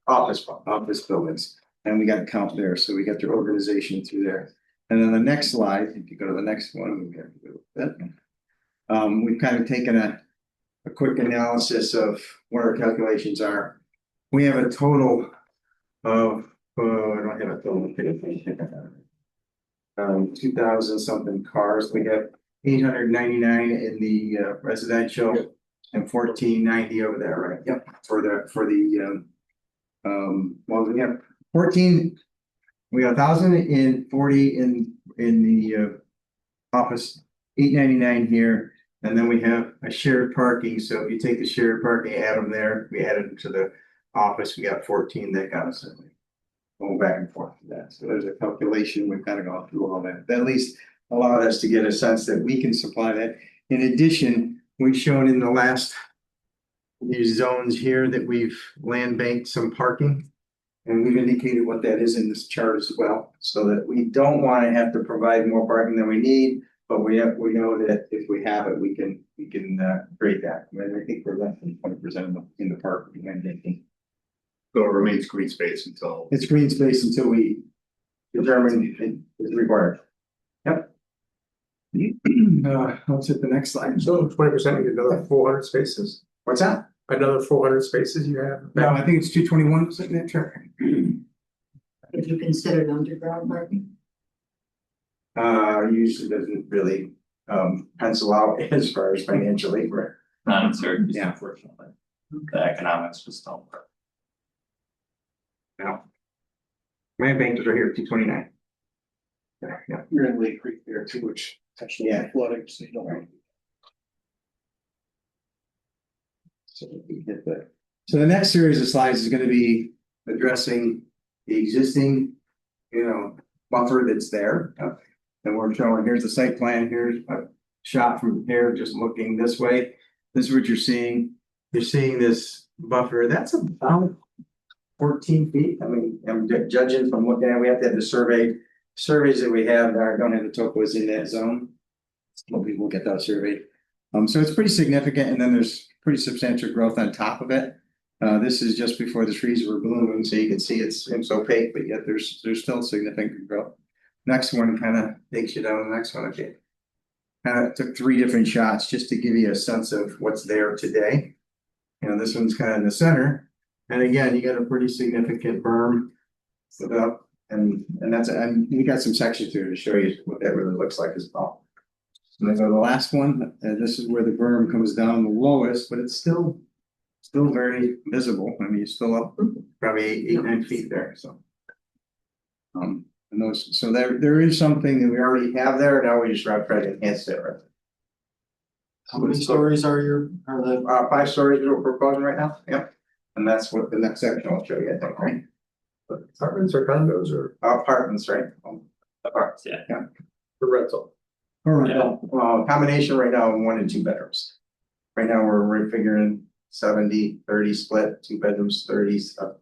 office buildings. And we got a count there, so we got their organization through there. And then the next slide, if you go to the next one, we have to go with that. We've kind of taken a quick analysis of what our calculations are. We have a total of, I don't have a total. 2,000 something cars. We have 899 in the residential and 1,490 over there, right? Yep. For the well, we have 14. We got 1,040 in the office, 899 here, and then we have a shared parking. So if you take the shared parking, add them there, we added them to the office, we got 14 that got us going back and forth to that. So there's a calculation, we've kind of gone through all that. That at least allowed us to get a sense that we can supply that. In addition, we've shown in the last these zones here that we've land banked some parking. And we've indicated what that is in this chart as well, so that we don't want to have to provide more parking than we need, but we know that if we have it, we can create that. I think we're less than 20% in the parking land banking. So it remains green space until. It's green space until we determine it is required. Yep. Let's hit the next slide. So 20%, you get another 400 spaces. What's that? Another 400 spaces you have? No, I think it's 221 sitting there. Sure. If you considered underground parking. Usually doesn't really pencil out as far as financially, right? Not in certain, Yeah. unfortunately. The economics just don't work. No. My bankers are here, 229. Yeah. You're in Lake Creek there too, which actually flooding, so you don't want. So we hit that. So the next series of slides is going to be addressing the existing, buffer that's there. And we're showing, here's the site plan, here's a shot from here, just looking this way. This is what you're seeing. You're seeing this buffer, that's about 14 feet. I mean, I'm judging from looking at, we have to have the surveys that we have that don't have the topos in that zone. Well, we will get those surveyed. So it's pretty significant, and then there's pretty substantial growth on top of it. This is just before the trees were blooming, so you can see it's opaque, but yet there's still significant growth. Next one kind of takes you down the next one. Okay. Kind of took 3 different shots just to give you a sense of what's there today. This one's kind of in the center. And again, you got a pretty significant berm set up, and we got some sections here to show you what that really looks like as well. And then go to the last one, and this is where the berm comes down the lowest, but it's still very visible. I mean, you're still up probably 8-9 feet there. So, so there is something that we already have there. Now we just try to enhance it. Right? How many stories are the 5 stories that we're proposing right now? Yep. And that's what the next section I'll show you, I think, right? Apartments or condos or? Apartments, right? Apartments, yeah. For rental. Combination right now, 1 and 2 bedrooms. Right now, we're figuring 70-30 split, 2 bedrooms, 30,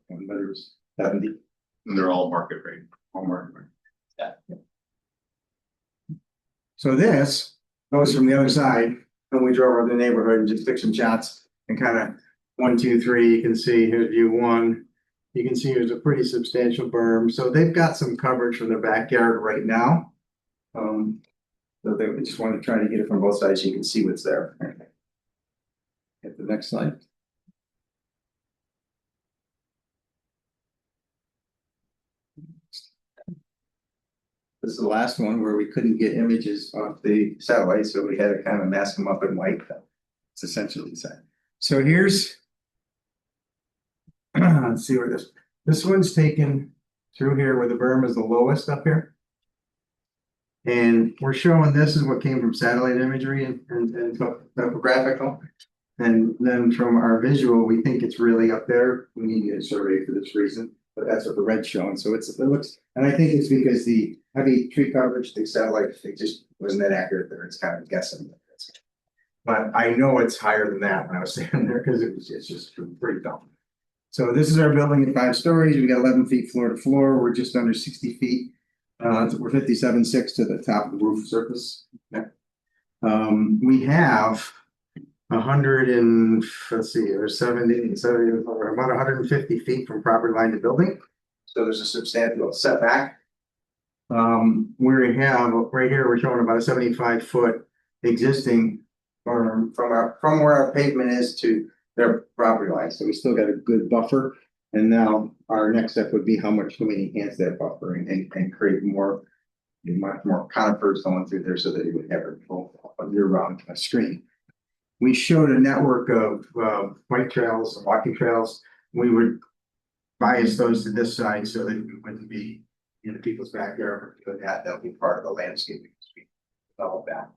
1 bedrooms, 70. And they're all market rate. All market rate. Yeah. So this goes from the other side, and we drove around the neighborhood and just took some shots and kind of 1, 2, 3. You can see here's view 1. You can see there's a pretty substantial berm. So they've got some coverage from their backyard right now. So they just want to try to get it from both sides so you can see what's there. Hit the next slide. This is the last one where we couldn't get images off the satellite, so we had to kind of mask them up in white. It's essentially the same. So here's, let's see where this one's taken through here where the berm is the lowest up here. And we're showing this is what came from satellite imagery and topographical. And then from our visual, we think it's really up there. We need to get a survey for this reason, but that's what the red's showing. So it looks, and I think it's because the heavy tree coverage, the satellite, it just wasn't that accurate there. It's kind of guessing. But I know it's higher than that when I was standing there because it's just pretty dumb. So this is our building at 5 stories. We got 11 feet floor to floor. We're just under 60 feet. We're 57.6 to the top of the roof surface. Yeah. We have 100 and let's see, or 70, about 150 feet from property line to building. So there's a substantial setback. We have, right here, we're showing about a 75-foot existing from where our pavement is to their property line, so we still got a good buffer. And now our next step would be how much can we enhance that buffer and create much more conifers going through there so that it would have a full year-round screen. We showed a network of bike trails and walking trails. We would bias those to this side so that it wouldn't be in the people's backyard, or that'll be part of the landscaping. Develop that.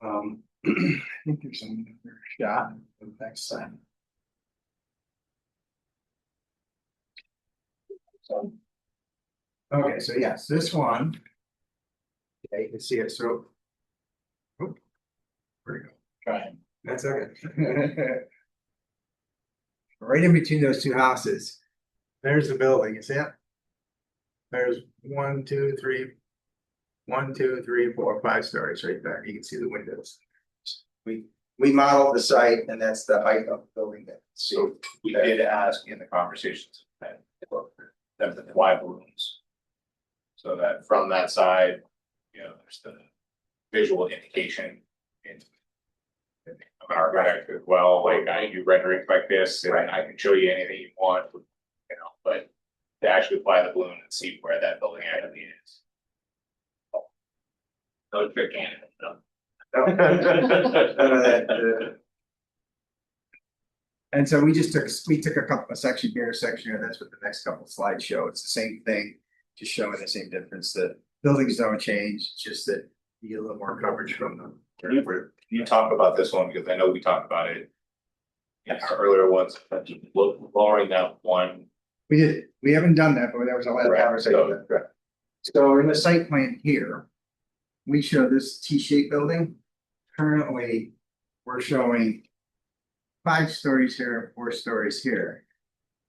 I think there's another shot of the next slide. Okay, so yes, this one. Yeah, you can see it. So, oh, where we go? Trying. That's okay. Right in between those two houses, there's the building. You see it? There's 1, 2, 3, 1, 2, 3, 4, 5 stories right there. You can see the windows. We modeled the site, and that's the height of the building. So we did ask in the conversations that them to fly balloons. So that from that side, there's the visual indication in our product as well, like I do renderings like this, and I can show you anything you want, but to actually fly the balloon and see where that building actually is. No trick Canada, no. And so we took a section here, a section here. That's what the next couple of slides show. It's the same thing, just showing the same difference. The buildings don't change, it's just that you get a little more coverage from them. You talk about this one because I know we talked about it in our earlier ones, but lowering that one. We haven't done that, but that was a last conversation. So in the site plan here, we show this T-shaped building. Currently, we're showing 5 stories here, 4 stories here.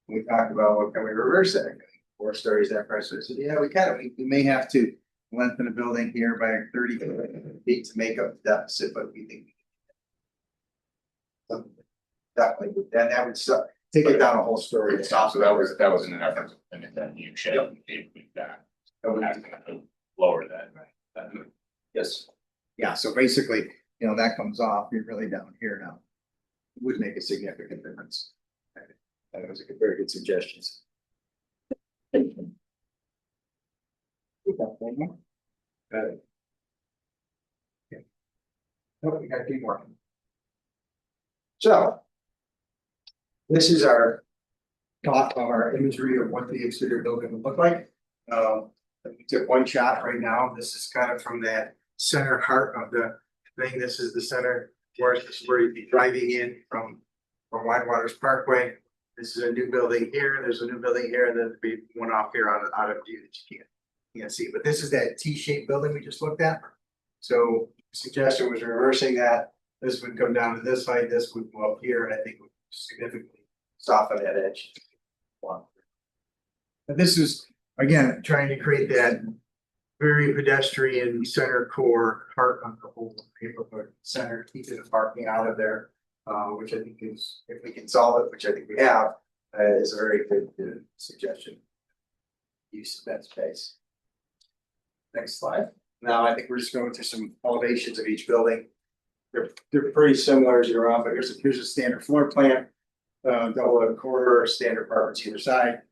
We talked about, what can we reverse that? 4 stories that price. So yeah, we can. We may have to lengthen the building here by 30 feet to make up the deficit, but we think definitely that would take it down a whole story. So that was in an effort to limit that you should that. Lower that, right? Yes. Yeah, so basically, that comes off, you're really down here now. It would make a significant difference. That was a very good suggestion. Oh, we got a few more. So this is our thought of our imagery of what the exterior building would look like. We took one shot right now. This is kind of from that center heart of the thing. This is the center where you'd be driving in from Widewaters Parkway. This is a new building here. There's a new building here, and then there'd be one off here out of view that you can't see. But this is that T-shaped building we just looked at. So the suggestion was reversing that. This would come down to this height. This would go up here, and I think would significantly soften that edge. But this is again trying to create that very pedestrian center core heart of the whole neighborhood center, keeping the parking out of there, which I think is, if we can solve it, which I think we have, is a very good suggestion. Use of that space. Next slide. Now I think we're just going through some elevations of each building. They're pretty similar as you're on, but here's a standard floor plan, double corridor, standard apartments either side.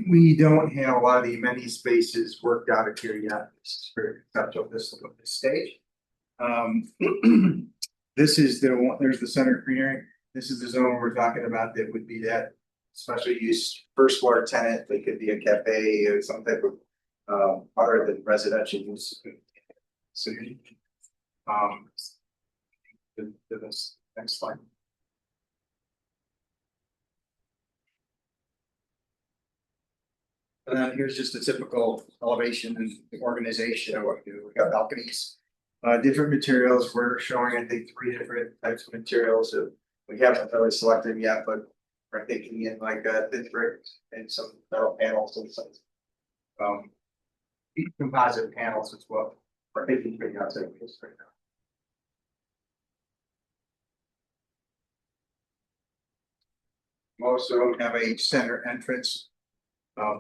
We don't have a lot of the amenity spaces worked out of here yet. This is very conceptual at this stage. This is the one, there's the center greenery. This is the zone we're talking about that would be that special use first floor tenant. They could be a cafe or some type of other than residential use. So this next slide. And then here's just a typical elevation and the organization of what we do. We got balconies, different materials. We're showing, I think, 3 different types of materials. So we haven't really selected them yet, but we're thinking in like thin brick and some metal panels and some composite panels as well. We're thinking big outside this right now. Most of them have a center entrance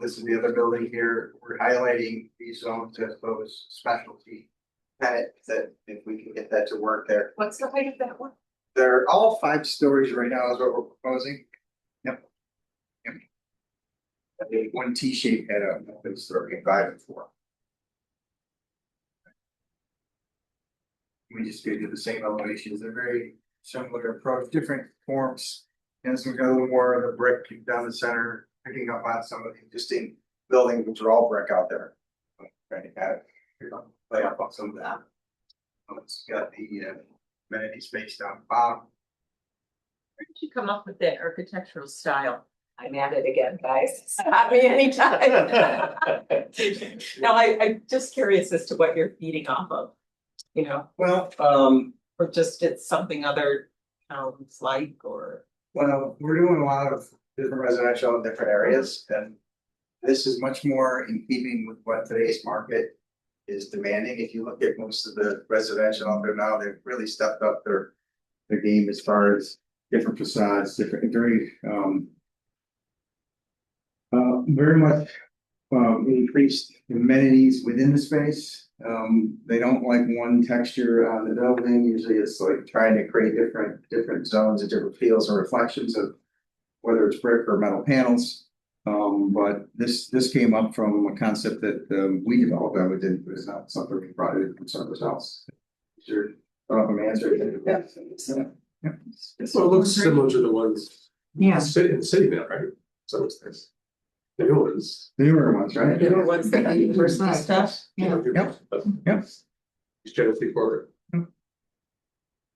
This is the other building here. We're highlighting these zones as those specialty tenants that if we can get that to work there. What's the height of that one? They're all 5 stories right now is what we're proposing. Yep. Yep. The one T-shaped head up, it's 5 and 4. We just gave you the same elevations. They're very similar approach, different forms. And so we got a little more of the brick down the center, picking up on some of the existing buildings, which are all brick out there. Trying to kind of play up on some of that. It's got the amenity space down the bottom. Where did you come up with that architectural style? I'm at it again, guys. Stop me anytime. No, I'm just curious as to what you're feeding off of, you know, Well, or just it's something other towns like, or. well, we're doing a lot of different residential in different areas, and this is much more in keeping with what today's market is demanding. If you look at most of the residential out there now, they've really stepped up their game as far as different facades, different, very much increased amenities within the space. They don't like one texture on the building. Usually it's like trying to create different zones and different feels or reflections of whether it's brick or metal panels. But this came up from a concept that we developed. I would did, but it's not something we brought in from someplace else. Sure. I'm answering. Yeah. So it looks similar to the ones. Yeah. In the city now, right? So it's this. The new ones. The newer ones, right? The newer ones, the university stuff. Yeah. Yep. It's generally forward.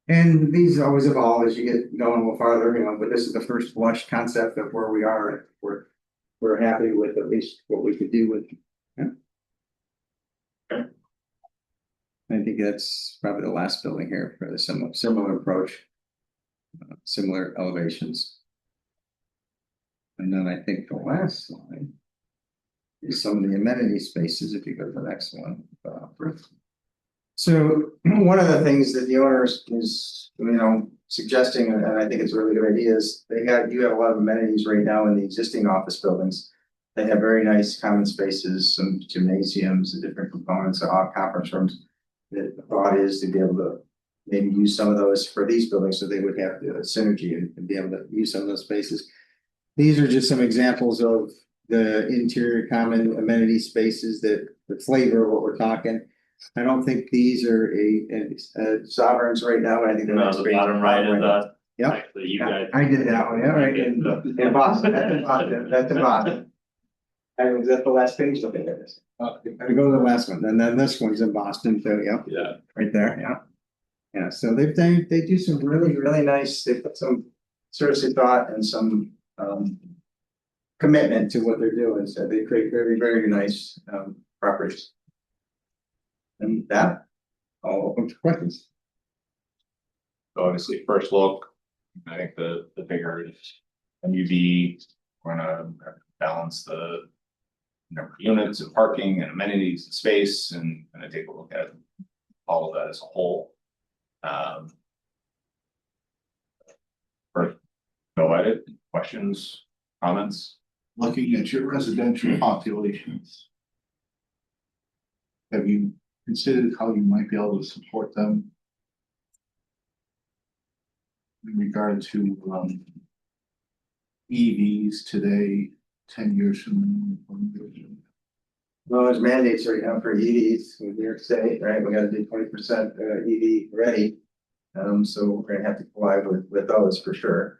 And these always evolve as you get going a little farther, you know, but this is the first blush concept of where we are. We're happy with at least what we could do with. Yeah. I think that's probably the last building here for the similar approach, similar elevations. And then I think the last slide is some of the amenity spaces, if you go to the next one. So one of the things that the owner is, suggesting, and I think it's a really good idea, is you have a lot of amenities right now in the existing office buildings. They have very nice common spaces, some gymnasiums and different components, conference rooms. The thought is to be able to maybe use some of those for these buildings, so they would have the synergy and be able to use some of those spaces. These are just some examples of the interior common amenity spaces that the flavor of what we're talking. I don't think these are a sovereigns right now, but I think they're the bottom right of the. Yep. You guys. I did that one, yeah, right, in Boston, that's in Boston. I was at the last page looking at this. I go to the last one, and then this one's in Boston too, yep. Yeah. Right there, yeah. Yeah, so they do some really nice, they put some seriously thought and some commitment to what they're doing, so they create very nice properties. And that, I'll open to questions. So obviously, first look, I think the bigger is MUV, we're gonna balance the number of units and parking and amenities and space, and kind of take a look at all of that as a whole. First, go at it, questions, comments? Looking at your residential populations, have you considered how you might be able to support them in regard to EVs today, 10 years from now, 20 years from now? Well, there's mandates right now for EVs in New York State, right? We gotta do 20% EV ready. So we're gonna have to comply with those for sure.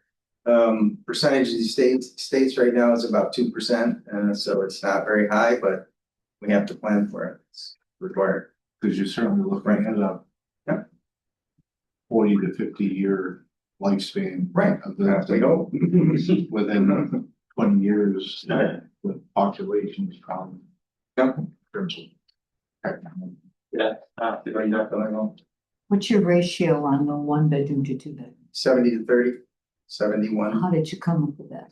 Percentage of the states right now is about 2%, so it's not very high, but we have to plan for it. It's required. Because you're certainly looking at a 40 to 50 year lifespan. Right. Of the, within 20 years, with populations from. Yep. Yeah. What's your ratio on the 1 bedroom to 2 bedroom? 70 to 30, 71. How did you come up with that?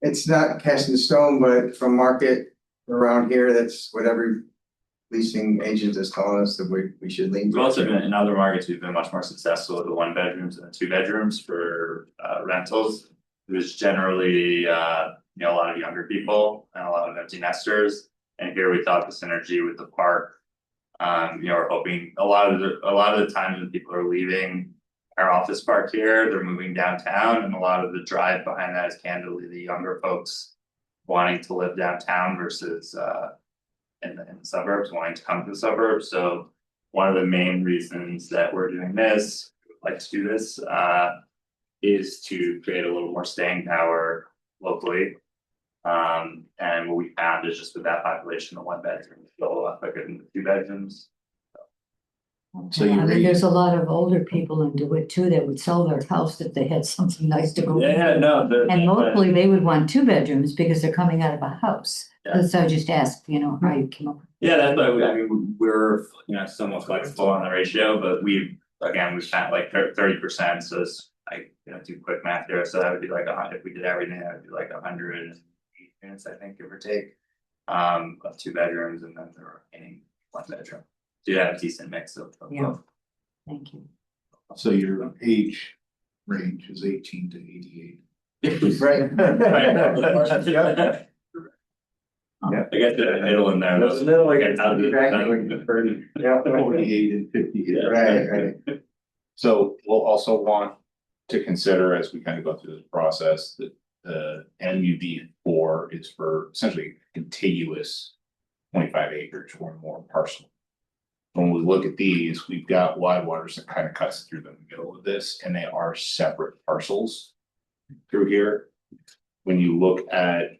It's not cast in stone, but from market around here, that's what every leasing agent is telling us that we should lean. We've also been in other markets, we've been much more successful with the 1 bedrooms and the 2 bedrooms for rentals. There's generally a lot of younger people and a lot of empty nesters. And here we thought the synergy with the park. We're hoping a lot of the times when people are leaving our office park here, they're moving downtown, and a lot of the drive behind that is candidly the younger folks wanting to live downtown versus in the suburbs, wanting to come to the suburbs. So one of the main reasons that we're doing this, like to do this, is to create a little more staying power locally. And what we found is just with that population, the one bedroom is still a lot quicker than the two bedrooms. So you I mean, there's a lot of older people in DeWitt too that would sell their house if they had something nice to go. And mostly they would want 2 bedrooms because they're coming out of a house. Yeah. So I just asked, how you came up. Yeah, that's why we're somewhat flexible on the ratio, but we've found like 30%. So it's do quick math there. So that would be like if we did everything, that would be like 108 units, I think, give or take, of 2 bedrooms, and then the remaining 1 bedroom. So you have a decent mix of both. Thank you. So your age range is 18 to 88. Right. Yeah, I guess the middle in there. There's a middle, like, out of the 30. Yeah. 48 and 58. Right. So we'll also want to consider, as we kind of go through this process, that the MUD4 is for essentially contiguous 25 acres or more parcel. When we look at these, we've got Wide Waters that kind of cuts through the middle of this, and they are separate parcels through here. When you look at,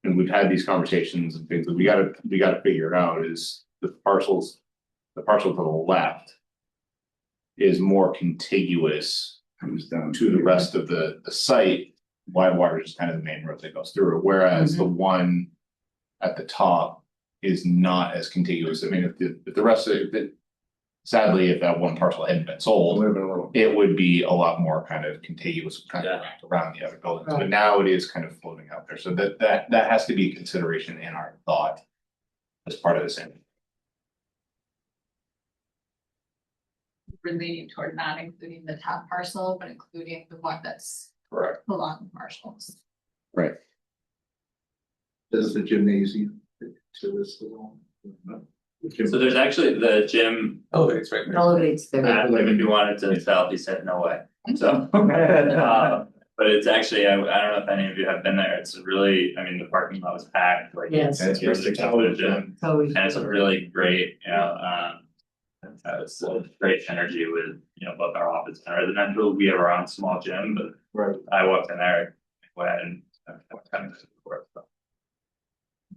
and we've had these conversations and things that we gotta figure out is the parcel to the left is more contiguous to the rest of the site. Wide Waters is kind of the main road that goes through it, whereas the one at the top is not as contiguous. I mean, if the rest of it, sadly, if that one parcel hadn't been sold, it would be a lot more kind of contiguous, kind of wrapped around the other buildings. But now it is kind of floating out there. So that has to be a consideration in our thought as part of this. We're leaning toward not including the top parcel, but including the one that's Correct. along Marshalls. Right. Does the gymnasium fit to this at all? So there's actually the gym. Oh, it's right there. Elevates there. If you wanted to sell, he said no way. So, but it's actually, I don't know if any of you have been there. It's really, the parking lot was packed. Like Yes. it's just a gym, and it's a really great, it's a great synergy with both our office and residential. We have our own small gym, but I walked in there when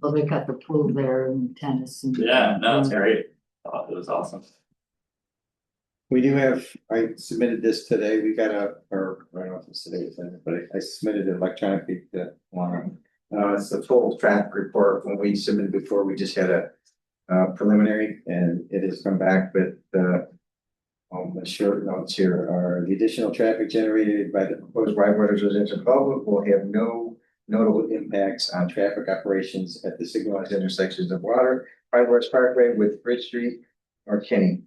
Well, they got the pool there and tennis and. Yeah, no, it's great. Oh, it was awesome. We do have, I submitted this today, we got or I don't know if it's today, but I submitted it electronically to Lauren. It's the full traffic report. When we submitted before, we just had a preliminary, and it has come back, but the short notes here are the additional traffic generated by the proposed Wide Waters residential development will have no notable impacts on traffic operations at the signalized intersections of Wide Waters Parkway with Bridge Street or Kinney.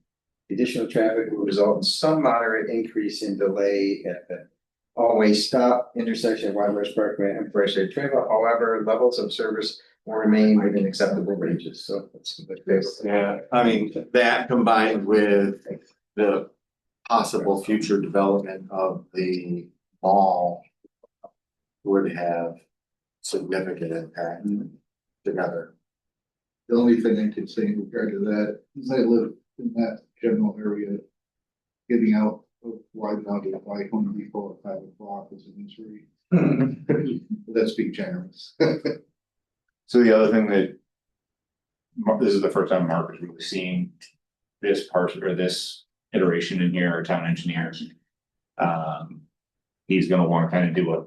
The additional traffic will result in some moderate increase in delay at the all-way stop intersection of Wide Waters Parkway and Empire State Trail. However, levels of service will remain within acceptable ranges. So that's Yeah, that combined with the possible future development of the mall would have significant impact together. The only thing I could say in regard to that is I live in that general area. Getting out of Wide Mountain by Home Depot at 5 o'clock is an misery. Let's be generous. So the other thing that this is the first time Mark is really seeing this part or this iteration in here, our town engineers. He's going to want to kind of do a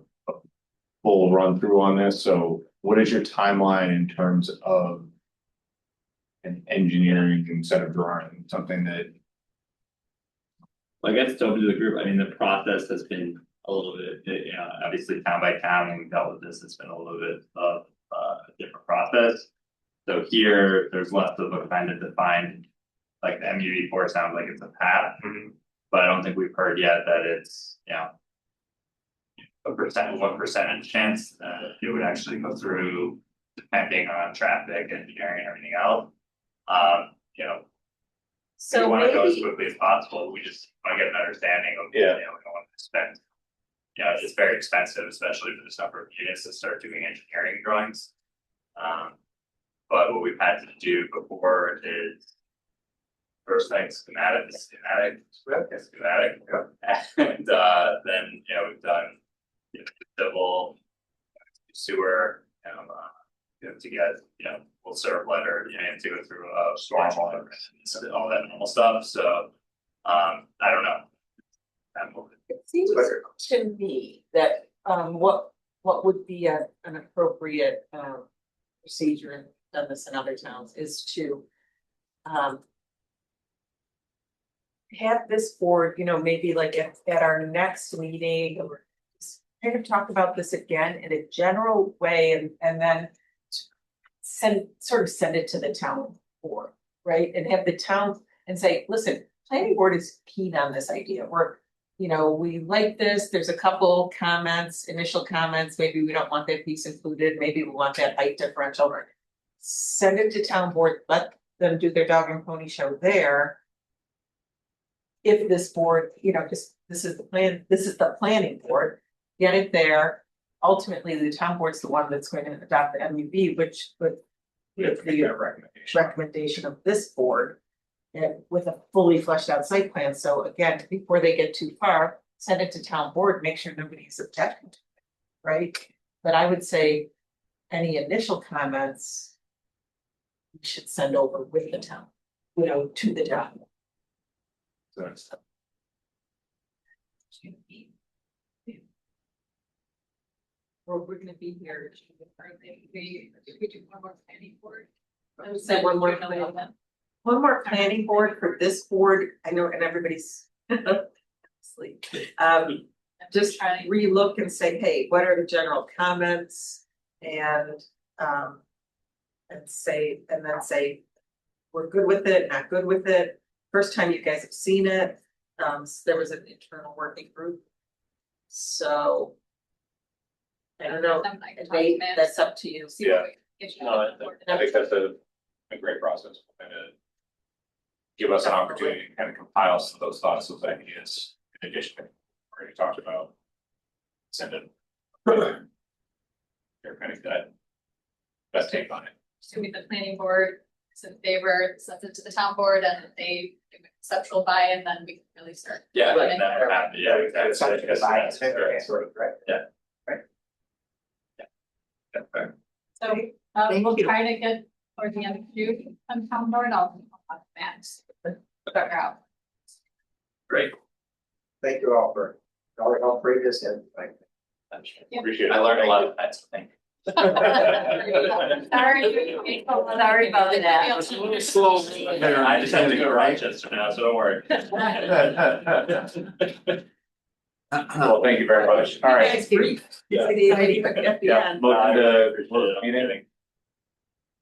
full run through on this. So what is your timeline in terms of an engineering set of drawing, something that? I guess it's open to the group. The process has been a little bit, obviously town by town when we dealt with this, it's been a little bit of a different process. So here, there's less of a kind of defined, like the MUD4 sounds like it's a path, but I don't think we've heard yet that it's, what percentage chance it would actually go through, depending on traffic, engineering, and everything else. You know, we So wanna go as maybe, quickly as possible, we just wanna get an understanding of, Yeah. we don't wanna spend. It's very expensive, especially for this number of units to start doing engineering drawings. But what we've had to do before is. First like schematic, and then, we've done. Civil. Sewer, to get, we'll serve letter, and to go through stormwater, and all that normal stuff, so. I don't know. it seems to me that, what would be an appropriate, procedure, and done this in other towns, is to, have this board, maybe like at our next meeting, or just kind of talk about this again in a general way, and then send it to the town board, right? And have the town and say, listen, planning board is keen on this idea, we like this, there's a couple comments, initial comments, maybe we don't want that piece included, maybe we want that height differential. Send it to town board, let them do their dog and pony show there. If this board, because this is the planning board, get it there. Ultimately, the town board's the one that's going to adopt the MUB, which would. With the recommendation of this board. And with a fully fleshed out site plan, so again, before they get too far, send it to town board, make sure nobody's objecting to it, right? But I would say any initial comments. We should send over with the town, to the town. We're gonna be here. We do one more planning board. I would say one more planning board for this board, I know, and everybody's asleep. Just relook and say, hey, what are the general comments? And then say, we're good with it, not good with it. First time you guys have seen it, there was an internal working group. So. I don't know, Nate, that's up to you. Yeah. No, I think that's a great process, and give us an opportunity to kind of compile some of those thoughts, those ideas, in addition to what we already talked about. Send it. They're kind of that. Best take on it. Assuming the planning board is in favor, sends it to the town board, and they do conceptual buy-in, then we can really start. Yeah, Right. So, we'll try to get toward the end of June on town board, I'll have Max figure out. Great. Thank you all for all your help bring this in. Appreciate it. I learned a lot of that, thank you. Sorry about that. Slow. I just had to go to Rochester now, so don't worry. Well, thank you very much. All right. Yeah. Yeah, motion to close the meeting.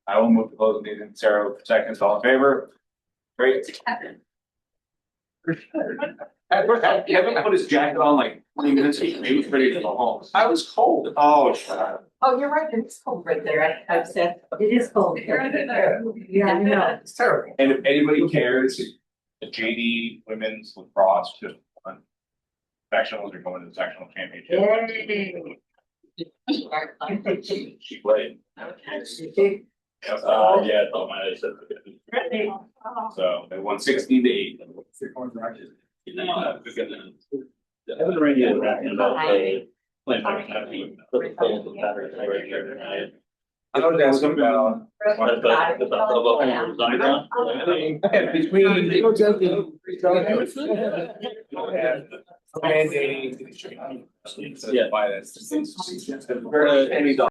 I will move to close the meeting. Sarah, seconds, all in favor? Great. Kevin put his jacket on like 20 minutes ago. He was ready to go home. I was cold. Oh, shut up. Oh, you're right, it's cold right there, I've said, it is cold. You're under there. Yeah, I know, it's terrible. And if anybody cares, the JD Women's Lacrosse just won. Sectionals are going to the sectional championship. She played. Yeah, it's all my so they won 16-8. I know that's about. Between. Yeah.